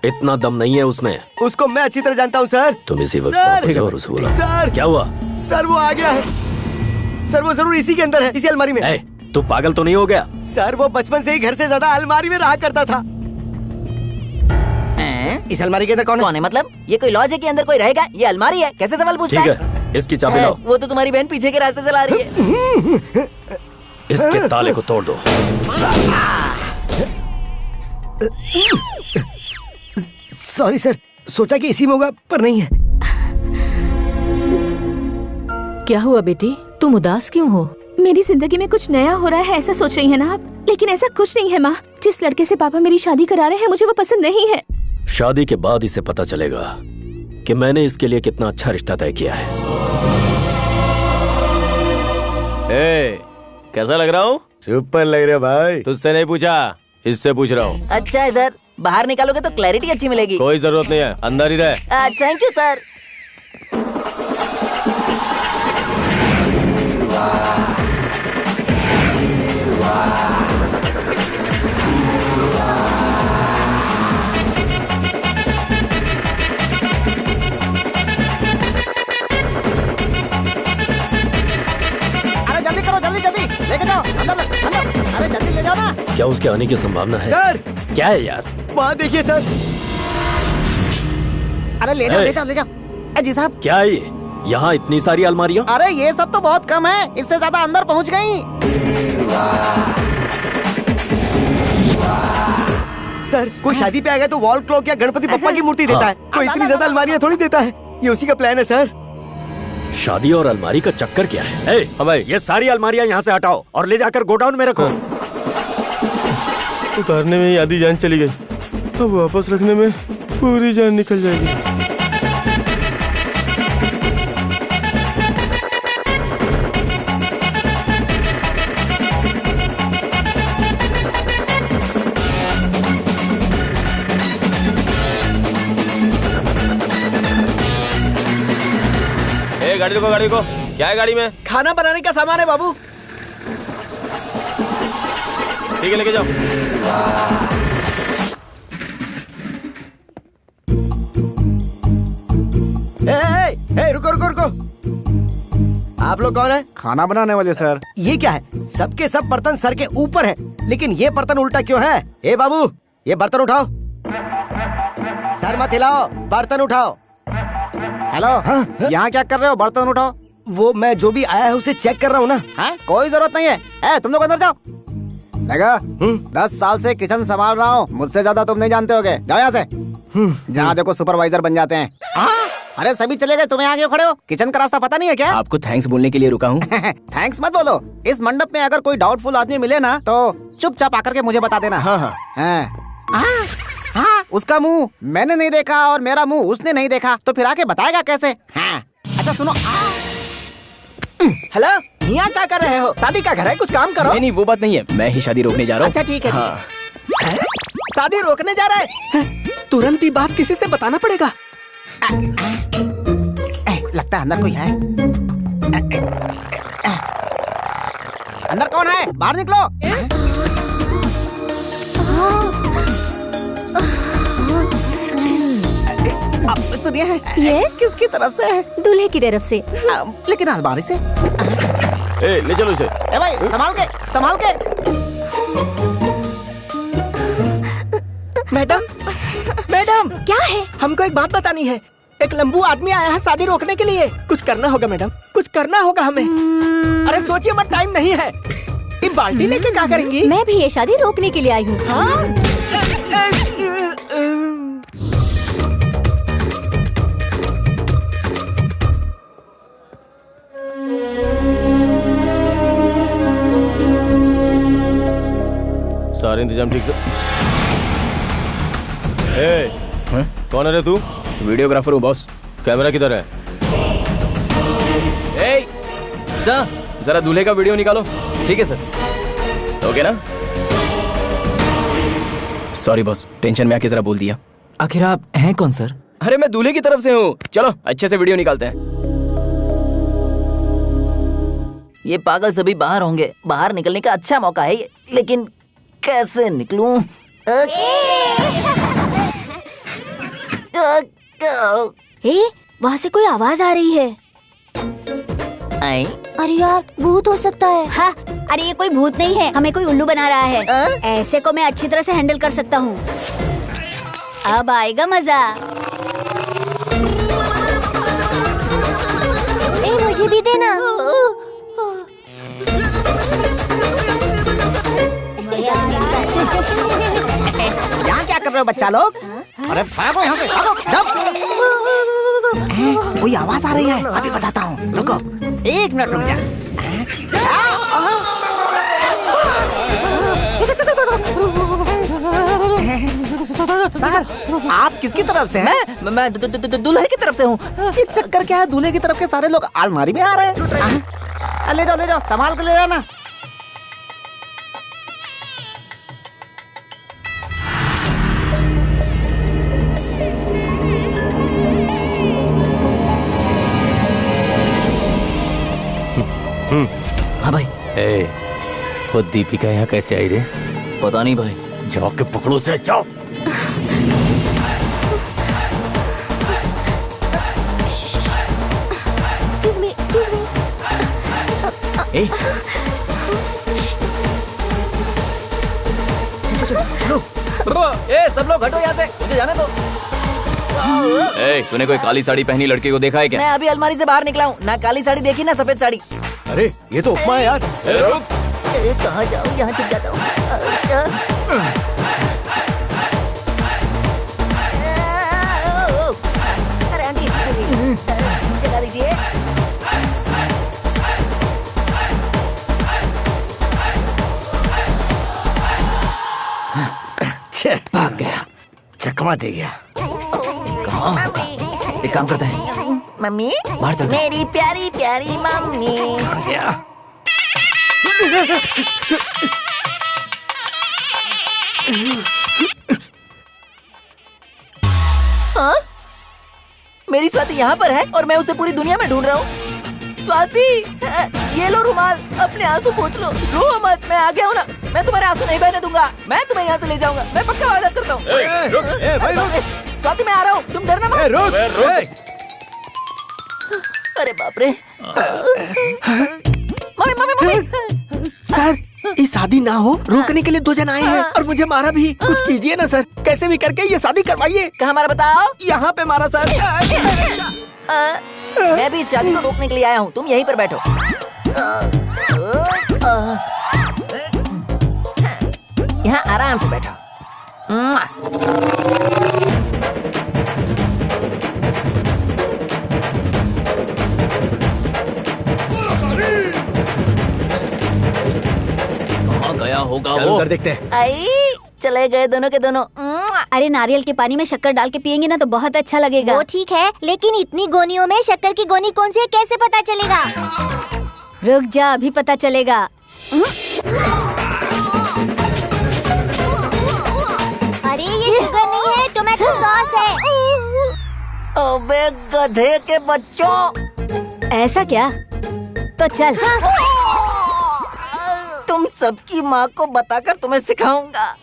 इतना दम नहीं है उसमें। उसको मैं अच्छी तरह जानता हूँ सर। तुम इसी वक्त सर, और उसे बुलाओ। सर क्या हुआ? सर वो आ गया है सर, वो जरूर इसी के अंदर है, इसी अलमारी में। तू पागल तो नहीं हो गया? सर वो बचपन से ही घर से ज्यादा अलमारी में रहा करता था। इस अलमारी के अंदर कौन है? मतलब ये कोई लॉज है कि अंदर कोई रहेगा? ये अलमारी है, कैसे सवाल पूछता है? ठीक है, इसकी चाबी लाओ। वो तो तुम्हारी बहन पीछे के रास्ते से ला रही है। इसके ताले को तोड़ दो। सॉरी सर, सोचा कि इसी में होगा पर नहीं है। क्या हुआ बेटी, तुम उदास क्यों हो? मेरी जिंदगी में कुछ नया हो रहा है ऐसा सोच रही है ना आप? लेकिन ऐसा कुछ नहीं है माँ। जिस लड़के से पापा मेरी शादी करा रहे हैं मुझे वो पसंद नहीं है। शादी के बाद इसे पता चलेगा कि मैंने इसके लिए कितना अच्छा रिश्ता तय किया है। कैसा लग रहा हूँ? सुपर लग रहा भाई। तुझसे नहीं पूछा, इससे पूछ रहा हूँ। अच्छा है सर, बाहर निकालोगे तो क्लैरिटी अच्छी मिलेगी। कोई जरूरत नहीं है, अंदर ही रह। Thank you sir. अरे जल्दी करो, जल्दी जल्दी लेके जाओ अंदर अंदर। अरे जल्दी ले जाओ ना। क्या उसके आने की संभावना है? सर क्या है यार? वहाँ देखिए सर। अरे ले जाओ ले जाओ ले जाओ। जी साहब, क्या है ये? यहाँ इतनी सारी अलमारियाँ? अरे ये सब तो बहुत कम है, इससे ज्यादा अंदर पहुँच गई। सर कोई शादी पे आ गया तो वॉल क्लॉक या गणपति बप्पा की मूर्ति देता है, कोई इतनी ज्यादा अलमारियाँ थोड़ी देता है। ये उसी का प्लान है सर। शादी और अलमारी का चक्कर क्या है? भाई ये सारी अलमारियाँ यहाँ से हटाओ और ले जाकर गोडाउन में रखो। उतारने में ही आधी जान चली गई, अब वापस रखने में पूरी जान निकल जाएगी। गाड़ी रुको, गाड़ी को। क्या है गाड़ी में? खाना बनाने का सामान है बाबू। ठीक है, लेके जाओ। रुको रुको रुको, आप लोग कौन है? खाना बनाने वाले सर। ये क्या है? सबके सब बर्तन सर के ऊपर है, लेकिन ये बर्तन उल्टा क्यों है? ए बाबू, ये बर्तन उठाओ। सर मत हिलाओ, बर्तन उठाओ। हेलो, यहाँ क्या कर रहे हो? बर्तन उठाओ। वो मैं जो भी आया है उसे चेक कर रहा हूँ ना। हाँ? कोई जरूरत नहीं है। तुम लोग अंदर जाओ। देखा 10 साल से किचन संभाल रहा हूँ, मुझसे ज्यादा तुम नहीं जानते होगे। जाओ यहाँ से। जहाँ देखो सुपरवाइजर बन जाते हैं। अरे सभी चले गए, तुम्हें आगे खड़े हो। किचन का रास्ता पता नहीं है क्या? आपको थैंक्स बोलने के लिए रुका हूँ। थैंक्स मत बोलो। इस मंडप में अगर कोई डाउटफुल आदमी मिले ना तो चुपचाप आकर के मुझे बता देना। हाँ। उसका मुंह मैंने नहीं देखा और मेरा मुंह उसने नहीं देखा, तो फिर आके बताएगा कैसे? हाँ। अच्छा सुनो। हेलो, यहाँ क्या कर रहे हो? शादी का घर है, कुछ काम करो। नहीं वो बात नहीं है, मैं ही शादी रोकने जा रहा हूँ। अच्छा ठीक है। शादी रोकने जा रहा है? तुरंत ही बात किसी से बताना पड़ेगा। लगता है अंदर कोई है। अंदर कौन है? बाहर निकलो। सुनिए। यस? किसकी तरफ से है? दूल्हे की तरफ से। लेकिन अलमारी से। ले चलो इसे। ए भाई संभाल के, संभाल के। मैडम, मैडम क्या है? हमको एक बात बतानी है। एक लंबू आदमी आया है शादी रोकने के लिए। कुछ करना होगा मैडम, कुछ करना होगा हमें। अरे सोचिए मत, टाइम नहीं है। ये बाल्टी लेके क्या करेंगी? मैं भी ये शादी रोकने के लिए आई हूँ। सारे इंतजाम ठीक से। कौन है रे तू? वीडियोग्राफर हूँ बॉस। कैमरा किधर है? सर जरा दूल्हे का वीडियो निकालो। ठीक है सर। ओके ना? सॉरी बॉस, टेंशन में आके जरा बोल दिया। आखिर आप हैं कौन सर? अरे मैं दूल्हे की तरफ से हूँ। चलो अच्छे से वीडियो निकालते हैं। ये पागल सभी बाहर होंगे। बाहर निकलने का अच्छा मौका है ये, लेकिन कैसे निकलूं? वहाँ से कोई आवाज आ रही है। अरे यार, भूत हो सकता है। हाँ, अरे ये कोई भूत नहीं है, हमें कोई उल्लू बना रहा है। ऐसे को मैं अच्छी तरह से हैंडल कर सकता हूँ। अब आएगा मजा। मुझे भी देना। यहाँ क्या कर रहे हो बच्चा लोग? अरे भागो यहाँ से, भागो। जब कोई आवाज आ रही है, अभी बताता हूँ। रुको, 1 मिनट रुक जा। सर, आप किसकी तरफ से हैं? मैं दूल्हे की तरफ से हूँ। ये चक्कर क्या है? दूल्हे की तरफ के सारे लोग अलमारी में आ रहे हैं। ले जाओ, ले जाओ, संभाल कर ले जाना। हाँ भाई। वो दीपिका यहाँ कैसे आई रे? पता नहीं भाई। जाओ के पकड़ो से, जाओ। Excuse me. सब लोग हटो यहाँ से, मुझे जाने दो। तूने कोई काली साड़ी पहनी लड़की को देखा है क्या? मैं अभी अलमारी से बाहर निकला हूँ। ना काली साड़ी देखी ना सफेद साड़ी। अरे ये तो उपमा है यार। कहाँ जाऊँ, यहाँ चुप जाता हूँ। अरे आंटी जगा दीजिए। भाग गया, चकमा दे गया। कहाँ होगा? एक काम करते हैं। मम्मी, बाहर चलते हैं। मेरी प्यारी प्यारी मम्मी। हाँ? मेरी स्वाति यहाँ पर है और मैं उसे पूरी दुनिया में ढूंढ रहा हूँ। स्वाति, ये लो रुमाल, अपने आंसू पोंछ लो। रो मत, मैं आ गया हूँ ना। मैं तुम्हारे आंसू नहीं बहने दूंगा। मैं तुम्हें यहाँ से ले जाऊंगा। मैं पक्का वादा करता हूँ। स्वाति मैं आ रहा हूँ, तुम डरना मत। अरे बाप रे। मम्मी। सर, ये शादी ना हो, रोकने के लिए 2 जन आए हैं और मुझे मारा भी। कुछ कीजिए ना सर, कैसे भी करके ये शादी करवाइए। कहाँ मारा बताओ? यहाँ पे मारा सर। मैं भी इस शादी को रोकने के लिए आया हूँ। तुम यहीं पर बैठो। आराम से बैठो। कहाँ गया होगा चलो वो? उधर देखते हैं। आई चले गए दोनों के दोनों। अरे नारियल के पानी में शक्कर डाल के पियेंगे ना तो बहुत अच्छा लगेगा। वो ठीक है, लेकिन इतनी गोनियों में शक्कर की गोनी कौन सी है कैसे पता चलेगा? रुक जा, अभी पता चलेगा। अरे ये शुगर नहीं है, टोमेटो सॉस है। अबे गधे के बच्चों। ऐसा क्या? तो चल। तुम सबकी माँ को बताकर तुम्हें सिखाऊंगा।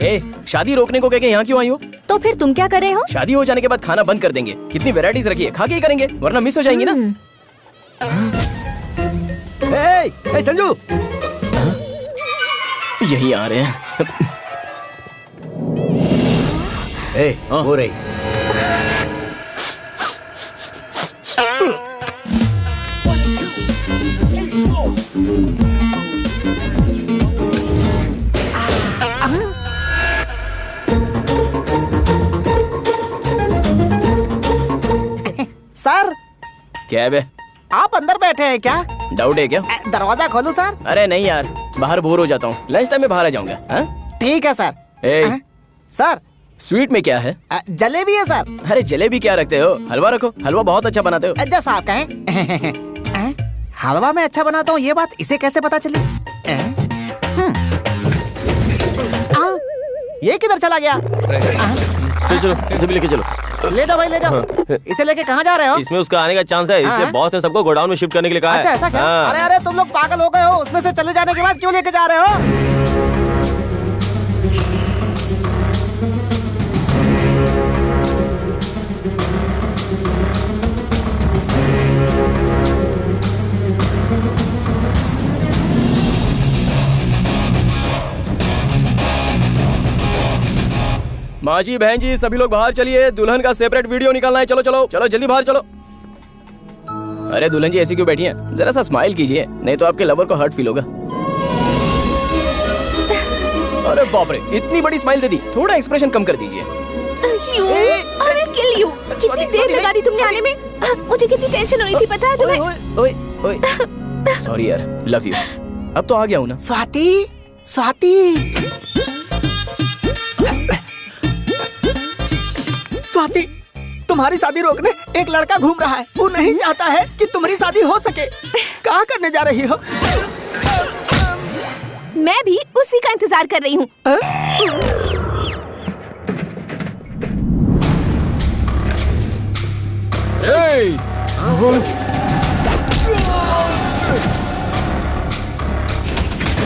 ए, शादी रोकने को कह के यहाँ क्यों आई हो? तो फिर तुम क्या कर रहे हो? शादी हो जाने के बाद खाना बंद कर देंगे। कितनी वैरायटीज रखी है, खा के ही करेंगे, वरना मिस हो जाएंगी ना। ए, संजू, यही आ रहे हैं। ए, हो रही। सर, क्या है बे? आप अंदर बैठे हैं क्या? डाउट है क्या? दरवाजा खोलूं सर? अरे नहीं यार, बाहर बोर हो जाता हूँ। लंच टाइम में बाहर आ जाऊंगा। हाँ? ठीक है सर। ए, सर, स्वीट में क्या है? जलेबी है सर। अरे जलेबी क्या रखते हो? हलवा रखो, हलवा बहुत अच्छा बनाते हो। जैसा आप कहें। हलवा में अच्छा बनाता हूँ, ये बात इसे कैसे पता चली? ये किधर चला गया? चलो इसे भी लेके चलो। ले जाओ भाई, ले जाओ। इसे लेके कहाँ जा रहे हो? इसमें उसका आने का चांस है, इसलिए बॉस ने सबको गोडाउन में शिफ्ट करने के लिए कहा है। अच्छा ऐसा क्या? हाँ। अरे अरे तुम लोग पागल हो गए हो, उसमें से चले जाने के बाद क्यों लेके जा रहे हो? माँ जी, बहन जी, सभी लोग बाहर चलिए, दुल्हन का सेपरेट वीडियो निकालना है। चलो चलो चलो, जल्दी बाहर चलो। अरे दुल्हन जी ऐसी क्यों बैठी हैं? जरा सा स्माइल कीजिए, नहीं तो आपके लवर को हर्ट फील होगा। अरे बाप रे, इतनी बड़ी स्माइल दे दी, थोड़ा एक्सप्रेशन कम कर दीजिए। अरे किल यू, कितनी देर लगा दी तुमने आने में? मुझे कितनी टेंशन हो रही थी पता है तुम्हें? ओए ओए, सॉरी यार, लव यू। अब तो आ गया हूँ ना। स्वाति, स्वाति, स्वाति, तुम्हारी शादी रोकने एक लड़का घूम रहा है। वो नहीं चाहता है कि तुम्हारी शादी हो सके। क्या करने जा रही हो? मैं भी उसी का इंतजार कर रही हूँ।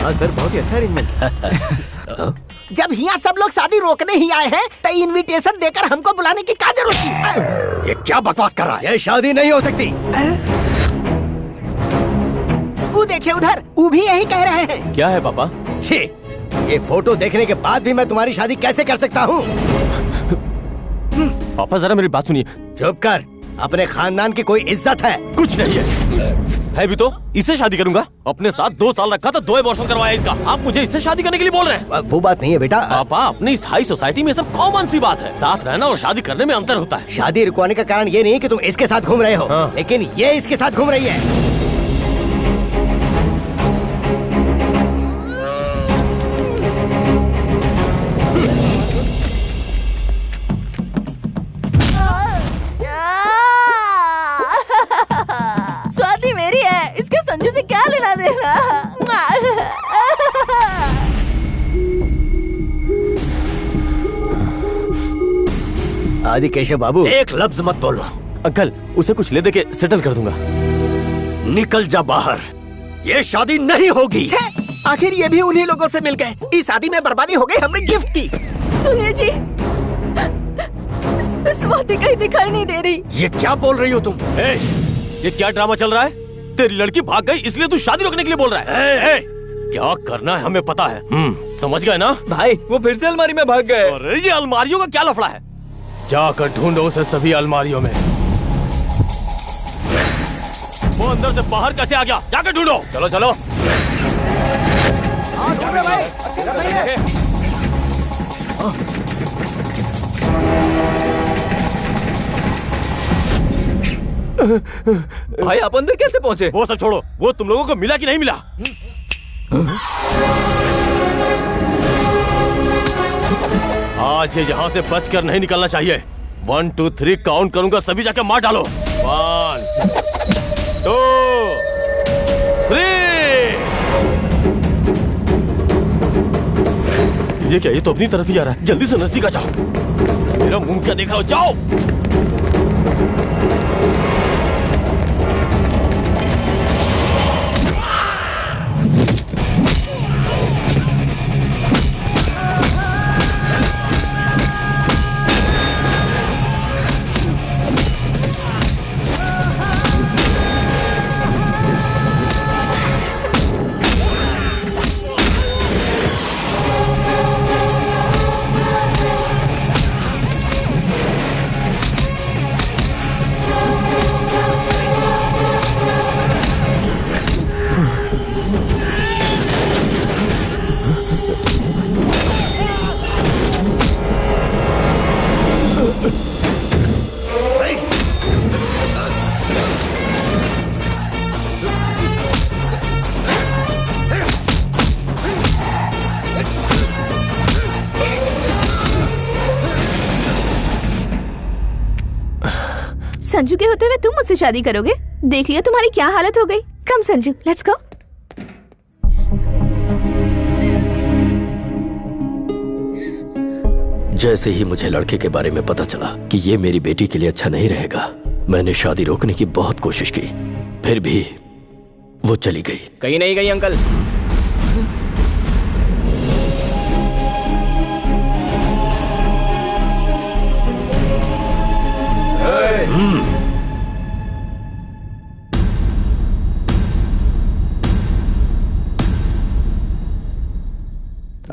हाँ सर, बहुत ही अच्छा अरेंजमेंट। जब यहाँ सब लोग शादी रोकने ही आए हैं, तो इनविटेशन देकर हमको बुलाने की क्या जरूरत थी? ये क्या बकवास कर रहा है? ये शादी नहीं हो सकती। वो देखिए उधर, वो भी यही कह रहे हैं। क्या है पापा? छी, ये फोटो देखने के बाद भी मैं तुम्हारी शादी कैसे कर सकता हूँ? पापा जरा मेरी बात सुनिए। चुप कर, अपने खानदान की कोई इज्जत है? कुछ नहीं है भी तो इससे शादी करूंगा। अपने साथ 2 साल रखा तो 2 अबॉर्शन करवाया इसका। आप मुझे इससे शादी करने के लिए बोल रहे हैं? वो बात नहीं है बेटा। पापा, अपनी इस हाई सोसाइटी में सब कॉमन सी बात है। साथ रहना और शादी करने में अंतर होता है। शादी रुकवाने का कारण ये नहीं कि तुम इसके साथ घूम रहे हो, लेकिन ये इसके साथ घूम रही है। स्वाति मेरी है, इसके संजू से क्या लेना देना? आदि केशव बाबू, एक लफ्ज मत बोलो। अंकल, उसे कुछ ले दे के सेटल कर दूंगा। निकल जा बाहर, ये शादी नहीं होगी। आखिर ये भी उन्हीं लोगों से मिल गए। इस शादी में बर्बादी हो गई, हमने गिफ्ट की। सुनिए जी, स्वाति कहीं दिखाई नहीं दे रही। ये क्या बोल रही हो तुम? ये क्या ड्रामा चल रहा है? तेरी लड़की भाग गई इसलिए तू शादी रोकने के लिए बोल रहा है? क्या करना है हमें पता है। समझ गए ना? भाई वो फिर से अलमारी में भाग गए। अरे ये अलमारियों का क्या लफड़ा है? जाकर ढूंढो उसे सभी अलमारियों में। वो अंदर से बाहर कैसे आ गया? जाकर ढूंढो। चलो चलो। भाई आप अंदर कैसे पहुंचे? वो सब छोड़ो, वो तुम लोगों को मिला कि नहीं मिला? आज ये यहाँ से बचकर नहीं निकलना चाहिए। 1 2 3 काउंट करूंगा, सभी जाके मार डालो। 1 2 3। ये क्या? ये तो अपनी तरफ ही आ रहा है। जल्दी से नजदीक आ जाओ। मेरा मुंह क्या देख रहा हो? जाओ। संजू के होते हुए तुम मुझसे शादी करोगे? देख लिया तुम्हारी क्या हालत हो गई। कम संजू, लेट्स गो। जैसे ही मुझे लड़के के बारे में पता चला कि ये मेरी बेटी के लिए अच्छा नहीं रहेगा, मैंने शादी रोकने की बहुत कोशिश की, फिर भी वो चली गई। कहीं नहीं गई अंकल।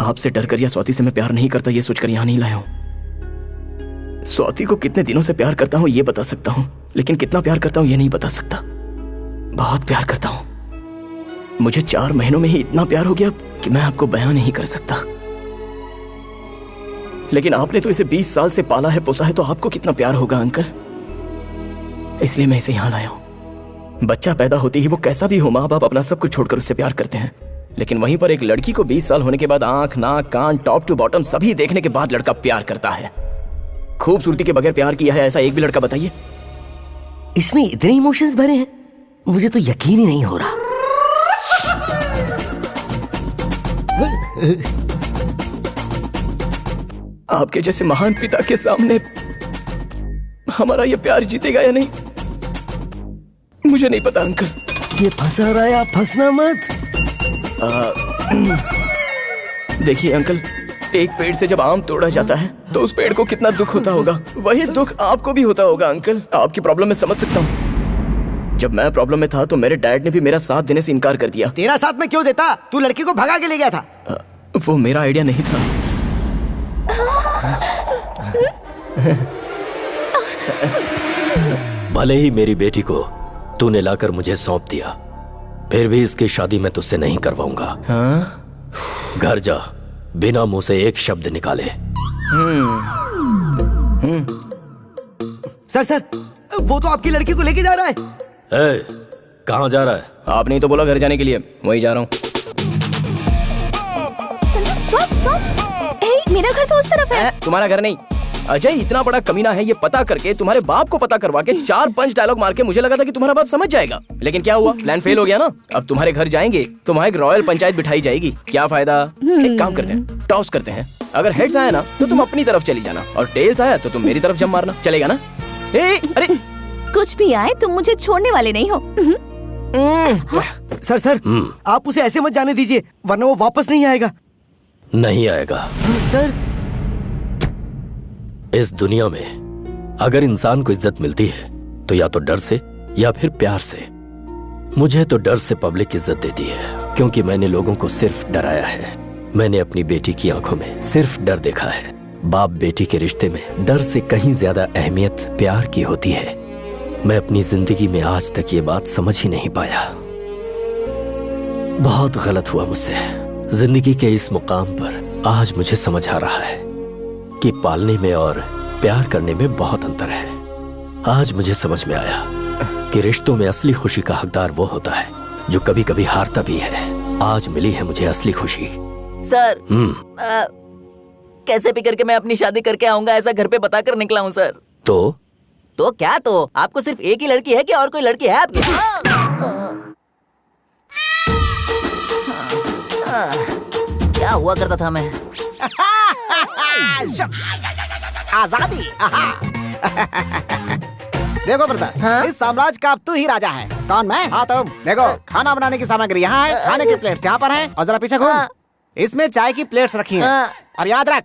आपसे डर कर या स्वाति से मैं प्यार नहीं करता ये सोचकर यहां नहीं लाया हूं। स्वाति को कितने दिनों से प्यार करता हूं ये बता सकता हूं, लेकिन कितना प्यार करता हूं ये नहीं बता सकता। बहुत प्यार करता हूं। मुझे 4 महीनों में ही इतना प्यार हो गया कि मैं आपको बयान नहीं कर सकता। लेकिन आपने तो इसे 20 साल से पाला है, पोसा है, तो आपको कितना प्यार होगा अंकल। इसलिए मैं इसे यहां लाया हूं। बच्चा पैदा होते ही वो कैसा भी हो, माँ बाप अपना सब कुछ छोड़कर उससे प्यार करते हैं। लेकिन वहीं पर एक लड़की को 20 साल होने के बाद आंख, नाक, कान, टॉप टू बॉटम सभी देखने के बाद लड़का प्यार करता है। खूबसूरती के बगैर प्यार किया है ऐसा एक भी लड़का बताइए। इसमें इतने इमोशंस भरे हैं, मुझे तो यकीन ही नहीं हो रहा। आपके जैसे महान पिता के सामने हमारा ये प्यार जीतेगा या नहीं मुझे नहीं पता अंकल। ये फंसा रहा है, आप फंसना मत। देखिए अंकल, एक पेड़ से जब आम तोड़ा जाता है तो उस पेड़ को कितना दुख होता होगा, वही दुख आपको भी होता होगा अंकल। आपकी प्रॉब्लम में समझ सकता हूँ। जब मैं प्रॉब्लम में था तो मेरे डैड ने भी मेरा साथ देने से इनकार कर दिया। तेरा साथ मैं क्यों देता? तू लड़की को भगा के ले गया था। वो मेरा आइडिया नहीं था। भले ही मेरी बेटी को तूने लाकर मुझे सौंप दिया, फिर भी इसकी शादी मैं तुझसे नहीं करवाऊंगा। घर जा, बिना मुंह से एक शब्द निकाले। सर, वो तो आपकी लड़की को लेके जा रहा है। कहाँ जा रहा है? आप नहीं तो बोला घर जाने के लिए, वही जा रहा हूँ। मेरा घर तो उस तरफ है। तुम्हारा घर नहीं। अजय इतना बड़ा कमीना है, ये पता करके तुम्हारे बाप को पता करवा के 4-5 डायलॉग मार के मुझे लगा था कि तुम्हारा बाप समझ जाएगा, लेकिन क्या हुआ, प्लान फेल हो गया ना। अब तुम्हारे घर जाएंगे तो वहाँ एक रॉयल पंचायत बिठाई जाएगी। क्या फायदा? एक काम करते हैं, टॉस करते हैं। अगर हेड्स आया ना तो तुम अपनी तरफ चली जाना, और टेल्स आया तो तुम मेरी तरफ जम मारना। चलेगा ना? अरे कुछ भी आए तुम मुझे छोड़ने वाले नहीं हो। सर, आप उसे ऐसे मत जाने दीजिए, वरना वो वापस नहीं आएगा। नहीं आएगा सर। इस दुनिया में अगर इंसान को इज्जत मिलती है तो या तो डर से या फिर प्यार से। मुझे तो डर से पब्लिक इज्जत देती है, क्योंकि मैंने लोगों को सिर्फ डराया है। मैंने अपनी बेटी की आंखों में सिर्फ डर देखा है। बाप बेटी के रिश्ते में डर से कहीं ज्यादा अहमियत प्यार की होती है। मैं अपनी जिंदगी में आज तक ये बात समझ ही नहीं पाया। बहुत गलत हुआ मुझसे। जिंदगी के इस मुकाम पर आज मुझे समझ आ रहा है कि पालने में और प्यार करने में बहुत अंतर है। आज मुझे समझ में आया कि रिश्तों में असली खुशी का हकदार वो होता है जो कभी कभी हारता भी है। आज मिली है मुझे असली खुशी। सर कैसे भी करके मैं अपनी शादी करके आऊंगा, ऐसा घर पे बताकर निकला हूँ सर। तो क्या तो? आपको सिर्फ एक ही लड़की है कि और कोई लड़की है आपकी? क्या हुआ करता था मैं? आजादी। देखो ब्रदर, इस साम्राज्य का अब तू ही राजा है। कौन मैं? हाँ तुम। देखो, खाना बनाने की सामग्री यहाँ है, खाने की प्लेट्स यहाँ पर हैं, और जरा पीछे घूम। इसमें चाय की प्लेट्स रखी हैं। और याद रख,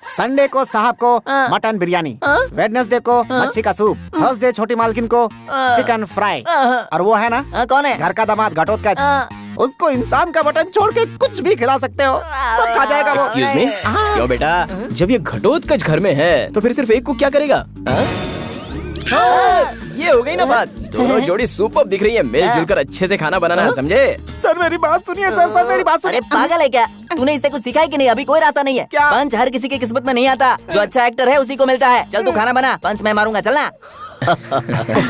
संडे को साहब को मटन बिरयानी, वेडनेसडे को मच्छी का सूप, थर्सडे छोटी मालकिन को चिकन फ्राई, और वो है ना, कौन है? घर का दामाद घटोत्कच, उसको इंसान का मटन छोड़ के कुछ भी खिला सकते हो, सब खा जाएगा वो। एक्सक्यूज मी, क्यों बेटा? जब ये घटोत्कच घर में है तो फिर सिर्फ एक कुक क्या करेगा? ये हो गई ना बात। दोनों जोड़ी सुपर दिख रही है, मिलजुल कर अच्छे से खाना बनाना है, समझे? सर मेरी बात सुनिए सर, सर मेरी बात सुनिए। अरे पागल है क्या? तूने इससे कुछ सीखा है कि नहीं? अभी कोई रास्ता नहीं है। पंच हर किसी की किस्मत में नहीं आता। जो अच्छा एक्टर है उसी को मिलता है। चल तू खाना बना, पंच मैं मारूंगा, चलना।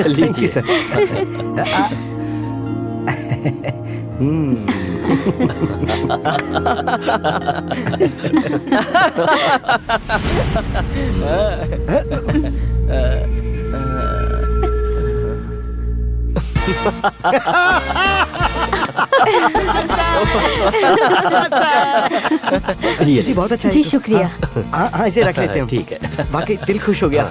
लीजिए सर। जी बहुत अच्छा है। जी शुक्रिया। हाँ इसे रख लेते हैं। ठीक है। वाकई दिल खुश हो गया।